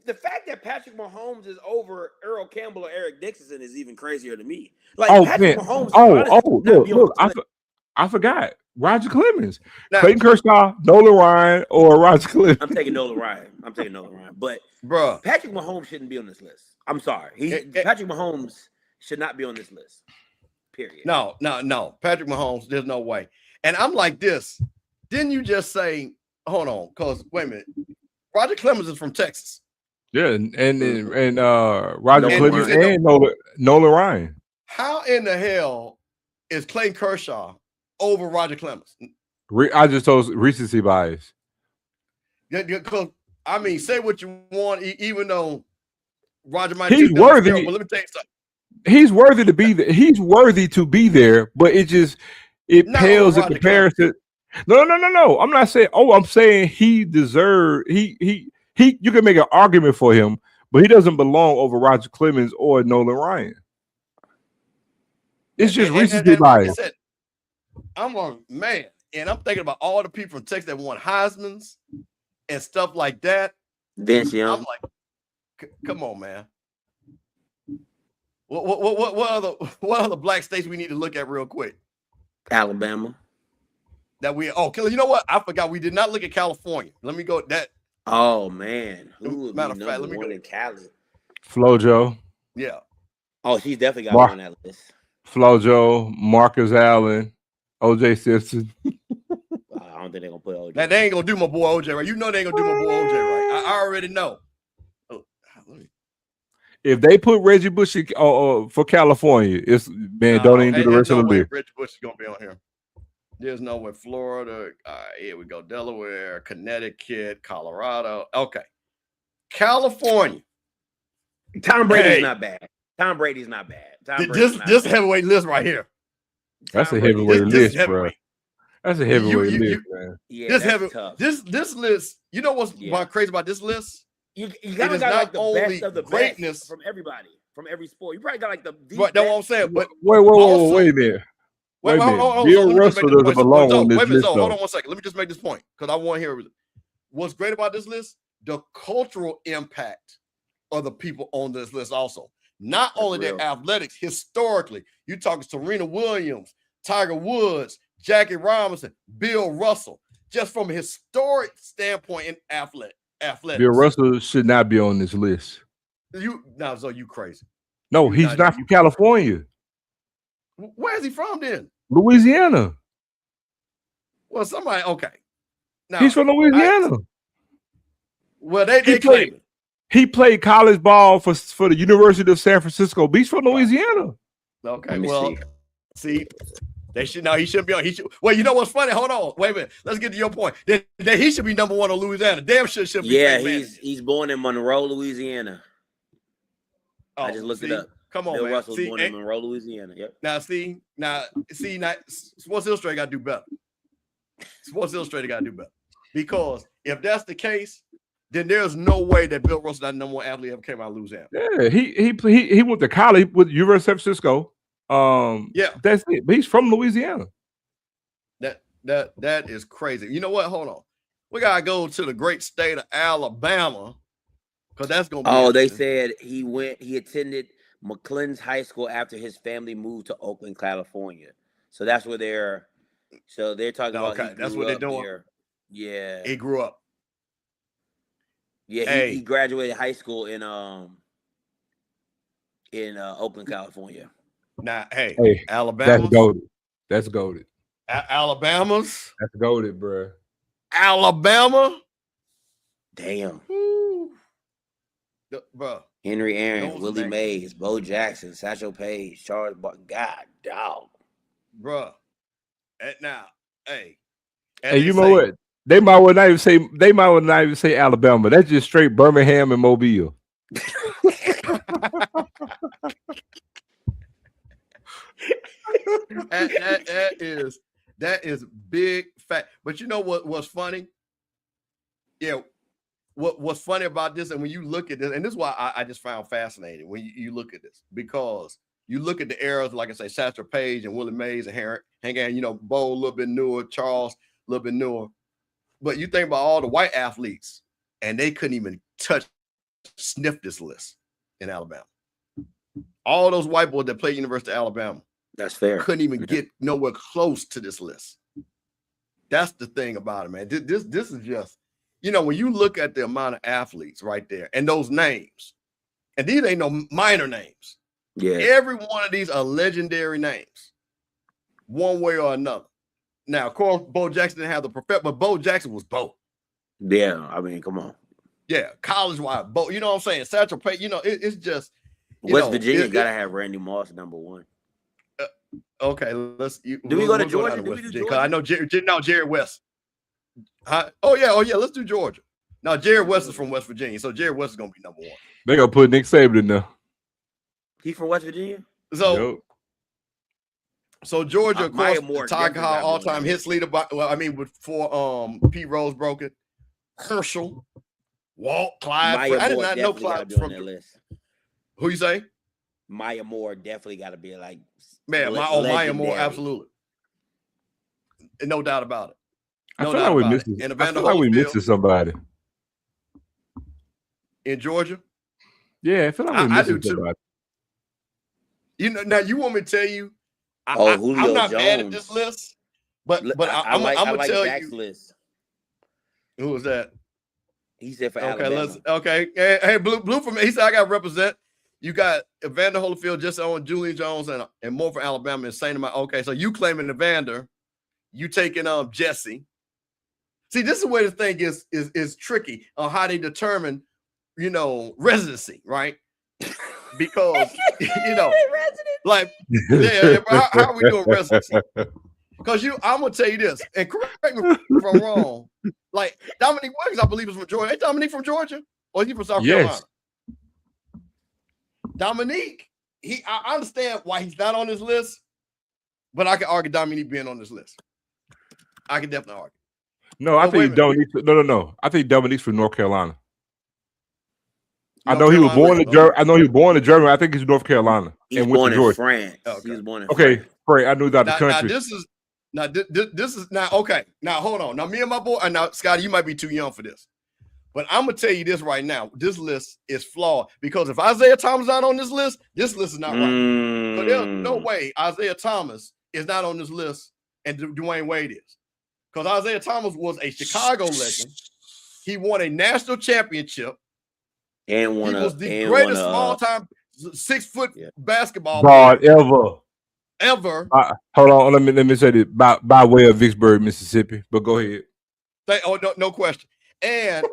the fact that Patrick Mahomes is over Earl Campbell or Eric Dickerson is even crazier to me. Like Patrick Mahomes. Look, I forgot. Roger Clemens, Clayton Kershaw, Nolan Ryan, or Roger Clemens. I'm taking Nolan Ryan. But bro, Patrick Mahomes shouldn't be on this list. I'm sorry. Patrick Mahomes should not be on this list. Period. No. Patrick Mahomes, there's no way. And I'm like this. Didn't you just say, hold on, because wait a minute. Roger Clemens is from Texas. Yeah, and Roger Clemens and Nolan Ryan. How in the hell is Clayton Kershaw over Roger Clemens? I just told recency bias. Because I mean, say what you want, even though Roger might. He's worthy. Well, let me tell you something. He's worthy to be there. He's worthy to be there, but it pales in comparison. No. I'm not saying. Oh, I'm saying he deserved. He. You can make an argument for him, but he doesn't belong over Roger Clemens or Nolan Ryan. It's just recency bias. Like I'm a man, and I'm thinking about all the people from Texas that won Heisman's and stuff like that. Vince Young. I'm like, come on, man. What other black states we need to look at real quick? Alabama. You know what? I forgot we did not look at California. Let me go that. Oh man, who would matter be of fact, number one in Cali? Flojo. Yeah. Oh, she's definitely got on that list. Flojo, Marcus Allen, OJ Simpson. I don't think they're gonna put OJ. Now, they ain't gonna do my boy OJ right. You know they ain't gonna do my boy OJ right. I already know. If they put Reggie Bush for California, it's don't even do the rest of the list. Reggie Bush is gonna be on here. There's no way. Florida. Here we go. Delaware, Connecticut, Colorado. Okay. California. Tom Brady's not bad. Tom Brady's not bad. This heavyweight list right here. That's a heavyweight list, bro. That's a heavyweight list, man. Yeah, this list. You know what's crazy about this list? You gotta got like the best of the greatness from everybody, from every sport. You probably got like the right. That's what I'm saying. But wait a minute. Wait a minute. Bill Russell doesn't belong on this list. Hold on one second. Let me just make this point because I want to hear what's great about this list. The cultural impact of the people on this list also. Not only their athletics, historically, you talking Serena Williams, Tiger Woods, Jackie Robinson, Bill Russell, just from a historic standpoint in athletics. Bill Russell should not be on this list. You crazy. No, he's not from California. Where is he from then? Louisiana. Well, somebody, okay. Now, he's from Louisiana. They claim it. He played college ball for the University of San Francisco. He's from Louisiana. Okay, well, see, he shouldn't be on. Well, you know what's funny? Hold on, wait a minute. Let's get to your point. That he should be number one on Louisiana. Damn sure should be. Yeah, he's born in Monroe, Louisiana. I just looked it up. Come on, Bill man. Russell was born in Monroe, Louisiana. Yep. Now, Sports Illustrated got to do better. Sports Illustrated got to do better because if that's the case, then there's no way that Bill Russell, that number one athlete, ever came out of Louisiana. Yeah, he went to college with University of San Francisco. That's it. But he's from Louisiana. That is crazy. You know what? Hold on. We gotta go to the great state of Alabama because that's gonna be. Oh, they said he attended McClellan's High School after his family moved to Oakland, California. So that's where they're talking about. Okay, that's what they're doing. There. Yeah, he grew up. Yeah, he graduated high school in Oakland, California. Now, Alabama. That's goated. That's goated. Alabama's. That's goated, bro. Alabama. Damn. Bro. Henry Aaron, Willie Mays, Bo Jackson, Satchel Paige, Charles Barkley. God, dog. Bro. Now, hey, you know what? They might well not even say Alabama. That's just straight Birmingham and Mobile. that is big fact. But you know what's funny? Yeah, what's funny about this, and when you look at this, and this is why I just found fascinating when you look at this, because you look at the eras, like I say, Satchel Paige and Willie Mays and Hank, Bo a little bit newer, Charles a little bit newer. But you think about all the white athletes, and they couldn't even sniff this list in Alabama. All those white boys that played University of Alabama, that's fair, couldn't even get nowhere close to this list. That's the thing about it, man. This is just, when you look at the amount of athletes right there and those names, and these ain't no minor names. Yeah. Every one of these are legendary names, one way or another. Now, of course, Bo Jackson didn't have the perfect, but Bo Jackson was Bo. Yeah, I mean, come on. Yeah, college-wide, Bo. You know what I'm saying? Satchel Paige, it's just. West Virginia got to have Randy Moss number one. Okay, let's. Do we go to Georgia? I know Jerry West. Oh yeah. Let's do Georgia. Now Jerry West is from West Virginia, so Jerry West is gonna be number one. They gonna put Nick Saban in there. He from West Virginia. So Georgia, of course, Tiger Hall all-time hits leader. Before Pete Rose broke it, Herschel, Walt, Clyde. I did not know Clyde from that list. Who you say? Maya Moore definitely got to be like. Man, Maya Moore, absolutely. No doubt about it. I feel like we missing somebody. In Georgia? Yeah, I feel like we missing somebody. Now you want me to tell you, Julio I'm not Jones. mad at this list, but I'm going to tell Jack's you. List. Who was that? He said for Alabama. Hey, Blue from he said I got to represent. You got Evander Holyfield, just on Julian Jones, and more from Alabama. Insane amount. Okay, so you claiming Evander, you taking Jesse. See, this is where the thing is tricky on how they determine, residency, right? Because like, how are we doing residency? Because I'm gonna tell you this, and correct me if I'm wrong. Like Dominique Wilkins, I believe is from Georgia. Ain't Dominique from Georgia, or is he from South Carolina? Dominique, I understand why he's not on this list, but I can argue Dominique being on this list. I can definitely argue. No, I think Dominique. No. I think Dominique's from North Carolina. I know he was born in Germany. I know he was born in Germany. I think he's North Carolina. He was born in France. He was born in France. Right. I knew that the country. This is okay. Now hold on. Now me and my boy. And now Scotty, you might be too young for this. But I'm gonna tell you this right now. This list is flawed because if Isaiah Thomas is not on this list is not right. But there's no way Isaiah Thomas is not on this list and Dwayne Wade is. Because Isaiah Thomas was a Chicago legend. He won a national championship. And he was the greatest small-time 6-foot basketball player ever. Hold on, let me say this by way of Vicksburg, Mississippi. But go ahead. No question. And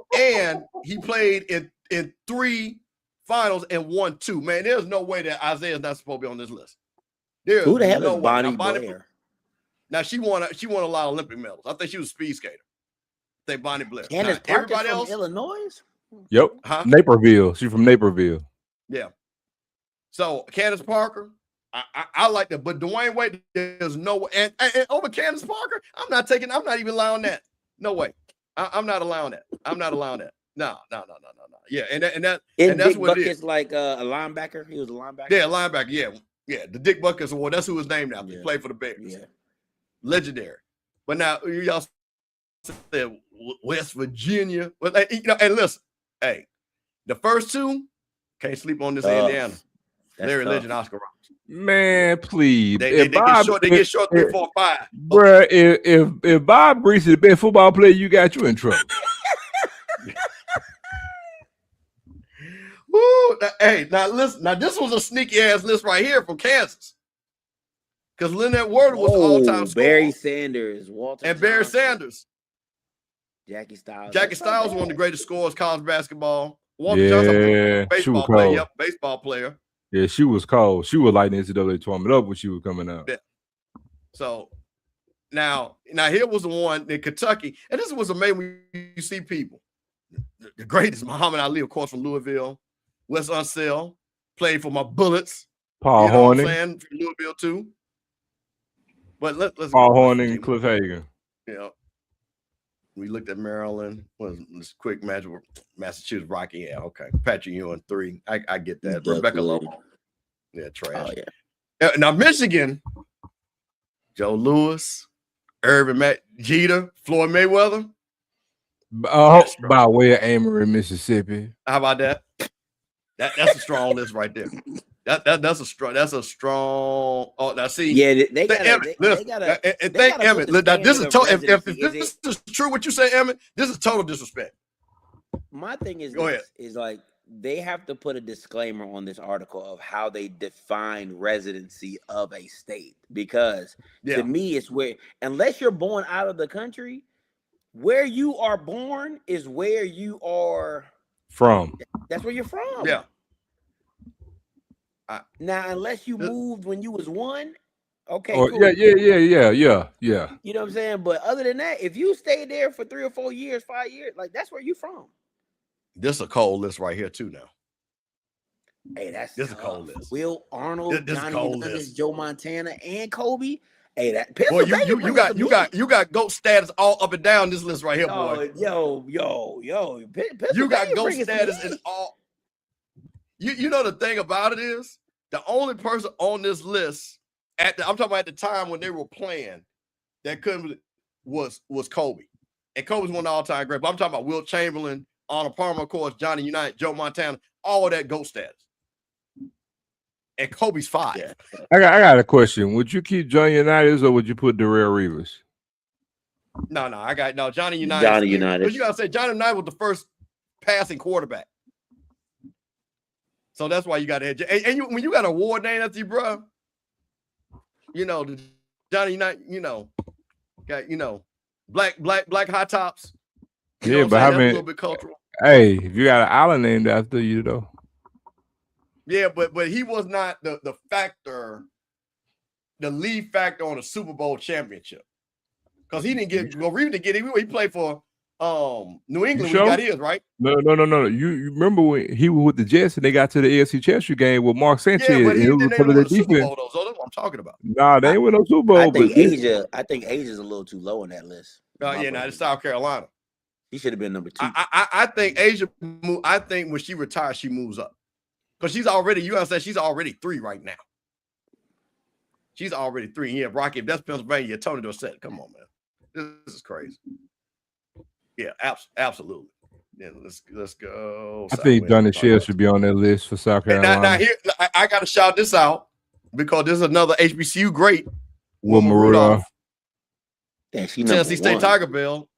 he played in 3 finals and won 2. Man, there's no way that Isaiah's not supposed to be on this list. Who the hell is Bonnie Blair? Now she won a lot of Olympic medals. I think she was a speed skater. I think Bonnie Blair. Candace Parker from Illinois? Yep. Naperville. She's from Naperville. Yeah. So Candace Parker, I like that. But Dwayne Wade, there's no way. And over Candace Parker, I'm not even allowing that. No way. I'm not allowing that. I'm not allowing that. No. Yeah, and that's what it is. Like a linebacker. He was a linebacker. Yeah, linebacker. Yeah. The Dick Buckets Award. That's who was named after. He played for the Bears. Yeah. Legendary. But now y'all said West Virginia. Well, and listen, hey, the first 2 can't sleep on this Indiana. Larry Legend, Oscar Robertson. Man, please. They get short 3, 4, 5. Bruh, if Bob Grease is the best football player, you got you in trouble. Woo, now listen. Now this was a sneaky ass list right here from Kansas. Because Lynette Ward was all-time scorer. Barry Sanders, Walter and Barry Sanders. Jackie Stiles. Jackie Stiles was one of the greatest scorers college basketball. Walter Johnson, baseball player. Yep, baseball player. Yeah, she was cold. She was lighting the NCAA tournament up when she was coming out. Yeah. So now here was the one in Kentucky, and this was amazing when you see people. The greatest Muhammad Ali, of course, from Louisville. Wes Unseld played for my Bullets. Paul Hornung. From Louisville too. But let's Paul Hornung and Cliff Hagan. Yeah. We looked at Maryland. Was this quick match with Massachusetts Rocky? Yeah, okay. Patrick Ewing 3. I get that. Rebecca Lowe. Yeah, trash. Oh yeah. Now Michigan, Joe Louis, Irvin Jeter, Floyd Mayweather. By way of Amory, Mississippi. How about that? That's a strong list right there. That's a strong. Oh, now see, yeah, they gotta. Emmett. This is total. If this is true, what you say, Emmett, this is total disrespect. My thing is, go ahead. Is like they have to put a disclaimer on this article of how they define residency of a state, because to me, it's where unless you're born out of the country, where you are born is where you are from. That's where you're from. Yeah. Now, unless you moved when you was 1, okay. Cool. Yeah. You know what I'm saying? But other than that, if you stay there for 3 or 4 years, 5 years, like that's where you from. This is a cold list right here too. Now, hey, this is a cold list. Will Arnold, this Johnny cold Unitas, list. Joe Montana, and Kobe. Hey, that boy, you got GOAT status all up and down this list right here, boy. Yo. You got GOAT status in all. You know the thing about it is the only person on this list I'm talking about at the time when they were playing that couldn't was Kobe, and Kobe's one of the all-time great. But I'm talking about Wilt Chamberlain, Arnold Palmer, of course, Johnny Unitas, Joe Montana, all of that GOAT status. And Kobe's 5. Yeah. I got a question. Would you keep Johnny Unitas or would you put Darrell Reeves? No, Johnny Unitas. Johnny Unitas. But you gotta say Johnny Unitas was the first passing quarterback. So that's why you got to when you got a award named after you, bro, the Johnny Unitas, got black high tops. Yeah, but that's a little bit cultural. Hey, if you got an island named after you, though. Yeah, but he was not the factor, the lead factor on a Super Bowl championship, because he didn't get. Well, Reeves didn't get it. He played for New England. When he got his, right? No. You remember when he was with the Jets and they got to the AFC Championship game with Mark Sanchez? Yeah, but he didn't win the Super defense. Bowl, though. So that's what I'm talking about. Nah, they ain't win no Super Bowl. I think Asia's a little too low on that list. It's South Carolina. He should have been number 2. I think Asia. I think when she retires, she moves up. Because she's already, she's already 3 right now. She's already 3. Yeah, Rocky, if that's Pennsylvania, Tony Dorsett. Come on, man. This is crazy. Yeah, absolutely. Yeah, let's go. I think Johnny Shell should be on that list for South Carolina. Now here, I got to shout this out because this is another HBCU great. Wilma Rudolph. Yeah, Tennessee State Tiger Bell.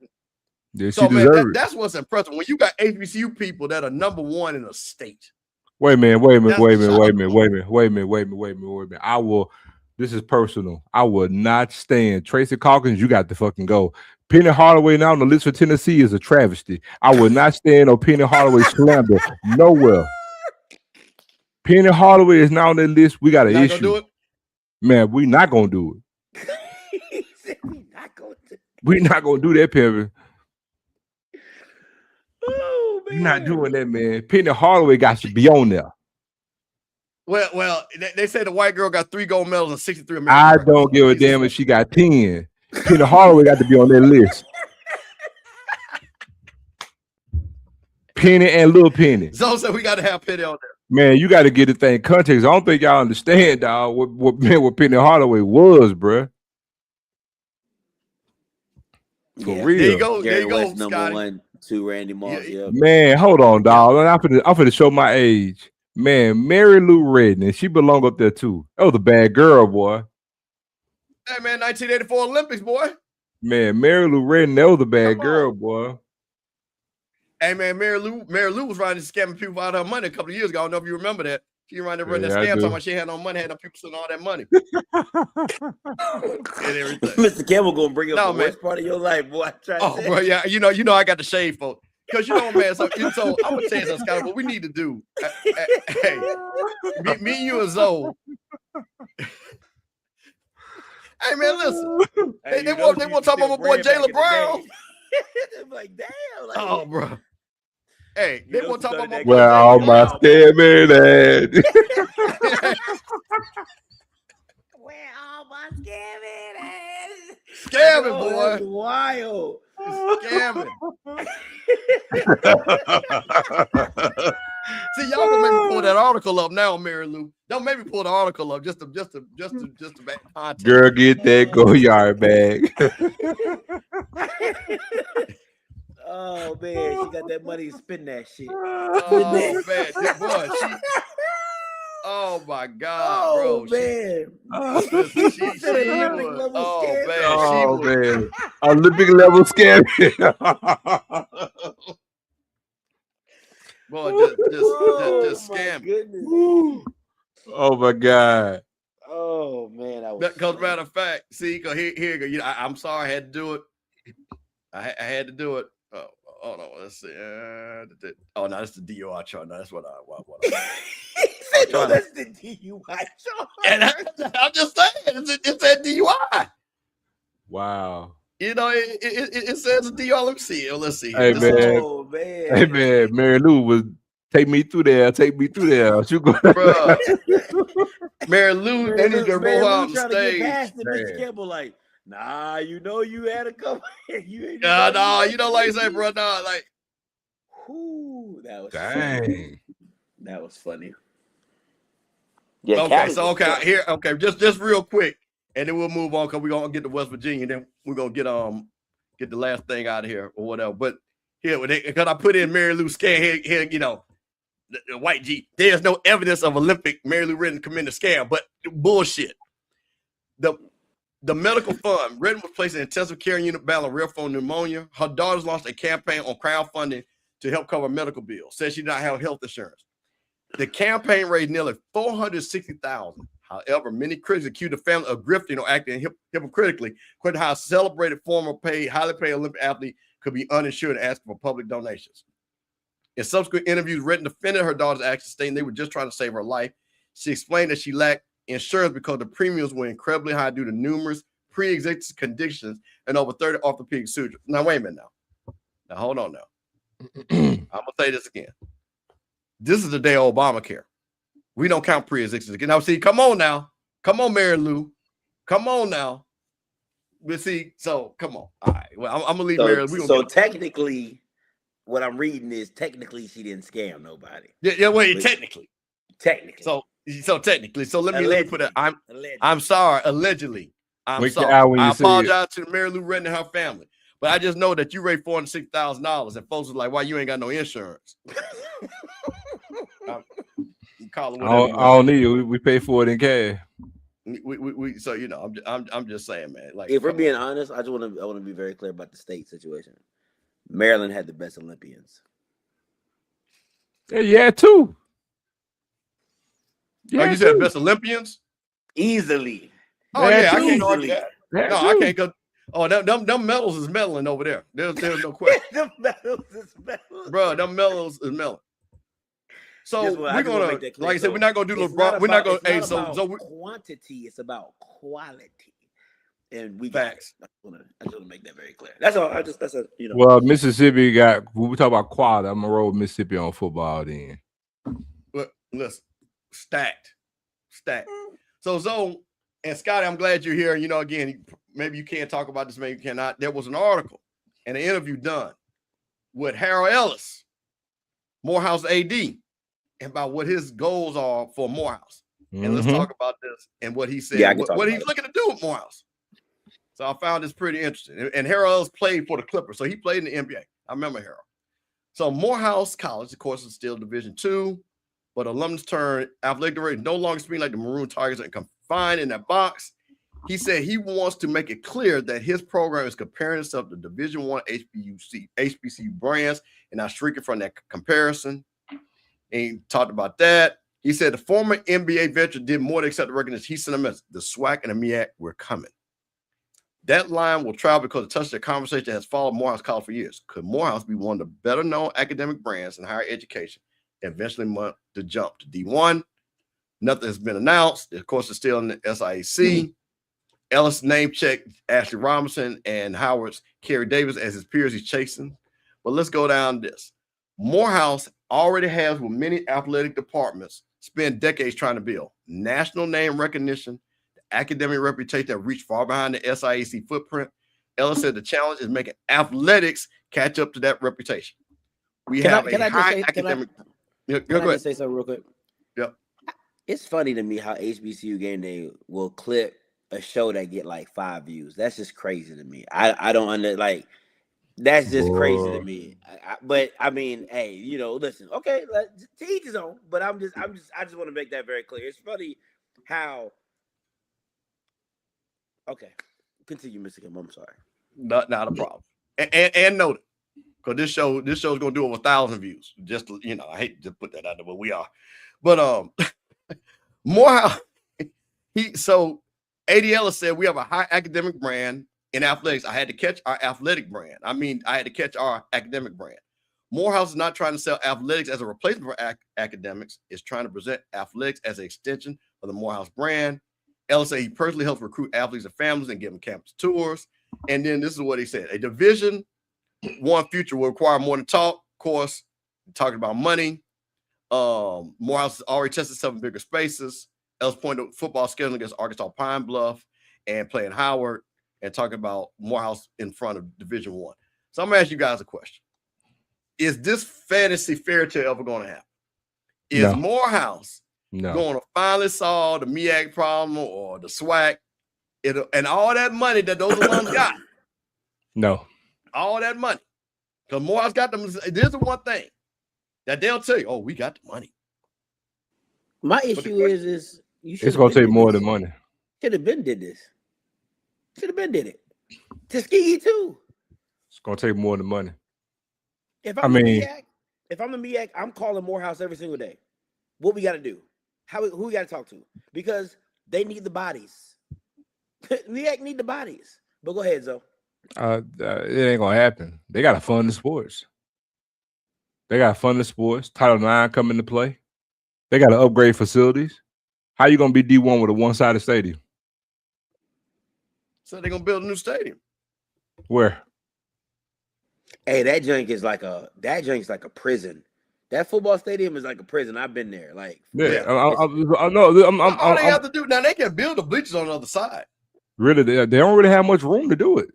Yeah, so, man, that's what's impressive. When you got HBCU people that are number 1 in a state. Wait a minute. I will. This is personal. I will not stand. Tracy Calkins, you got to fucking go. Penny Hardaway now on the list for Tennessee is a travesty. I will not stand on Penny Hardaway slander nowhere. Penny Hardaway is now on that list. We got an issue. Do it? Man, we not gonna do it. We're not gonna do that, Penny. Oh, man. You're not doing that, man. Penny Hardaway got to be on there. Well, they say the white girl got 3 gold medals and 63 American I records. don't give a damn if she got 10. Penny Hardaway got to be on that list. Penny and Little Penny. Zo said we got to have Penny on there. Man, you got to get the thing context. I don't think y'all understand, dog, what Penny Hardaway was, bruh. For real. There you go, West, number Scotty. 1, 2, Randy Moss. Yeah. Man, hold on, dog. I'm finna show my age. Man, Mary Lou Retton, she belong up there too. Oh, the bad girl, boy. Hey, man, 1984 Olympics, boy. Man, Mary Lou Retton, that was the bad girl, boy. Hey, man, Mary Lou was running scamming people out of her money a couple of years ago. I don't know if you remember that. She running that scam talking about she had no money, had no people selling all that money. And everything. Mr. Campbell gonna bring up the worst part of your life, boy. Bro, yeah, you know, I got the shade for. Because man, so I'm gonna tell you something, Scott. What we need to do, hey, me and you and Zo. Hey man, listen. They want to talk about my boy Jaylen Brown. Like damn. Like, oh, bro. Hey, they want to talk about my boy. Where all my scamming at? Where all my scamming at? Scamming, boy. That's wild. scamming. See, y'all gonna make me pull that article up now, Mary Lou. Don't make me pull the article up just to back context. Girl, get that go yard bag. Oh man, she got that money to spend that shit. Oh man, boy, oh my God, bro. Man. Man. Olympic level scary. Boy, just scamming. Oh my God. Oh man, that was because matter of fact, see, because here you go. You know, I'm sorry, I had to do it. I had to do it. Oh, hold on, let's see. Oh no, that's the DUI chart. No, that's what I no, that's the DUI chart. And I'm just saying, it's that DUI. Wow. You know, it says DUI. Let's see. Let's see. Hey man. Oh man. Hey man, Mary Lou was take me through there. She go, bro. Mary Lou, they need to roll out the stage. Mr. Campbell, like, nah, you know you had a couple. You know, like I say, bro, nah, like, whoo, that was dang. Funny. That was funny. Yeah. Okay, so okay, just real quick, and then we'll move on because we're gonna get to West Virginia, and then we're gonna get the last thing out of here or whatever. But here, because I put in Mary Lou scam here, you know, the white G. There's no evidence of Olympic Mary Lou Retton committing a scam, but bullshit. The medical fund, Retton was placed in intensive care unit battling rare form pneumonia. Her daughters launched a campaign on crowdfunding to help cover medical bills. Said she did not have health insurance. The campaign raised nearly $460,000. However, many critics accused the family of grifting or acting hypocritically, according to how a celebrated former highly paid Olympic athlete could be uninsured and asking for public donations. In subsequent interviews, Retton defended her daughter's actions, stating they were just trying to save her life. She explained that she lacked insurance because the premiums were incredibly high due to numerous pre-existing conditions and over 30 orthopedic surgeries. Now, wait a minute now. Hold on now. I'm going to say this again. This is the day of Obamacare. We don't count pre-existing. Now, see, come on now. Come on, Mary Lou. Come on now. But see, so come on. All right. Well, I'm going to leave Mary Lou. So technically, what I'm reading is technically she didn't scam nobody. Yeah, wait, technically. Technically. So technically. So let me put it. I'm sorry, allegedly. I'm sorry. I apologize to Mary Lou Retton and her family. But I just know that you raised $460,000 and folks was like, why you ain't got no insurance? I don't need it. We pay for it in cash. We so you know, I'm just saying, man. Like, if we're being honest, I want to be very clear about the state situation. Maryland had the best Olympians. Yeah, too. Yeah, you said best Olympians? Easily. Oh yeah, I can't argue that. No, I can't go. Oh, them medals is meddling over there. There's no question. Them medals is meddling. Bro, them medals is meddling. So we're gonna, like I said, we're not gonna do LeBron. We're not gonna. Hey, so quantity. It's about quality, and we facts. I just want to make that very clear. That's all. That's a you know. Well, Mississippi got. When we talk about quality, I'm gonna roll Mississippi on football then. Look, listen, stacked. So Zo and Scotty, I'm glad you're here. You know, again, maybe you can't talk about this, maybe you cannot. There was an article and an interview done with Harold Ellis, Morehouse AD, about what his goals are for Morehouse. And let's talk about this and what he said, what he's looking to do with Morehouse. So I found this pretty interesting. And Harold Ellis played for the Clippers. So he played in the NBA. I remember Harold. So Morehouse College, of course, is still Division II, but alumnus turn athletic director no longer speaking like the Maroon Tigers and confined in that box. He said he wants to make it clear that his program is comparing itself to Division I HBCU brands and not shrinking from that comparison. And he talked about that. He said the former NBA veteran did more to accept the recognition. He sent a message. The SWAC and the MEAC were coming. That line will travel because it touched the conversation that has followed Morehouse College for years. Could Morehouse be one of the better known academic brands in higher education and eventually want to jump to D1? Nothing has been announced. Of course, it's still in the SIAC. Ellis name checked Ashley Robinson and Howard's Kerry Davis as his peers he's chasing. But let's go down this. Morehouse already has what many athletic departments spend decades trying to build. National name recognition, the academic reputation that reached far behind the SIAC footprint, Ella said the challenge is making athletics catch up to that reputation. We have a high academic. Can I just say something real quick? Yep. It's funny to me how HBCU game day will clip a show that get like 5 views. That's just crazy to me. I don't like. That's just crazy to me. But I mean, hey, you know, listen, okay, to each his own. But I just want to make that very clear. It's funny how. Okay, continue, Mr. Kim. I'm sorry. Not a problem. And note it, because this show's gonna do over 1,000 views. Just to, you know, I hate to put that out there, but we are. But Morehouse. So ADL said we have a high academic brand in athletics. I had to catch our athletic brand. I had to catch our academic brand. Morehouse is not trying to sell athletics as a replacement for academics. It's trying to present athletics as an extension of the Morehouse brand. Ella said he personally helps recruit athletes and families and give them campus tours. And then this is what he said. A Division I future will require more than talk. Of course, talking about money. Morehouse has already tested 7 bigger spaces. Ella's pointed to football scheduling against Arkansas Pine Bluff and playing Howard and talking about Morehouse in front of Division I. So I'm going to ask you guys a question. Is this fantasy fairy tale ever going to happen? Is Morehouse going to finally solve the MEAC problem or the SWAC and all that money that those alums got? No. All that money. Because Morehouse got them. This is one thing that they'll tell you, oh, we got the money. My issue is you should. It's going to take more than money. Should have been did this. Should have been did it. Tuskegee too. It's going to take more than money. If I'm the MEAC, I'm calling Morehouse every single day. What we got to do? Who we got to talk to? Because they need the bodies. MEAC need the bodies. But go ahead, Zo. It ain't gonna happen. They gotta fund the sports. Title IX come into play. They gotta upgrade facilities. How you gonna be D1 with a one-sided stadium? So they're gonna build a new stadium. Where? Hey, that junk is like a prison. That football stadium is like a prison. I've been there. Like, all they have to do now, they can build the bleachers on the other side. Really, they don't really have much room to do it.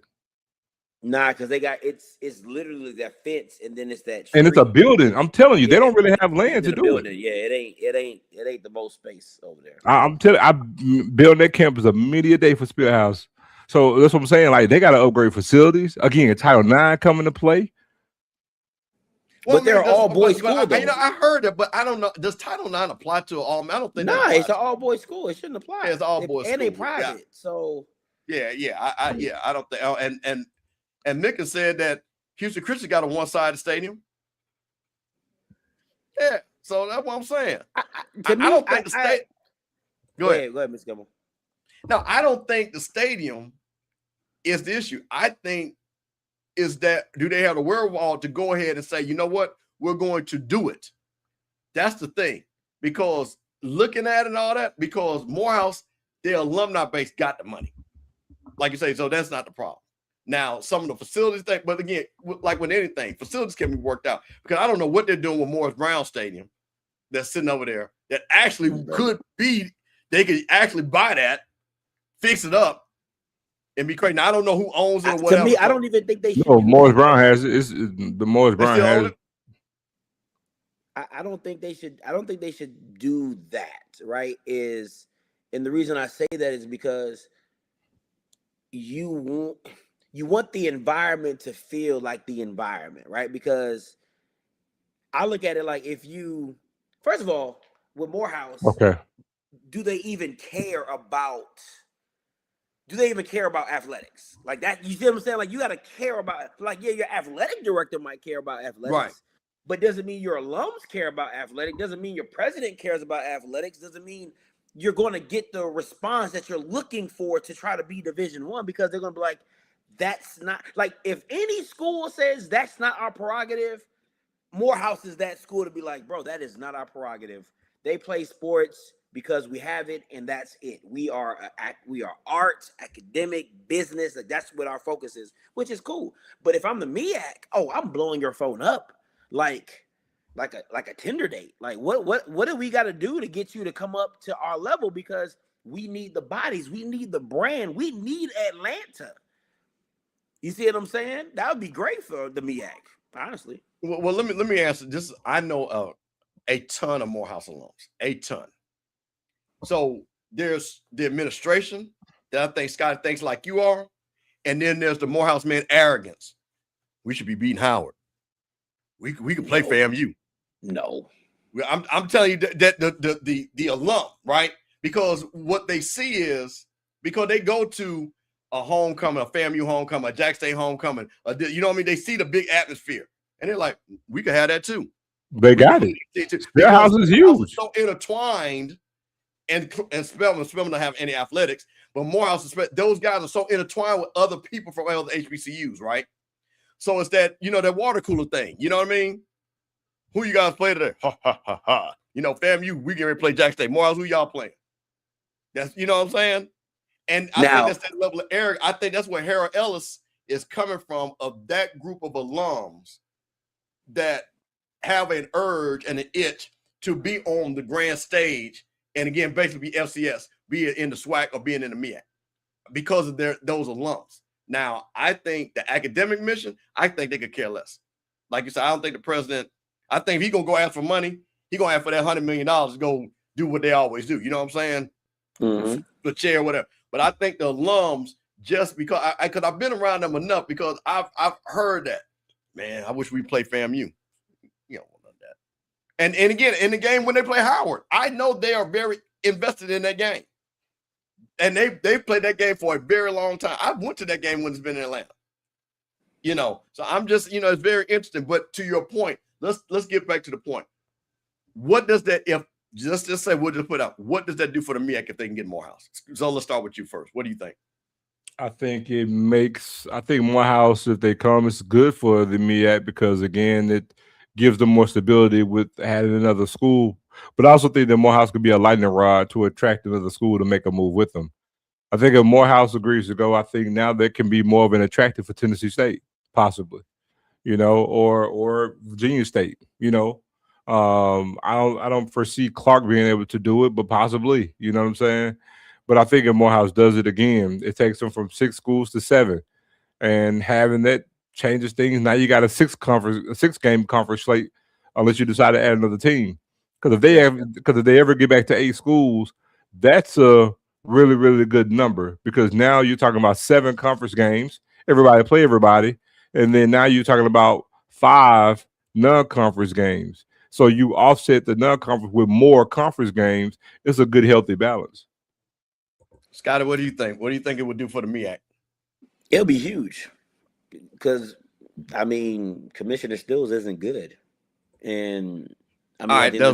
Nah, because they got it's literally that fence, and then it's that street. And it's a building. I'm telling you, they don't really have land to do it. Yeah, it ain't the most space over there. I'm telling you, I build that campus a media day for Spearhouse. So that's what I'm saying. Like, they got to upgrade facilities. Again, Title IX coming to play. Well, but they're all boys school. I heard that, but I don't know. Does Title IX apply to all? I don't think. No, it's an all boys school. It shouldn't apply. Yeah, it's all boys and school. they private. So I don't think. And Mika said that Houston Christian got a one-sided stadium. Yeah, so that's what I'm saying. I don't think the state. Go ahead, Mr. Campbell. No, I don't think the stadium is the issue. I think is that do they have the wherewithal to go ahead and say, you know what, we're going to do it. That's the thing. Because looking at it and all that, because Morehouse, their alumni base got the money. Like you say, so that's not the problem. Now, some of the facilities thing, but again, like with anything, facilities can be worked out. Because I don't know what they're doing with Morris Brown Stadium that's sitting over there that actually could be, they could actually buy that, fix it up, and be crazy. Now, I don't know who owns it or whatever. To me, I don't even think they should. No, Morris Brown has it. It's the Morris Brown has it. I don't think they should. I don't think they should do that. Right? And the reason I say that is because you want the environment to feel like the environment, right? Because I look at it like first of all, with Morehouse, do they even care about athletics? Like that, you see what I'm saying? Like, you got to care about, like, yeah, your athletic director might care about athletics, right? But doesn't mean your alums care about athletics. Doesn't mean your president cares about athletics. Doesn't mean you're going to get the response that you're looking for to try to be Division I, because they're going to be like, that's not, like, if any school says that's not our prerogative, Morehouse is that school to be like, bro, that is not our prerogative. They play sports because we have it, and that's it. We are arts, academic, business. Like, that's what our focus is, which is cool. But if I'm the MEAC, I'm blowing your phone up like a Tinder date. Like, what do we got to do to get you to come up to our level? Because we need the bodies, we need the brand, we need Atlanta. You see what I'm saying? That would be great for the MEAC, honestly. Well, let me answer this. I know a ton of Morehouse alums, a ton. So there's the administration that I think Scott thinks like you are, and then there's the Morehouse men arrogance. We should be beating Howard. We can play FAMU. No, I'm telling you that the alum, right? Because what they see is because they go to a homecoming, a FAMU homecoming, a Jack State homecoming, you know what I mean? They see the big atmosphere, and they're like, we could have that too. They got it. Their house is huge. So intertwined, and Spelman don't have any athletics, but Morehouse, those guys are so intertwined with other people from other HBCUs, right? So it's that, that water cooler thing. You know what I mean? Who you guys play today? Ha, ha, ha, ha. FAMU, we get ready to play Jack State. Morehouse, who y'all playing? That's, you know what I'm saying? And I think that's that level of arrogance. I think that's where Harold Ellis is coming from, of that group of alums that have an urge and an itch to be on the grand stage, and again, basically be FCS, be it in the SWAC or being in the MEAC, because of those alums. Now, I think the academic mission, I think they could care less. Like you said, I don't think the president, I think if he's going to go ask for money, he's going to ask for that $100 million to go do what they always do. You know what I'm saying? Mm-hmm. The chair, whatever. But I think the alums, just because I've been around them enough, because I've heard that, man, I wish we play FAMU. You don't want that. And again, in the game when they play Howard, I know they are very invested in that game. And they played that game for a very long time. I went to that game when it's been in Atlanta. So I'm just, it's very interesting. But to your point, let's get back to the point. What does that, if just say we'll just put out, what does that do for the MEAC if they can get Morehouse? So let's start with you first. What do you think? I think Morehouse, if they come, it's good for the MEAC because, again, it gives them more stability with having another school. But I also think that Morehouse could be a lightning rod to attract another school to make a move with them. I think if Morehouse agrees to go, I think now there can be more of an attractive for Tennessee State, possibly, or Virginia State, I don't foresee Clark being able to do it, but possibly, you know what I'm saying? But I think if Morehouse does it again, it takes them from 6 schools to 7, and having that changes things. Now you got a 6-game conference slate, unless you decide to add another team. Because if they ever get back to 8 schools, that's a really, really good number. Because now you're talking about 7 conference games, everybody play everybody, and then now you're talking about 5 non-conference games. So you offset the non-conference with more conference games. It's a good, healthy balance. Scotty, what do you think? What do you think it would do for the MEAC? It'll be huge because, Commissioner Stills isn't good. And all right, wait a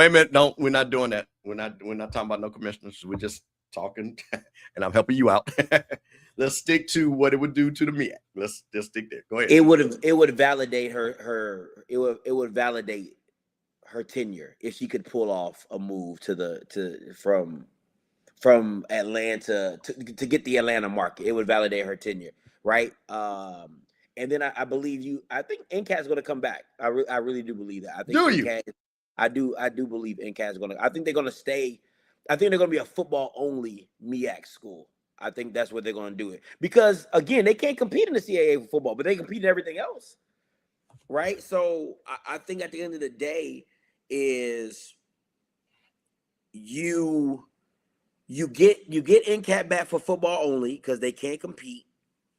minute. No, we're not doing that. We're not talking about no commissioners. We're just talking, and I'm helping you out. Let's stick to what it would do to the MEAC. Let's just stick there. Go ahead. It would validate it would validate her tenure if she could pull off a move from Atlanta to get the Atlanta market. It would validate her tenure, right? And then I believe I think NCAT's going to come back. I really do believe that. I think I do believe NCAT's going to. I think they're going to stay. I think they're going to be a football only MEAC school. I think that's what they're going to do it because again, they can't compete in the CAA for football, but they compete in everything else, right? So I think at the end of the day is you get NCAT back for football only because they can't compete.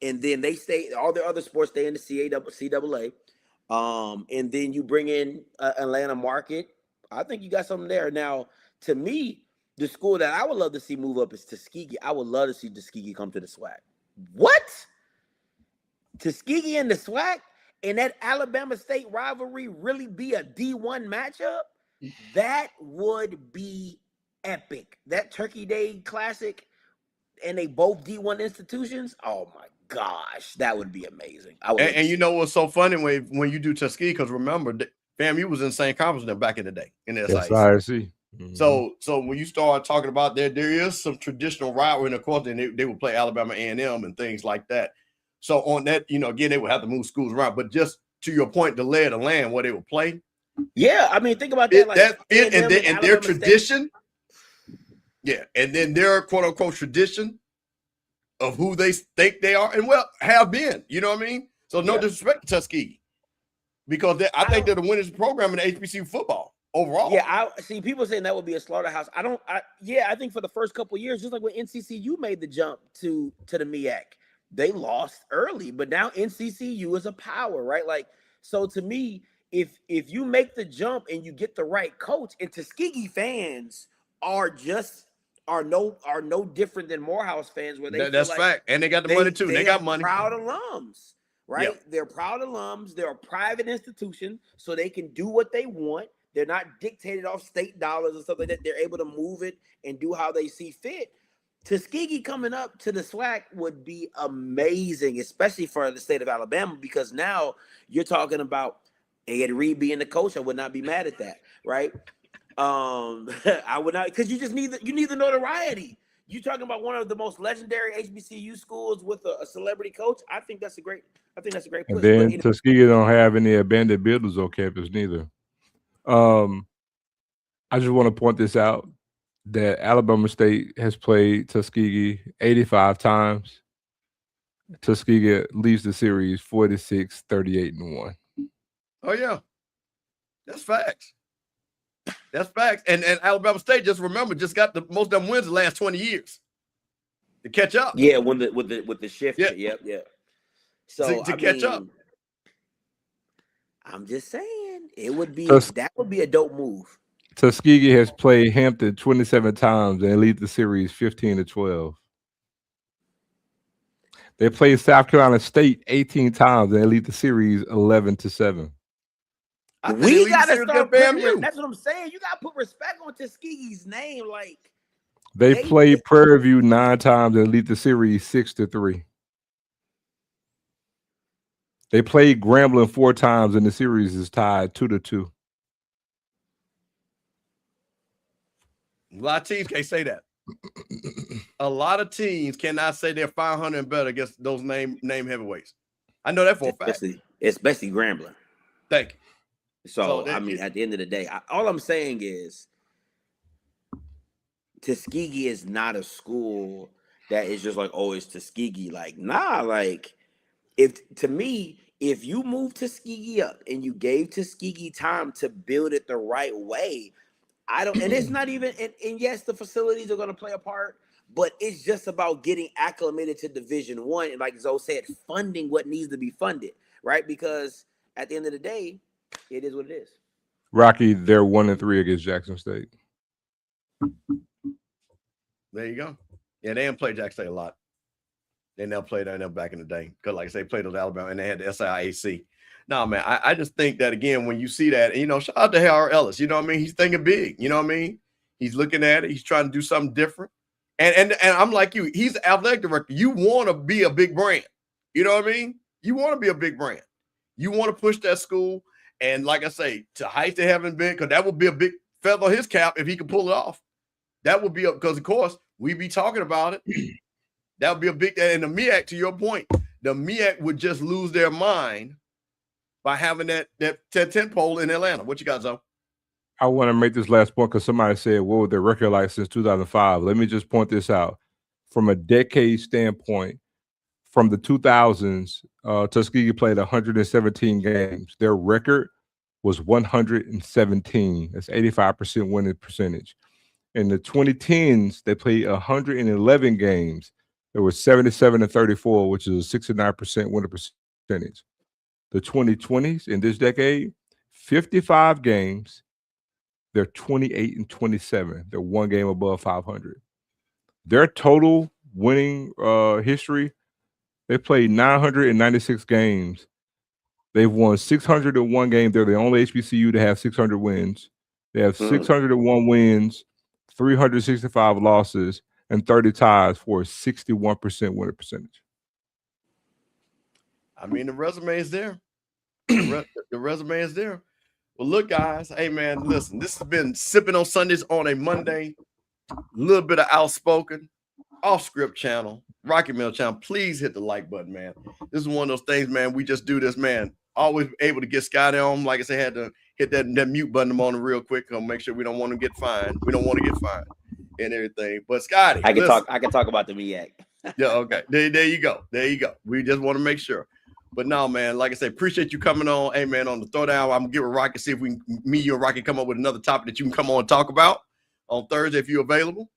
And then they stay, all their other sports stay in the CAA. And then you bring in Atlanta market. I think you got something there. Now, to me, the school that I would love to see move up is Tuskegee. I would love to see Tuskegee come to the SWAC. What? Tuskegee and the SWAC? And that Alabama State rivalry really be a D1 matchup? That would be epic. That Turkey Day Classic, and they both D1 institutions. Oh my gosh, that would be amazing. And you know what's so funny when you do Tuskegee, because remember, FAMU was in the same conference with them back in the day in the SIC. Mm-hmm. So when you start talking about there is some traditional rivalry, and of course they would play Alabama A&M and things like that. So on that, again, they would have to move schools around. But just to your point, the lay of the land where they would play. Yeah, think about that. And their tradition. State. Yeah, and then their quote unquote tradition of who they think they are and have been. You know what I mean? So no disrespect to Tuskegee, because I think they're the winners program in HBCU football overall. Yeah, I see people saying that would be a slaughterhouse. I think for the first couple of years, just like when NCCU made the jump to the MEAC, they lost early, but now NCCU is a power, right? Like, so to me, if you make the jump and you get the right coach, and Tuskegee fans are no different than Morehouse fans, where that's like fact, and they got the money too. They got money. Proud alums, right? Yep. They're proud alums. They're a private institution, so they can do what they want. They're not dictated off state dollars and stuff like that. They're able to move it and do how they see fit. Tuskegee coming up to the SWAC would be amazing, especially for the state of Alabama, because now you're talking about Ed Reed being the coach. I would not be mad at that, right? I would not, because you need the notoriety. You're talking about one of the most legendary HBCU schools with a celebrity coach. I think that's a great push. And then Tuskegee don't have any abandoned buildings on campus neither. I just want to point this out, that Alabama State has played Tuskegee 85 times. Tuskegee leads the series 46-38-1. Oh yeah, that's facts. That's facts. And Alabama State, just remember, just got the most of them wins the last 20 years to catch up. Yeah, with the shift. Yeah. So to catch up. I'm just saying, that would be a dope move. Tuskegee has played Hampton 27 times and lead the series 15-12. They played South Carolina State 18 times and they lead the series 11-7. We gotta start putting, that's what I'm saying. You gotta put respect on Tuskegee's name. Like, they played Prairie View 9 times and lead the series 6-3. They played Grambling 4 times and the series is tied 2-2. A lot of teams can't say that. A lot of teams cannot say they're 500 and better against those name heavyweights. I know that for a fact. Especially Grambling. Thank you. So I mean, at the end of the day, all I'm saying is Tuskegee is not a school that is just like, oh, it's Tuskegee. Like, nah, like, if you move Tuskegee up and you gave Tuskegee time to build it the right way, and it's not even, and yes, the facilities are going to play a part, but it's just about getting acclimated to Division I, and like Zo said, funding what needs to be funded, right? Because at the end of the day, it is what it is. Rocky, they're 1-3 against Jackson State. There you go. Yeah, they didn't play Jackson State a lot. They never played them back in the day. Because like I say, played those Alabama and they had the SIAC. No, man, I just think that, again, when you see that, and, shout out to Harold Ellis, you know what I mean? He's thinking big, you know what I mean? He's looking at it. He's trying to do something different. And I'm like you. He's the athletic director. You want to be a big brand. You know what I mean? You want to be a big brand. You want to push that school. And like I say, to heights they haven't been, because that would be a big feather on his cap if he could pull it off. That would be because, of course, we be talking about it. That would be a big, and the MEAC, to your point, the MEAC would just lose their mind by having that 10 pole in Atlanta. What you got, Zo? I want to make this last point because somebody said, what was their record like since 2005? Let me just point this out. From a decade standpoint, from the 2000s, Tuskegee played 117 games. Their record was 117. That's 85% winning percentage. In the 2010s, they played 111 games. There was 77-34, which is a 69% winning percentage. The 2020s, in this decade, 55 games. They're 28-27. They're one game above 500. Their total winning history, they played 996 games. They've won 601 games. They're the only HBCU to have 600 wins. They have 601 wins, 365 losses, and 30 ties for a 61% winning percentage. I mean, the resume is there. The resume is there. Well, look, guys. Hey, man, listen. This has been Sipping on Sundays on a Monday. A little bit of outspoken, off-script channel, Rocky Mill channel. Please hit the like button, man. This is one of those things, man. We just do this, man. Always able to get Scotty on. Like I said, had to hit that mute button on him real quick. Make sure we don't want to get fined. We don't want to get fined and everything. But Scotty, I can talk about the MEAC. Yeah, okay. There you go. There you go. We just want to make sure. But no, man, like I said, appreciate you coming on. Hey, man, on the throwdown, I'm gonna get with Rocky, see if we can, me, you, and Rocky come up with another topic that you can come on and talk about on Thursday if you're available.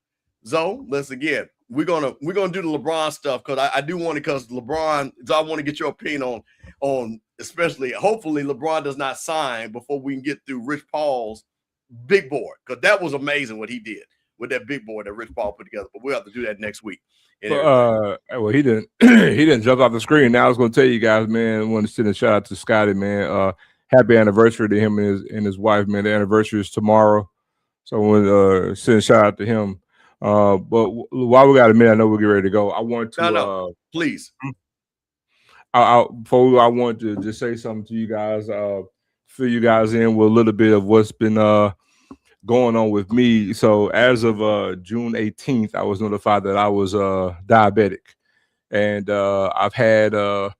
Zo, let's again. We're gonna do the LeBron stuff because I do want to, because LeBron, so I want to get your opinion on especially, hopefully LeBron does not sign before we can get through Rich Paul's big board, because that was amazing what he did with that big board that Rich Paul put together. But we'll have to do that next week. Well, he didn't he didn't jump off the screen. Now I was going to tell you guys, man, I want to send a shout out to Scotty, man. Happy anniversary to him and his wife, man. The anniversary is tomorrow, so I want to send a shout out to him. But while we got a minute, I know we'll get ready to go. I want to please. I want to just say something to you guys, fill you guys in with a little bit of what's been going on with me. So as of June 18th, I was notified that I was diabetic, and I've had a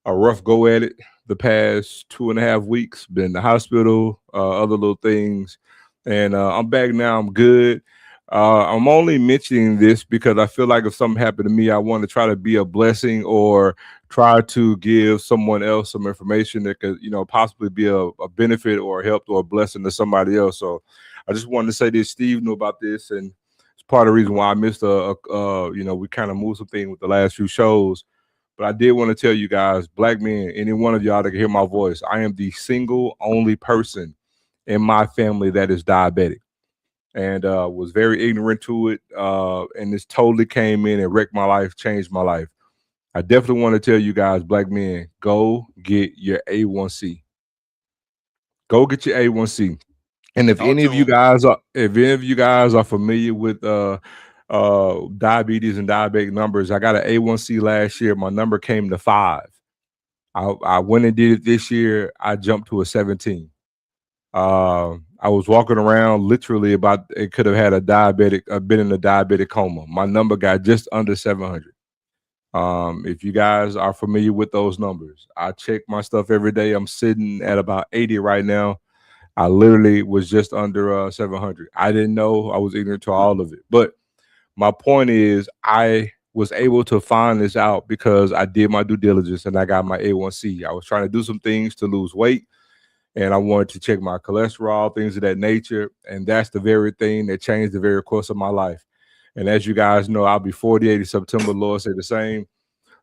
rough go at it the past 2.5 weeks. Been in the hospital, other little things, and I'm back now. I'm good. I'm only mentioning this because I feel like if something happened to me, I want to try to be a blessing or try to give someone else some information that could, possibly be a benefit or a help or a blessing to somebody else. So I just wanted to say this. Steve knew about this, and it's part of the reason why I missed we kind of moved some things with the last few shows. But I did want to tell you guys, black men, any one of y'all that can hear my voice, I am the single only person in my family that is diabetic. And was very ignorant to it. And this totally came in and wrecked my life, changed my life. I definitely want to tell you guys, black men, go get your A1C. Go get your A1C. And if any of you guys are familiar with diabetes and diabetic numbers, I got an A1C last year. My number came to 5. I went and did it this year. I jumped to a 17. I was walking around literally it could have had been in a diabetic coma. My number got just under 700. If you guys are familiar with those numbers, I check my stuff every day. I'm sitting at about 80 right now. I literally was just under 700. I didn't know. I was ignorant to all of it. But my point is, I was able to find this out because I did my due diligence and I got my A1C. I was trying to do some things to lose weight, and I wanted to check my cholesterol, things of that nature. And that's the very thing that changed the very course of my life. And as you guys know, I'll be 48 in September. Lord say the same.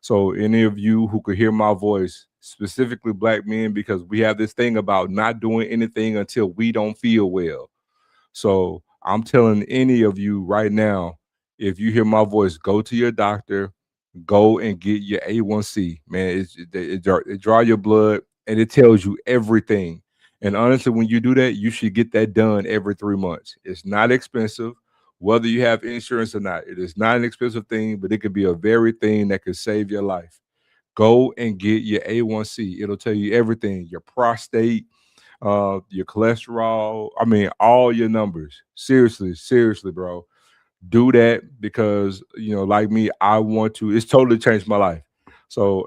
So any of you who could hear my voice, specifically black men, because we have this thing about not doing anything until we don't feel well. So I'm telling any of you right now, if you hear my voice, go to your doctor, go and get your A1C. Man, it draw your blood, and it tells you everything. And honestly, when you do that, you should get that done every 3 months. It's not expensive, whether you have insurance or not. It is not an expensive thing, but it could be a very thing that could save your life. Go and get your A1C. It'll tell you everything, your prostate, your cholesterol. I mean, all your numbers. Seriously, bro. Do that because, like me, I want to. It's totally changed my life. So,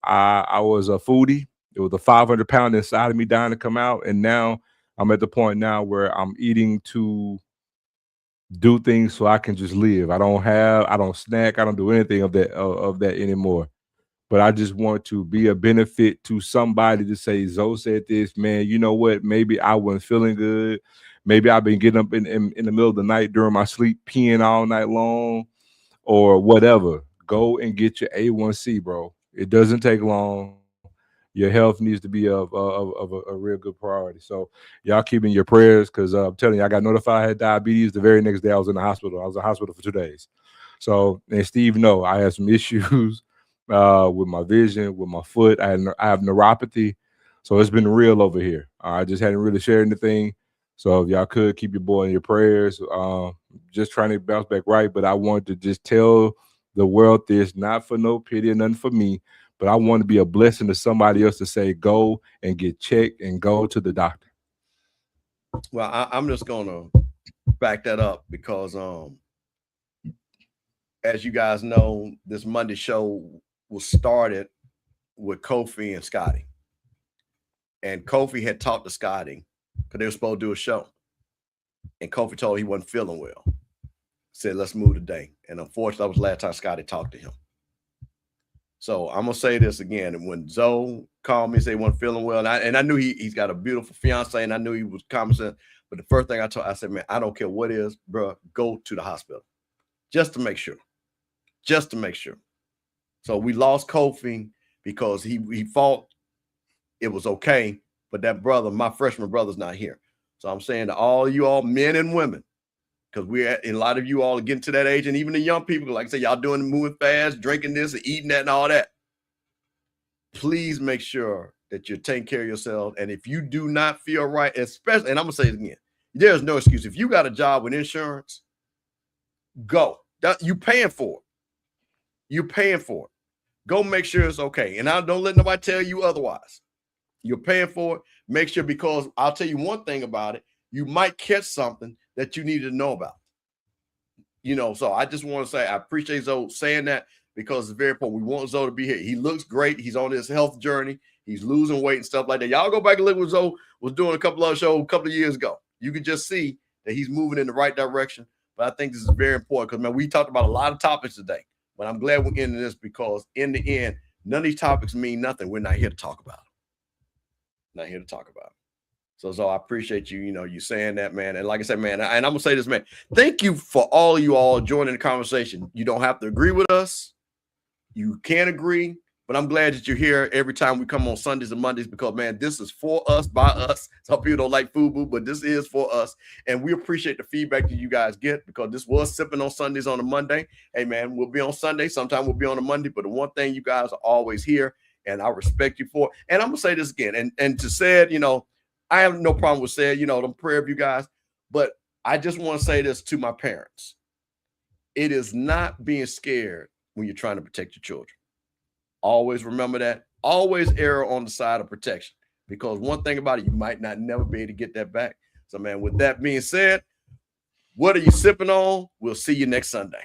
I was a foodie. It was a 500 pound inside of me dying to come out. And now I'm at the point now where I'm eating to do things so I can just live. I don't snack. I don't do anything of that anymore. But I just want to be a benefit to somebody to say, Zo said this, man, you know what? Maybe I wasn't feeling good. Maybe I've been getting up in the middle of the night during my sleep, peeing all night long or whatever. Go and get your A1C, bro. It doesn't take long. Your health needs to be of a real good priority. So y'all keep in your prayers, because I'm telling you, I got notified I had diabetes. The very next day I was in the hospital. I was in the hospital for 2 days. So, and Steve, I had some issues with my vision, with my foot. I have neuropathy. So it's been real over here. I just hadn't really shared anything. So if y'all could keep your boy in your prayers, just trying to bounce back right. But I wanted to just tell the world this, not for no pity or nothing for me, but I want to be a blessing to somebody else to say, go and get checked and go to the doctor. Well, I'm just going to back that up because as you guys know, this Monday show was started with Kofi and Scotty. And Kofi had talked to Scotty because they were supposed to do a show. And Kofi told him he wasn't feeling well. said, let's move today. And unfortunately, that was the last time Scotty talked to him. So I'm gonna say this again. And when Zoe called me and said he wasn't feeling well, and I knew he's got a beautiful fiance, and I knew he was confident. But the first thing I said, man, I don't care what it is, bro, go to the hospital just to make sure. Just to make sure. So we lost Kofi because he thought it was okay, but that brother, my freshman brother's not here. So I'm saying to all you all, men and women, because a lot of you all are getting to that age, and even the young people, like I say, y'all doing moving fast, drinking this and eating that and all that. Please make sure that you're taking care of yourself. And if you do not feel right, especially, and I'm gonna say it again, there's no excuse. If you got a job with insurance, go. You paying for it. You're paying for it. Go make sure it's okay. And don't let nobody tell you otherwise. You're paying for it. Make sure, because I'll tell you one thing about it. You might catch something that you need to know about. So I just want to say I appreciate Zoe saying that, because it's very important. We want Zoe to be here. He looks great. He's on his health journey. He's losing weight and stuff like that. Y'all go back and look what Zoe was doing a couple of shows a couple of years ago. You can just see that he's moving in the right direction. But I think this is very important because, man, we talked about a lot of topics today. But I'm glad we're getting this, because in the end, none of these topics mean nothing. We're not here to talk about them. Not here to talk about them. So I appreciate you, you saying that, man. And like I said, man, and I'm going to say this, man, thank you for all of you all joining the conversation. You don't have to agree with us. You can't agree, but I'm glad that you're here every time we come on Sundays and Mondays, because, man, this is for us, by us. Some people don't like FUBU, but this is for us. And we appreciate the feedback that you guys get, because this was Sipping on Sundays on a Monday. Hey, man, we'll be on Sunday. Sometimes we'll be on a Monday, but the one thing, you guys are always here, and I respect you for it. And I'm going to say this again, and to say it, I have no problem with saying, I'm proud of you guys, but I just want to say this to my parents. It is not being scared when you're trying to protect your children. Always remember that. Always err on the side of protection, because one thing about it, you might not never be able to get that back. So, man, with that being said, what are you sipping on? We'll see you next Sunday.